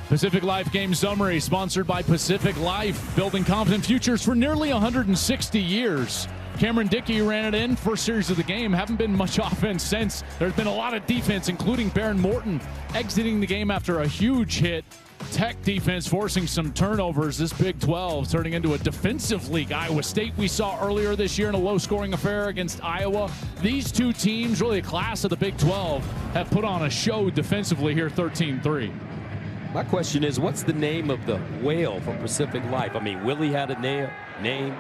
Pacific Life Game Summary sponsored by Pacific Life, building confident futures for nearly 160 years. Cameron Dickey ran it in first series of the game. Haven't been much offense since. There's been a lot of defense, including Baron Morton exiting the game after a huge hit. Tech defense forcing some turnovers. This Big 12 turning into a defensive league. Iowa State we saw earlier this year in a low-scoring affair against Iowa. These two teams, really a class of the Big 12, have put on a show defensively here 13-3. My question is, what's the name of the whale for Pacific Life? I mean, Willie had a name.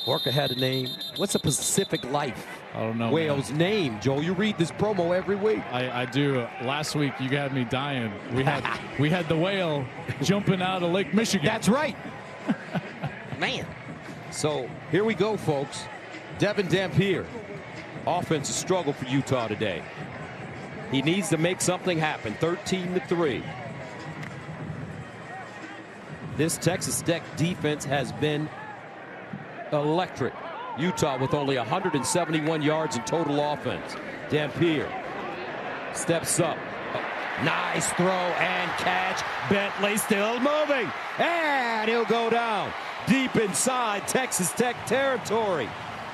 Orca had a name. What's a Pacific Life? I don't know. Whale's name, Joel. You read this promo every week. I do. Last week you had me dying. We had the whale jumping out of Lake Michigan. That's right. Man. So here we go, folks. Devin Dampier. Offensive struggle for Utah today. He needs to make something happen. 13-3. This Texas Tech defense has been electric. Utah with only 171 yards in total offense. Dampier steps up. Nice throw and catch. Bentley still moving. And he'll go down deep inside Texas Tech territory.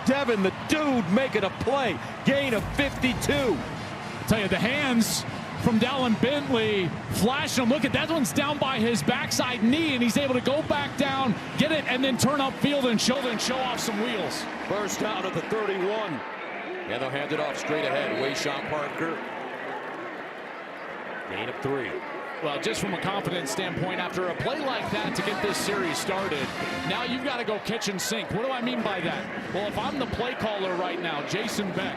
Devin, the dude, making a play. Gain of 52. I'll tell you, the hands from Dallin Bentley flash him. Look at that one's down by his backside knee, and he's able to go back down, get it, and then turn upfield and show off some wheels. First down at the 31. And they'll hand it off straight ahead. Wayshawn Parker. Gain of 3. Well, just from a confidence standpoint, after a play like that to get this series started, now you've got to go catch and sink. What do I mean by that? Well, if I'm the play caller right now, Jason Beck,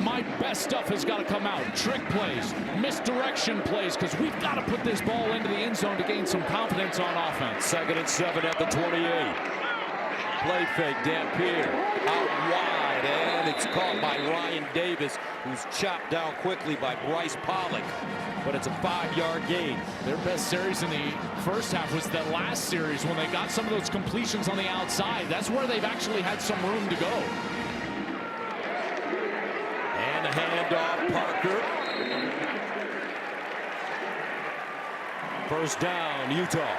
my best stuff has got to come out. Trick plays, misdirection plays, because we've got to put this ball into the end zone to gain some confidence on offense. 2nd and 7 at the 28. Play fake, Dampier out wide, and it's caught by Ryan Davis, who's chopped down quickly by Bryce Pollock. But it's a 5-yard gain. Their best series in the first half was the last series when they got some of those completions on the outside. That's where they've actually had some room to go. And a handoff, Parker. First down, Utah.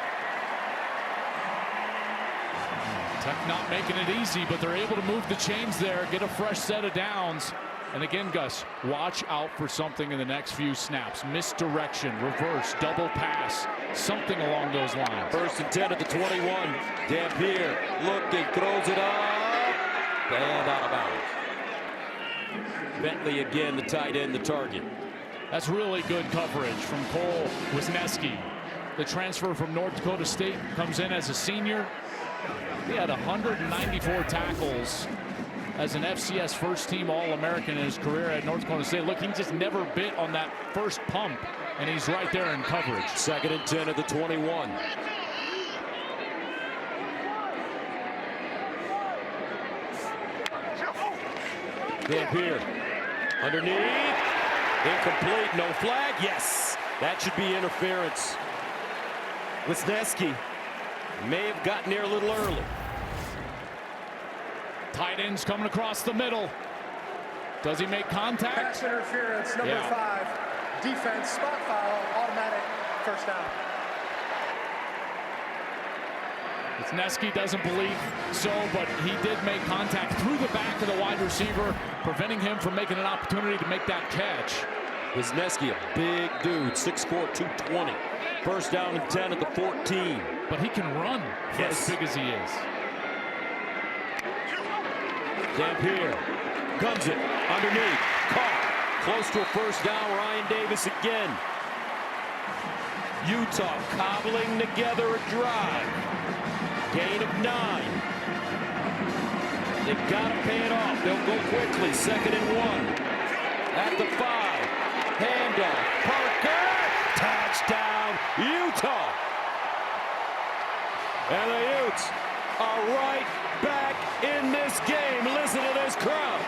Tech not making it easy, but they're able to move the chains there, get a fresh set of downs. And again, Gus, watch out for something in the next few snaps. Misdirection, reverse, double pass, something along those lines. 1st and 10 at the 21. Dampier looking, throws it up, and out of bounds. Bentley again, the tight end, the target. That's really good coverage from Cole Wisniewski. The transfer from North Dakota State comes in as a senior. He had 194 tackles as an FCS first-team All-American in his career at North Dakota State. Look, he just never bit on that first pump, and he's right there in coverage. 2nd and 10 at the 21. Camp here. Underneath. Incomplete. No flag. Yes. That should be interference. Wisniewski may have gotten there a little early. Tight ends coming across the middle. Does he make contact? Pass interference, number 5. Defense, spot foul, automatic first down. Wisniewski doesn't believe so, but he did make contact through the back of the wide receiver, preventing him from making an opportunity to make that catch. Wisniewski, a big dude, 6'4", 220. First down and 10 at the 14. But he can run for as big as he is. Camp here. Guns it. Underneath. Caught. Close to a first down. Ryan Davis again. Utah cobbling together a drive. Gain of 9. They've got to pay it off. They'll go quickly. 2nd and 1. At the 5. Handoff. Parker. Touchdown. Utah. And the Utes are right back in this game. Listen to this crowd.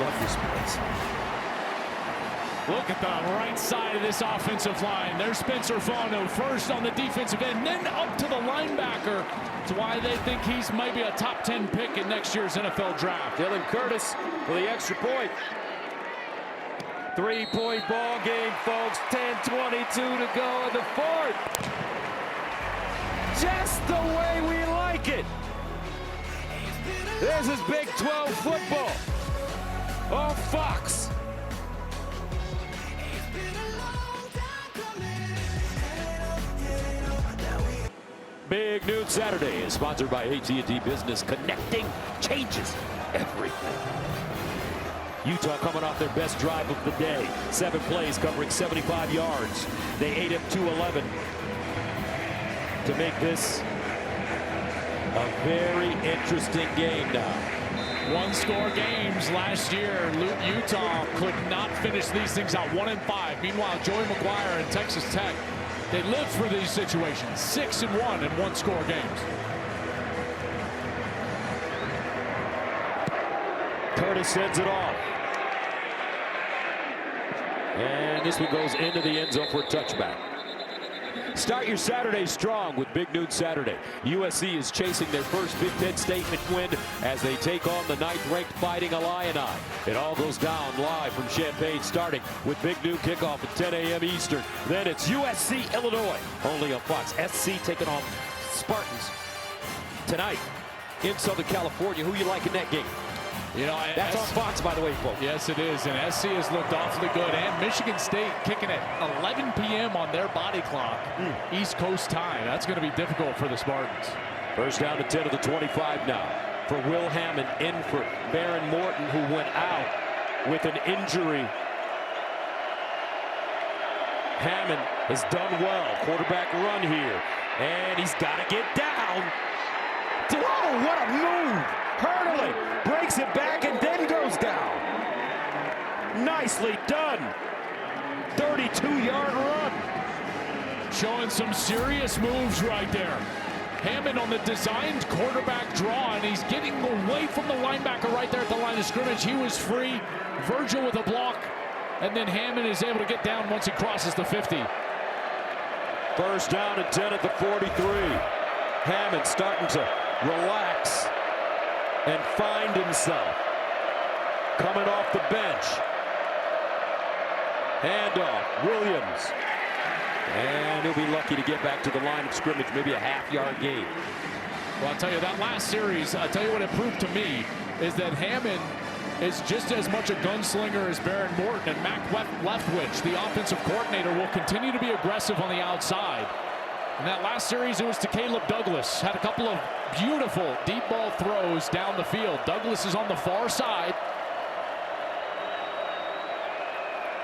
Love this place. Look at the right side of this offensive line. There's Spencer Fano first on the defensive end, then up to the linebacker. That's why they think he's maybe a top 10 pick in next year's NFL draft. Dylan Curtis for the extra point. 3-point ball game, folks. 10:22 to go in the 4th. Just the way we like it. This is Big 12 football on Fox. Big Noon Saturday is sponsored by AT&T Business. Connecting changes everything. Utah coming off their best drive of the day. 7 plays covering 75 yards. They ate up 2-11 to make this a very interesting game now. One-score games last year. Utah could not finish these things out 1-5. Meanwhile, Joey McGuire and Texas Tech, they live for these situations. 6-1 in one-score games. Curtis sends it off. And this one goes into the end zone for a touchback. Start your Saturday strong with Big Noon Saturday. USC is chasing their first Big Ten statement win as they take on the 9th-ranked Fighting Illini. It all goes down live from Champaign, starting with Big Noon kickoff at 10 a.m. Eastern. Then it's USC Illinois, only on Fox. SC taking on Spartans tonight in Southern California. Who you like in that game? You know, that's on Fox, by the way, folks. Yes, it is. And SC has looked awfully good. And Michigan State kicking at 11 p.m. on their body clock, East Coast time. That's going to be difficult for the Spartans. First down to 10 of the 25 now for Will Hammond, in for Baron Morton, who went out with an injury. Hammond has done well. Quarterback run here. And he's got to get down. Whoa, what a move. Hurdling, breaks it back, and then goes down. Nicely done. 32-yard run. Showing some serious moves right there. Hammond on the designed quarterback draw, and he's getting away from the linebacker right there at the line of scrimmage. He was free. Virgil with a block, and then Hammond is able to get down once he crosses the 50. First down and 10 at the 43. Hammond starting to relax and find himself. Coming off the bench. Handoff, Williams. And he'll be lucky to get back to the line of scrimmage, maybe a half-yard gain. Well, I'll tell you, that last series, I'll tell you what it proved to me, is that Hammond is just as much a gunslinger as Baron Morton, and Mac Leftwich, the offensive coordinator, will continue to be aggressive on the outside. In that last series, it was to Caleb Douglas. Had a couple of beautiful deep ball throws down the field. Douglas is on the far side.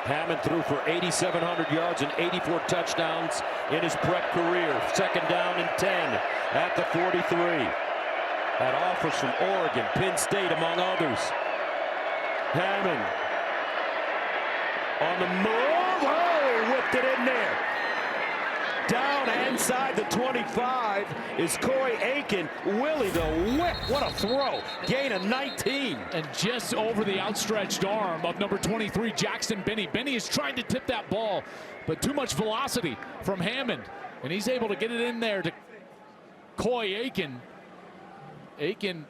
Hammond threw for 8,700 yards and 84 touchdowns in his prep career. Second down and 10 at the 43. Had offers from Oregon, Penn State, among others. Hammond on the move. Oh, he whipped it in there. Down inside the 25 is Corey Aiken. Willie the whip. What a throw. Gain of 19. And just over the outstretched arm of number 23, Jackson Benny. Benny is trying to tip that ball, but too much velocity from Hammond. And he's able to get it in there to Corey Aiken. Aiken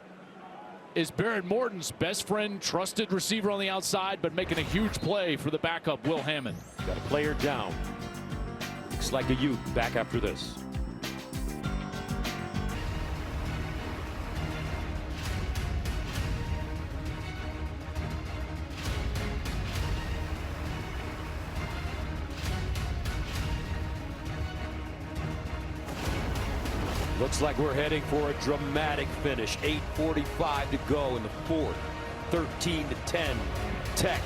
is Baron Morton's best friend, trusted receiver on the outside, but making a huge play for the backup, Will Hammond. Got a player down. Looks like a Ute back after this. Looks like we're heading for a dramatic finish. 8:45 to go in the fourth. 13-10 Tech.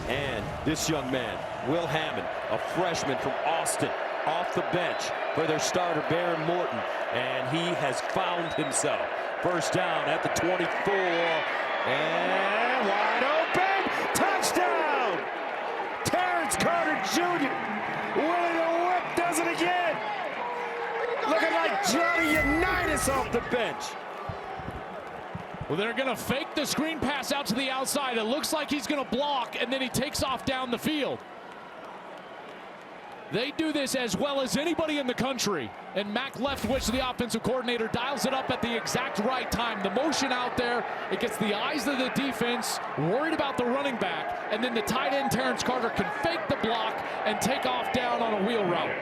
And this young man, Will Hammond, a freshman from Austin, off the bench for their starter, Baron Morton. And he has found himself. First down at the 24. And wide open. Touchdown! Terrence Carter Jr. Willie the Whip does it again. Looking like Johnny Unitas off the bench. Well, they're going to fake the screen pass out to the outside. It looks like he's going to block, and then he takes off down the field. They do this as well as anybody in the country. And Mac Leftwich, the offensive coordinator, dials it up at the exact right time. The motion out there, it gets the eyes of the defense, worried about the running back, and then the tight end, Terrence Carter, can fake the block and take off down on a wheel route.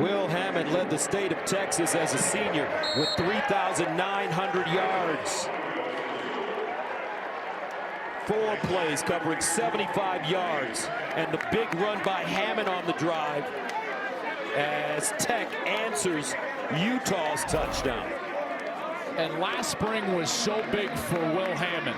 Will Hammond led the state of Texas as a senior with 3,900 yards. 4 plays covering 75 yards. And the big run by Hammond on the drive as Tech answers Utah's touchdown. And last spring was so big for Will Hammond.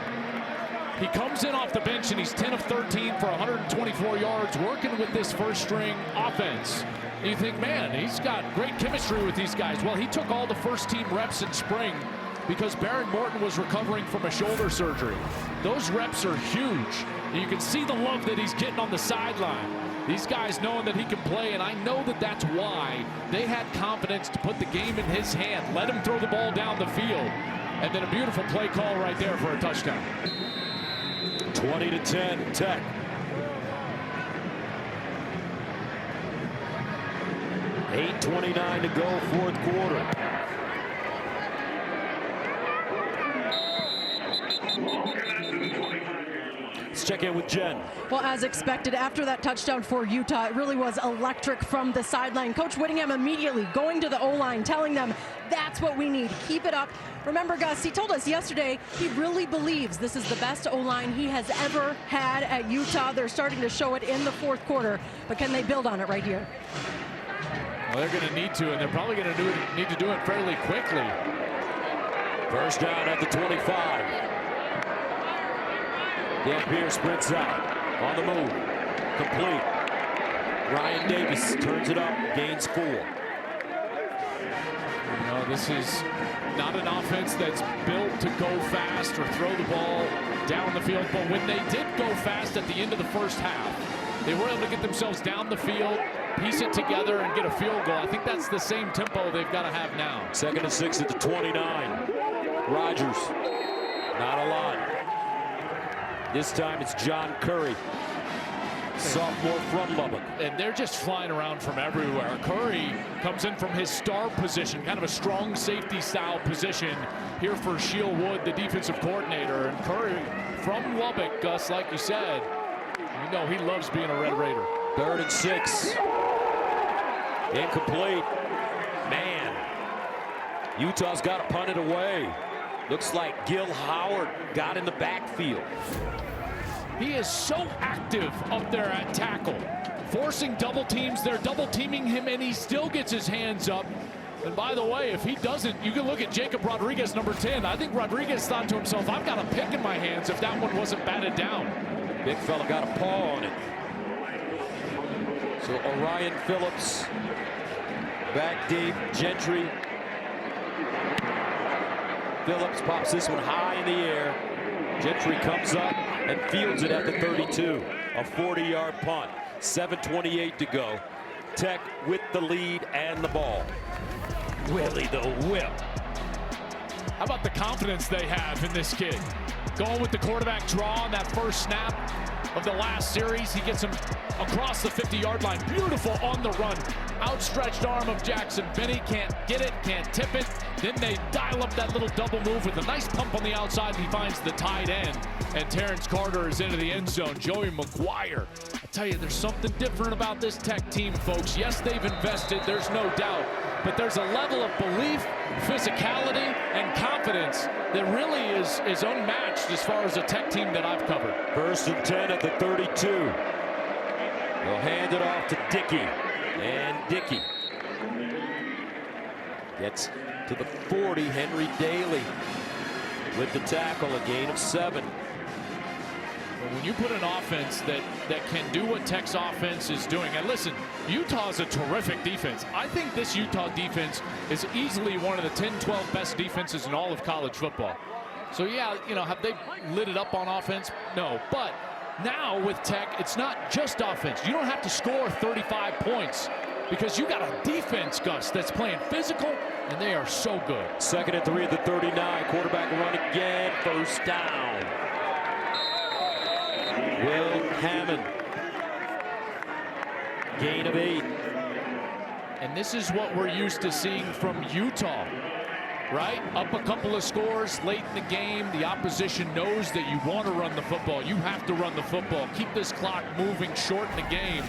He comes in off the bench and he's 10 of 13 for 124 yards working with this first string offense. And you think, man, he's got great chemistry with these guys. Well, he took all the first team reps in spring because Baron Morton was recovering from a shoulder surgery. Those reps are huge. And you can see the love that he's getting on the sideline. These guys knowing that he can play, and I know that that's why they had confidence to put the game in his hand. Let him throw the ball down the field. And then a beautiful play call right there for a touchdown. 20-10 Tech. $8:29 to go, fourth quarter. Let's check in with Jen. Well, as expected, after that touchdown for Utah, it really was electric from the sideline. Coach Whittingham immediately going to the O-line, telling them that's what we need. Keep it up. Remember, Gus, he told us yesterday he really believes this is the best O-line he has ever had at Utah. They're starting to show it in the fourth quarter, but can they build on it right here? Well, they're going to need to, and they're probably going to need to do it fairly quickly. First down at the 25. Dan Pierce sprints out, on the move, complete. Ryan Davis turns it up, gains 4. You know, this is not an offense that's built to go fast or throw the ball down the field, but when they did go fast at the end of the first half, they were able to get themselves down the field, piece it together, and get a field goal. I think that's the same tempo they've got to have now. 2nd and 6 at the 29. Rogers, not a lot. This time it's John Curry, sophomore from Lubbock. And they're just flying around from everywhere. Curry comes in from his star position, kind of a strong safety style position here for Sheil Wood, the defensive coordinator. And Curry from Lubbock, Gus, like you said, you know he loves being a Red Raider. 3rd and 6. Incomplete. Man, Utah's got to punt it away. Looks like Gil Howard got in the backfield. He is so active up there at tackle, forcing double teams. They're double teaming him, and he still gets his hands up. And by the way, if he doesn't, you can look at Jacob Rodriguez, number 10. I think Rodriguez thought to himself, I've got a pick in my hands if that one wasn't batted down. Big fella got a paw on it. So Orion Phillips, back deep, Gentry. Phillips pops this one high in the air. Gentry comes up and fields it at the 32. A 40-yard punt. 7:28 to go. Tech with the lead and the ball. Willie the Whip. How about the confidence they have in this kid? Going with the quarterback draw on that first snap of the last series. He gets him across the 50-yard line. Beautiful on the run. Outstretched arm of Jackson Benny. Can't get it, can't tip it. Then they dial up that little double move with a nice pump on the outside, and he finds the tight end. And Terrence Carter is into the end zone. Joey McGuire. I tell you, there's something different about this Tech team, folks. Yes, they've invested, there's no doubt. But there's a level of belief, physicality, and confidence that really is unmatched as far as a Tech team that I've covered. 1st and 10 at the 32. They'll hand it off to Dickey. And Dickey gets to the 40. Henry Daly with the tackle, a gain of 7. When you put an offense that can do what Tech's offense is doing, and listen, Utah's a terrific defense. I think this Utah defense is easily one of the 10-12 best defenses in all of college football. So yeah, you know, have they lit it up on offense? No, but now with Tech, it's not just offense. You don't have to score 35 points because you got a defense, Gus, that's playing physical, and they are so good. 2nd and 3 at the 39. Quarterback run again. 1st down. Will Hammond. Gain of 8. And this is what we're used to seeing from Utah, right? Up a couple of scores late in the game. The opposition knows that you want to run the football. You have to run the football. Keep this clock moving, shorten the game.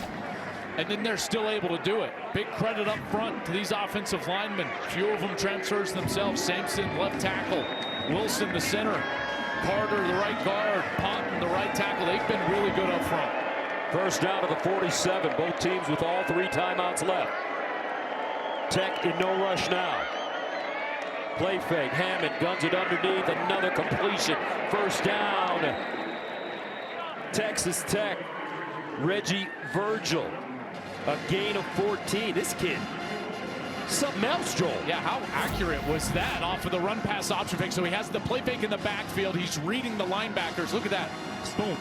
And then they're still able to do it. Big credit up front to these offensive linemen. Few of them transfers themselves. Sampson, left tackle. Wilson, the center. Carter, the right guard. Ponton, the right tackle. They've been really good up front. 1st down to the 47. Both teams with all 3 timeouts left. Tech in no rush now. Play fake. Hammond guns it underneath. Another completion. 1st down. Texas Tech. Reggie Virgil. A gain of 14. This kid, something else, Joel. Yeah, how accurate was that off of the run pass option fake? So he has the play fake in the backfield. He's reading the linebackers. Look at that. Boom.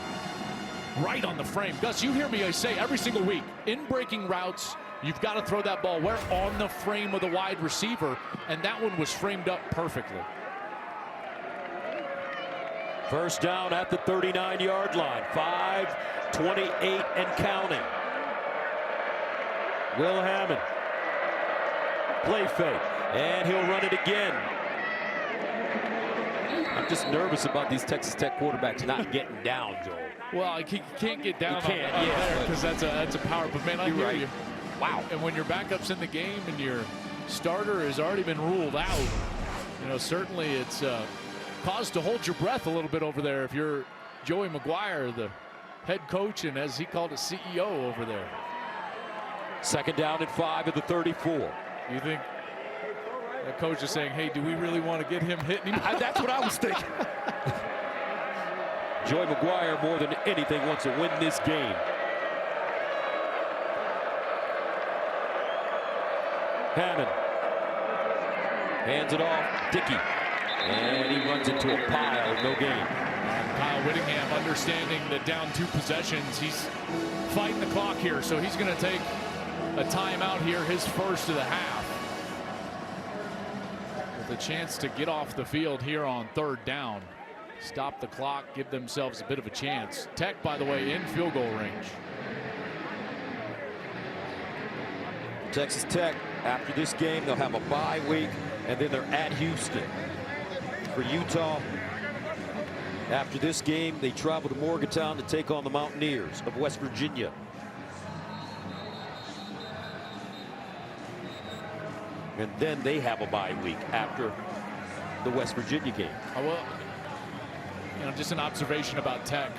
Right on the frame. Gus, you hear me say every single week, in breaking routes, you've got to throw that ball where? On the frame of the wide receiver. And that one was framed up perfectly. 1st down at the 39-yard line. 5:28 and counting. Will Hammond. Play fake. And he'll run it again. I'm just nervous about these Texas Tech quarterbacks not getting down, Joel. Well, he can't get down on there because that's a power. But man, I hear right. you. Wow. And when your backup's in the game and your starter has already been ruled out, you know, certainly it's cause to hold your breath a little bit over there if you're Joey McGuire, the head coach, and as he called it, CEO over there. 2nd down and 5 at the 34. You think the coach is saying, hey, do we really want to get him hitting him? That's what I was thinking. Joey McGuire, more than anything, wants to win this game. Hammond hands it off. Dickey. And he runs into a pile. No gain. Kyle Whittingham understanding that down 2 possessions. He's fighting the clock here, so he's going to take a timeout here, his first of the half. With a chance to get off the field here on 3rd down. Stop the clock, give themselves a bit of a chance. Tech, by the way, in field goal range. Texas Tech, after this game, they'll have a bye week, and then they're at Houston. For Utah, after this game, they travel to Morgantown to take on the Mountaineers of West Virginia. And then they have a bye week after the West Virginia game. Well, you know, just an observation about Tech.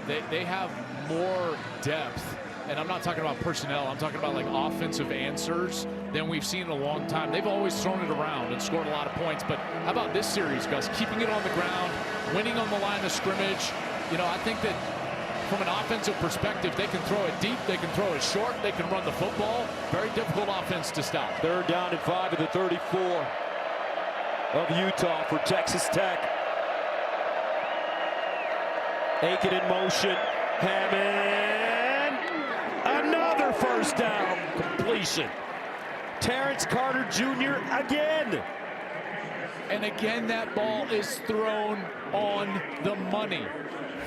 they have more depth. And I'm not talking about personnel. I'm talking about like offensive answers than we've seen in a long time. They've always thrown it around and scored a lot of points. But how about this series, Gus? Keeping it on the ground, winning on the line of scrimmage. You know, I think that from an offensive perspective, they can throw it deep, they can throw it short, they can run the football. Very difficult offense to stop. 3rd down and 5 at the 34 of Utah for Texas Tech. Aiken in motion. Hammond. Another first down completion. Terrence Carter Jr. again. And again, that ball is thrown on the money.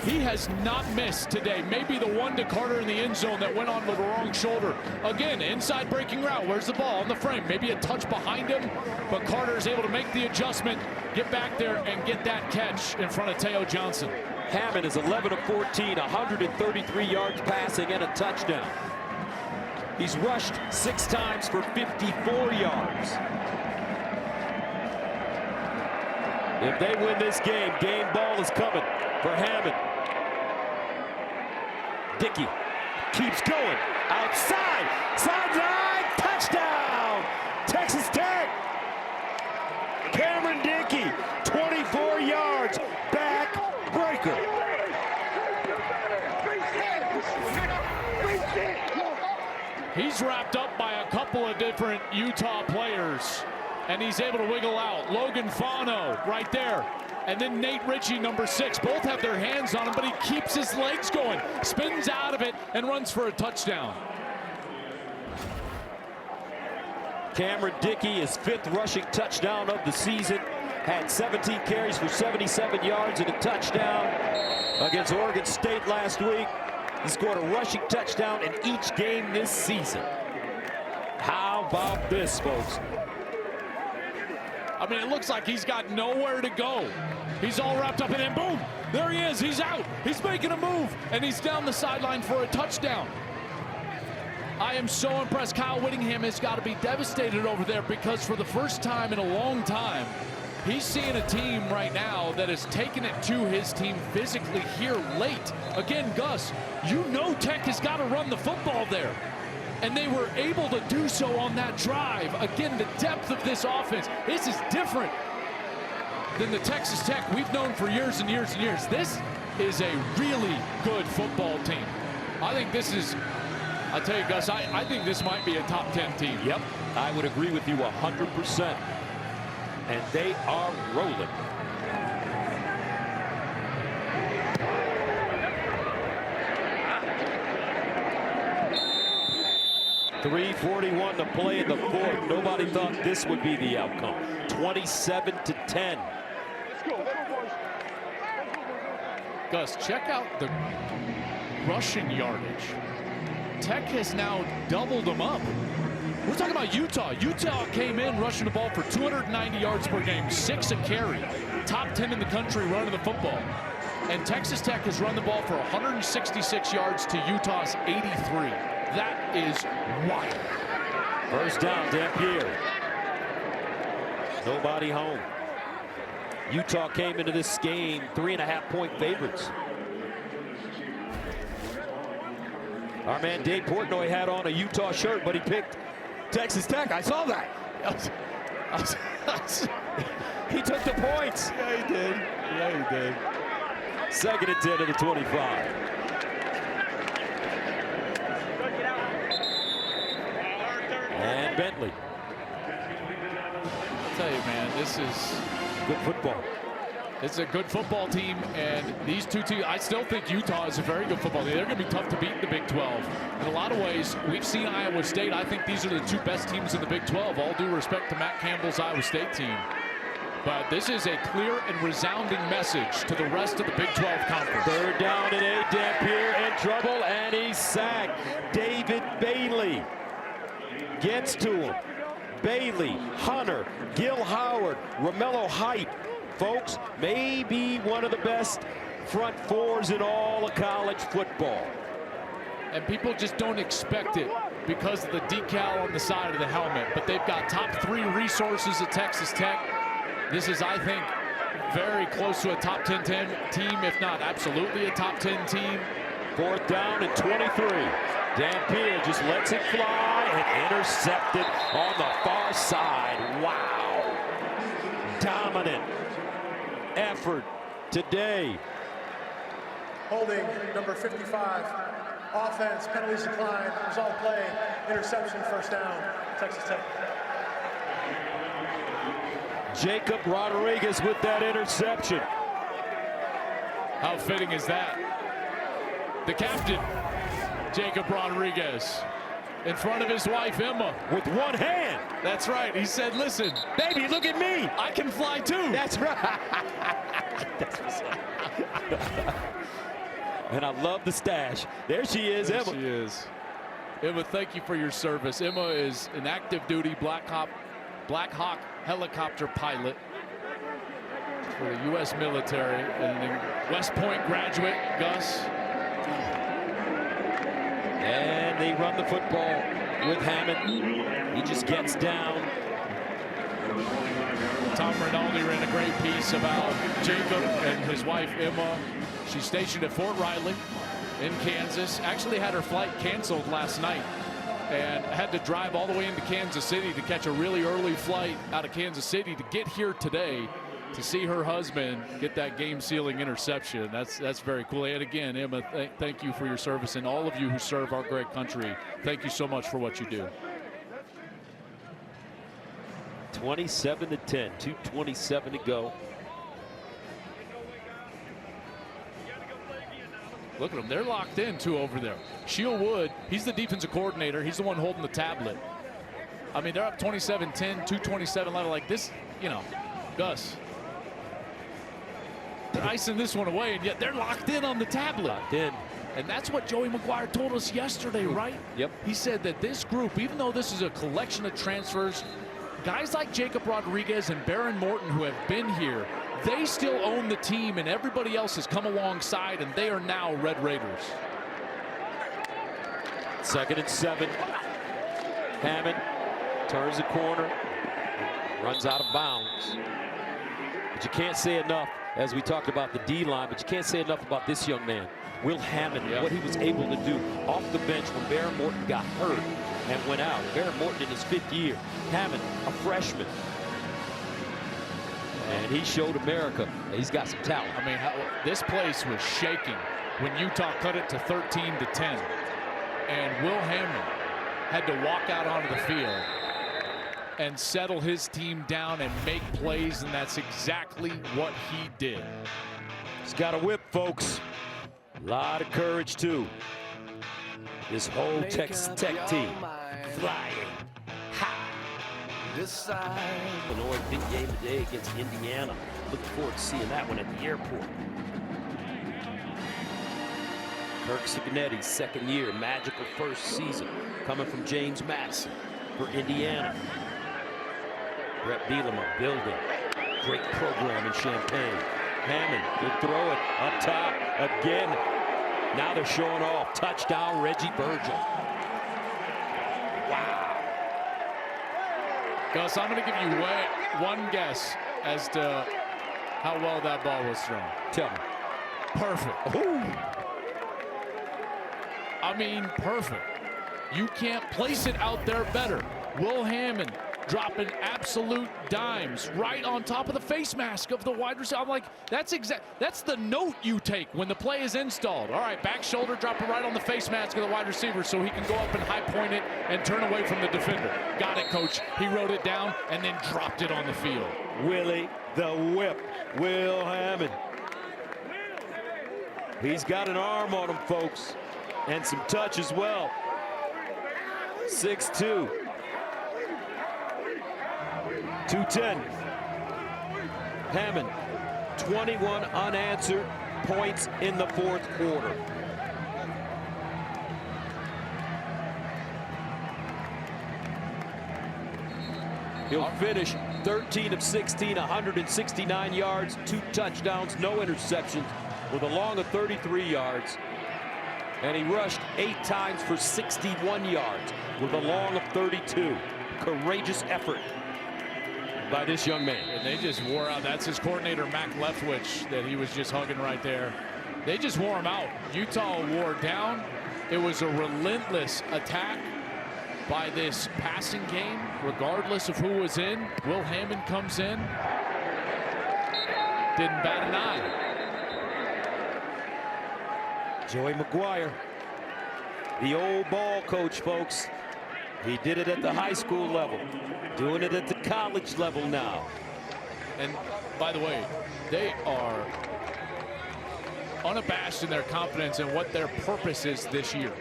He has not missed today. Maybe the one to Carter in the end zone that went on with the wrong shoulder. Again, inside breaking route. Where's the ball? On the frame. Maybe a touch behind him, but Carter is able to make the adjustment, get back there, and get that catch in front of Teo Johnson. Hammond is 11 of 14, 133 yards passing and a touchdown. He's rushed 6 times for 54 yards. If they win this game, game ball is coming for Hammond. Dickey keeps going. Outside. Sideline. Touchdown. Texas Tech. Cameron Dickey. 24 yards. Back breaker. He's wrapped up by a couple of different Utah players, and he's able to wiggle out. Logan Fano right there. And then Nate Ritchie, number 6. Both have their hands on him, but he keeps his legs going, spins out of it, and runs for a touchdown. Cameron Dickey, his 5th rushing touchdown of the season. Had 17 carries for 77 yards and a touchdown against Oregon State last week. He scored a rushing touchdown in each game this season. How about this, folks? I mean, it looks like he's got nowhere to go. He's all wrapped up in it. Boom! There he is. He's out. He's making a move, and he's down the sideline for a touchdown. I am so impressed. Kyle Whittingham has got to be devastated over there because for the first time in a long time, he's seeing a team right now that has taken it to his team physically here late. Again, Gus, you know Tech has got to run the football there. And they were able to do so on that drive. Again, the depth of this offense. This is different than the Texas Tech we've known for years and years and years. This is a really good football team. I think this is, I'll tell you, Gus, I think this might be a top 10 team. Yep, I would agree with you 100%. And they are rolling. .341 to play in the 4th. Nobody thought this would be the outcome. 27-10. Gus, check out the rushing yardage. Tech has now doubled them up. We're talking about Utah. Utah came in rushing the ball for 290 yards per game, 6 a carry. Top 10 in the country running the football. And Texas Tech has run the ball for 166 yards to Utah's 83. That is wild. First down, Dampier. Nobody home. Utah came into this game 3.5-point favorites. Our man Dave Portnoy had on a Utah shirt, but he picked Texas Tech. I saw that. He took the points. Yeah, he did. Yeah, he did. 2nd and 10 to the 25. And Bentley. I'll tell you, man, this is good football. It's a good football team, and these two teams, I still think Utah is a very good football team. They're going to be tough to beat in the Big 12. In a lot of ways, we've seen Iowa State. I think these are the 2 best teams in the Big 12, all due respect to Matt Campbell's Iowa State team. But this is a clear and resounding message to the rest of the Big 12 conference. 3rd down and 8. Dampier in trouble, and he's sacked. David Bailey gets to him. Bailey, Hunter, Gil Howard, Romello Height. Folks, maybe one of the best front 4s in all of college football. And people just don't expect it because of the decal on the side of the helmet. But they've got top 3 resources at Texas Tech. This is, I think, very close to a top 10 team, if not absolutely a top 10 team. 4th down and 23. Dampier just lets it fly and intercepted on the far side. Wow. Dominant effort today. Holding number 55. Offense, penalties declined, result play, interception, first down, Texas Tech. Jacob Rodriguez with that interception. How fitting is that? The captain, Jacob Rodriguez, in front of his wife, Emma. With one hand. That's right. He said, listen, baby, look at me. I can fly too. That's right. And I love the stash. There she is, there Emma. She is. Emma, thank you for your service. Emma is an active duty Black Hawk helicopter pilot for the U.S. military and a West Point graduate, Gus. And they run the football with Hammond. He just gets down. Tom Rinaldi ran a great piece about Jacob and his wife, Emma. She's stationed at Fort Riley in Kansas. Actually had her flight canceled last night and had to drive all the way into Kansas City to catch a really early flight out of Kansas City to get here today to see her husband get that game-sealing interception. That's very cool. And again, Emma, thank you for your service, and all of you who serve our great country. Thank you so much for what you do. 27-10, 2:27 to go. Look at them. They're locked in, too, over there. Sheil Wood, he's the defensive coordinator. He's the one holding the tablet. I mean, they're up 27-10, 2:27 left. Like this, you know, Gus. They're icing this one away, and yet they're locked in on the tablet. Locked in. And that's what Joey McGuire told us yesterday, right? Yep. He said that this group, even though this is a collection of transfers, guys like Jacob Rodriguez and Baron Morton who have been here, they still own the team, and everybody else has come alongside, and they are now Red Raiders. 2nd and 7. Hammond turns the corner, runs out of bounds. But you can't say enough, as we talked about the D-line, but you can't say enough about this young man, Will Hammond, what he was able to do off the bench when Baron Morton got hurt and went out. Baron Morton in his 5th year. Hammond, a freshman. And he showed America that he's got some talent. I mean, this place was shaking when Utah cut it to 13-10. And Will Hammond had to walk out onto the field and settle his team down and make plays, and that's exactly what he did. He's got a whip, folks. A lot of courage, too. This whole Texas Tech team flying high. Illinois, big game today against Indiana. Looking forward to seeing that one at the airport. Kirk Cignetti's 2nd year, magical 1st season, coming from James Madison for Indiana. Brett Bielema building. Great program in Champaign. Hammond will throw it up top again. Now they're showing off. Touchdown, Reggie Virgil. Wow. Gus, I'm going to give you one guess as to how well that ball was thrown. Tell me. Perfect. Ooh. I mean, perfect. You can't place it out there better. Will Hammond dropping absolute dimes right on top of the face mask of the wide receiver. I'm like, that's the note you take when the play is installed. All right, back shoulder, drop it right on the face mask of the wide receiver so he can go up and high point it and turn away from the defender. Got it, coach. He wrote it down and then dropped it on the field. Willie the Whip, Will Hammond. He's got an arm on him, folks, and some touch as well. 6'2". 210. Hammond, 21 unanswered points in the 4th quarter. He'll finish 13 of 16, 169 yards, 2 touchdowns, no interceptions, with a long of 33 yards. And he rushed 8 times for 61 yards, with a long of 32. Courageous effort by this young man. And they just wore out. That's his coordinator, Mac Leftwich, that he was just hugging right there. They just wore him out. Utah wore down. It was a relentless attack by this passing game, regardless of who was in. Will Hammond comes in. Didn't bat an eye. Joey McGuire, the old ball coach, folks. He did it at the high school level, doing it at the college level now. And by the way, they are unabashed in their confidence in what their purpose is this year.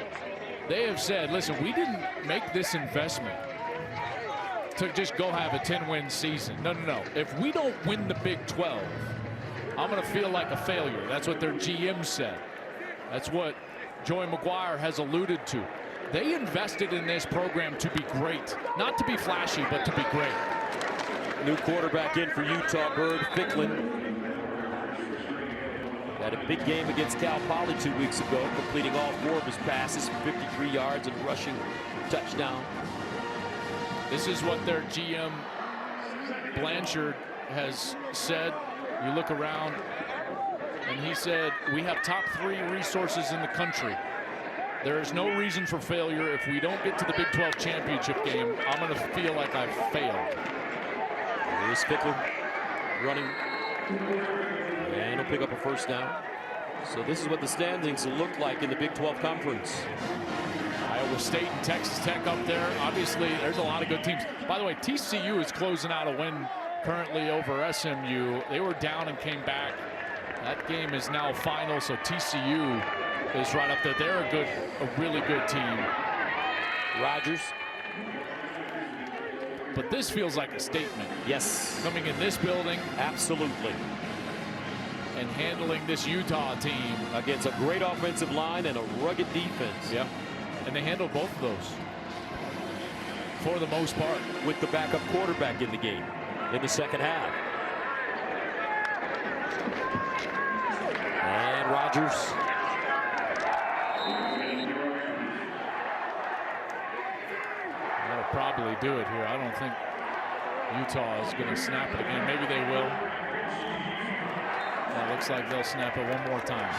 They have said, listen, we didn't make this investment to just go have a 10-win season. No, no, no. If we don't win the Big 12, I'm going to feel like a failure. That's what their GM said. That's what Joey McGuire has alluded to. They invested in this program to be great. Not to be flashy, but to be great. New quarterback in for Utah, Bird Ficklin. Had a big game against Cal Poly 2 weeks ago, completing all 4 of his passes, 53 yards and rushing touchdown. This is what their GM Blanchard has said. You look around, and he said, we have top 3 resources in the country. There is no reason for failure. If we don't get to the Big 12 championship game, I'm going to feel like I've failed. Here's Ficklin running, and he'll pick up a first down. So this is what the standings will look like in the Big 12 Conference. Iowa State and Texas Tech up there. Obviously, there's a lot of good teams. By the way, TCU is closing out a win currently over SMU. They were down and came back. That game is now final, so TCU is right up there. They're a really good team. Rogers. But this feels like a statement. Yes. Coming in this building. Absolutely. And handling this Utah team. Against a great offensive line and a rugged defense. Yep. And they handled both of those for the most part. With the backup quarterback in the game in the second half. And Rogers. That'll probably do it here. I don't think Utah is going to snap it again. Maybe they will. It looks like they'll snap it one more time.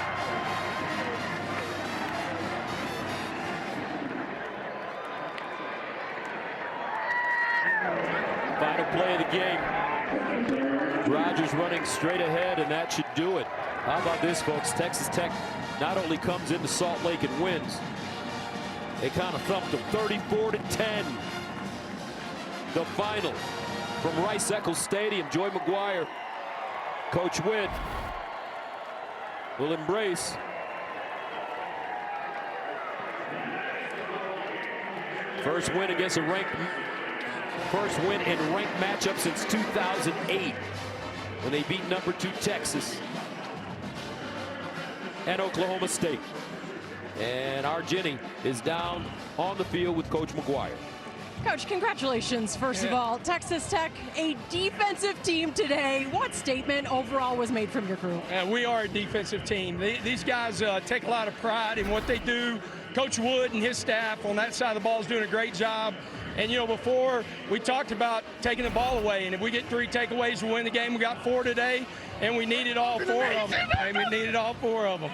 Final play of the game. Rogers running straight ahead, and that should do it. How about this, folks? Texas Tech not only comes into Salt Lake and wins, they kind of thumped them 34-10. The final from Rice-Eccles Stadium. Joey McGuire, Coach Witt will embrace. First win against a ranked. First win in ranked matchup since 2008 when they beat number 2 Texas and Oklahoma State. And our Jenny is down on the field with Coach McGuire. Coach, congratulations, first of all. Texas Tech, a defensive team today. What statement overall was made from your crew? We are a defensive team. These guys take a lot of pride in what they do. Coach Wood and his staff on that side of the ball is doing a great job. And, you know, before we talked about taking the ball away, and if we get 3 takeaways, we win the game. We got 4 today, and we needed all 4 of them. We needed all 4 of them.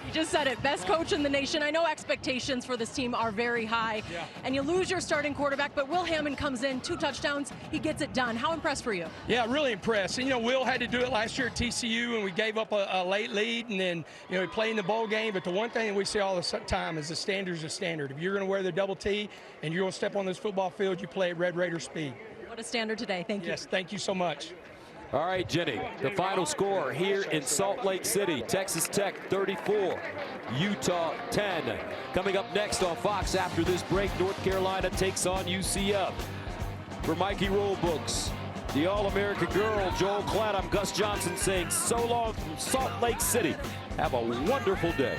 You just said it, best coach in the nation. I know expectations for this team are very high, and you lose your starting quarterback, but Will Hammond comes in, 2 touchdowns, he gets it done. How impressed were you? Yeah, really impressed. And, you know, Will had to do it last year at TCU, and we gave up a late lead, and then, you know, he played in the bowl game. But the one thing that we say all the time is the standard's a standard. If you're going to wear the double T and you're going to step on this football field, you play at Red Raider speed. What a standard today. Thank you. Yes, thank you so much. All right, Jenny, the final score here in Salt Lake City. Texas Tech 34, Utah 10. Coming up next on Fox after this break, North Carolina takes on UCF. For Mikey Rollbooks, the All-America girl, Joel Klatt, I'm Gus Johnson saying so long from Salt Lake City. Have a wonderful day.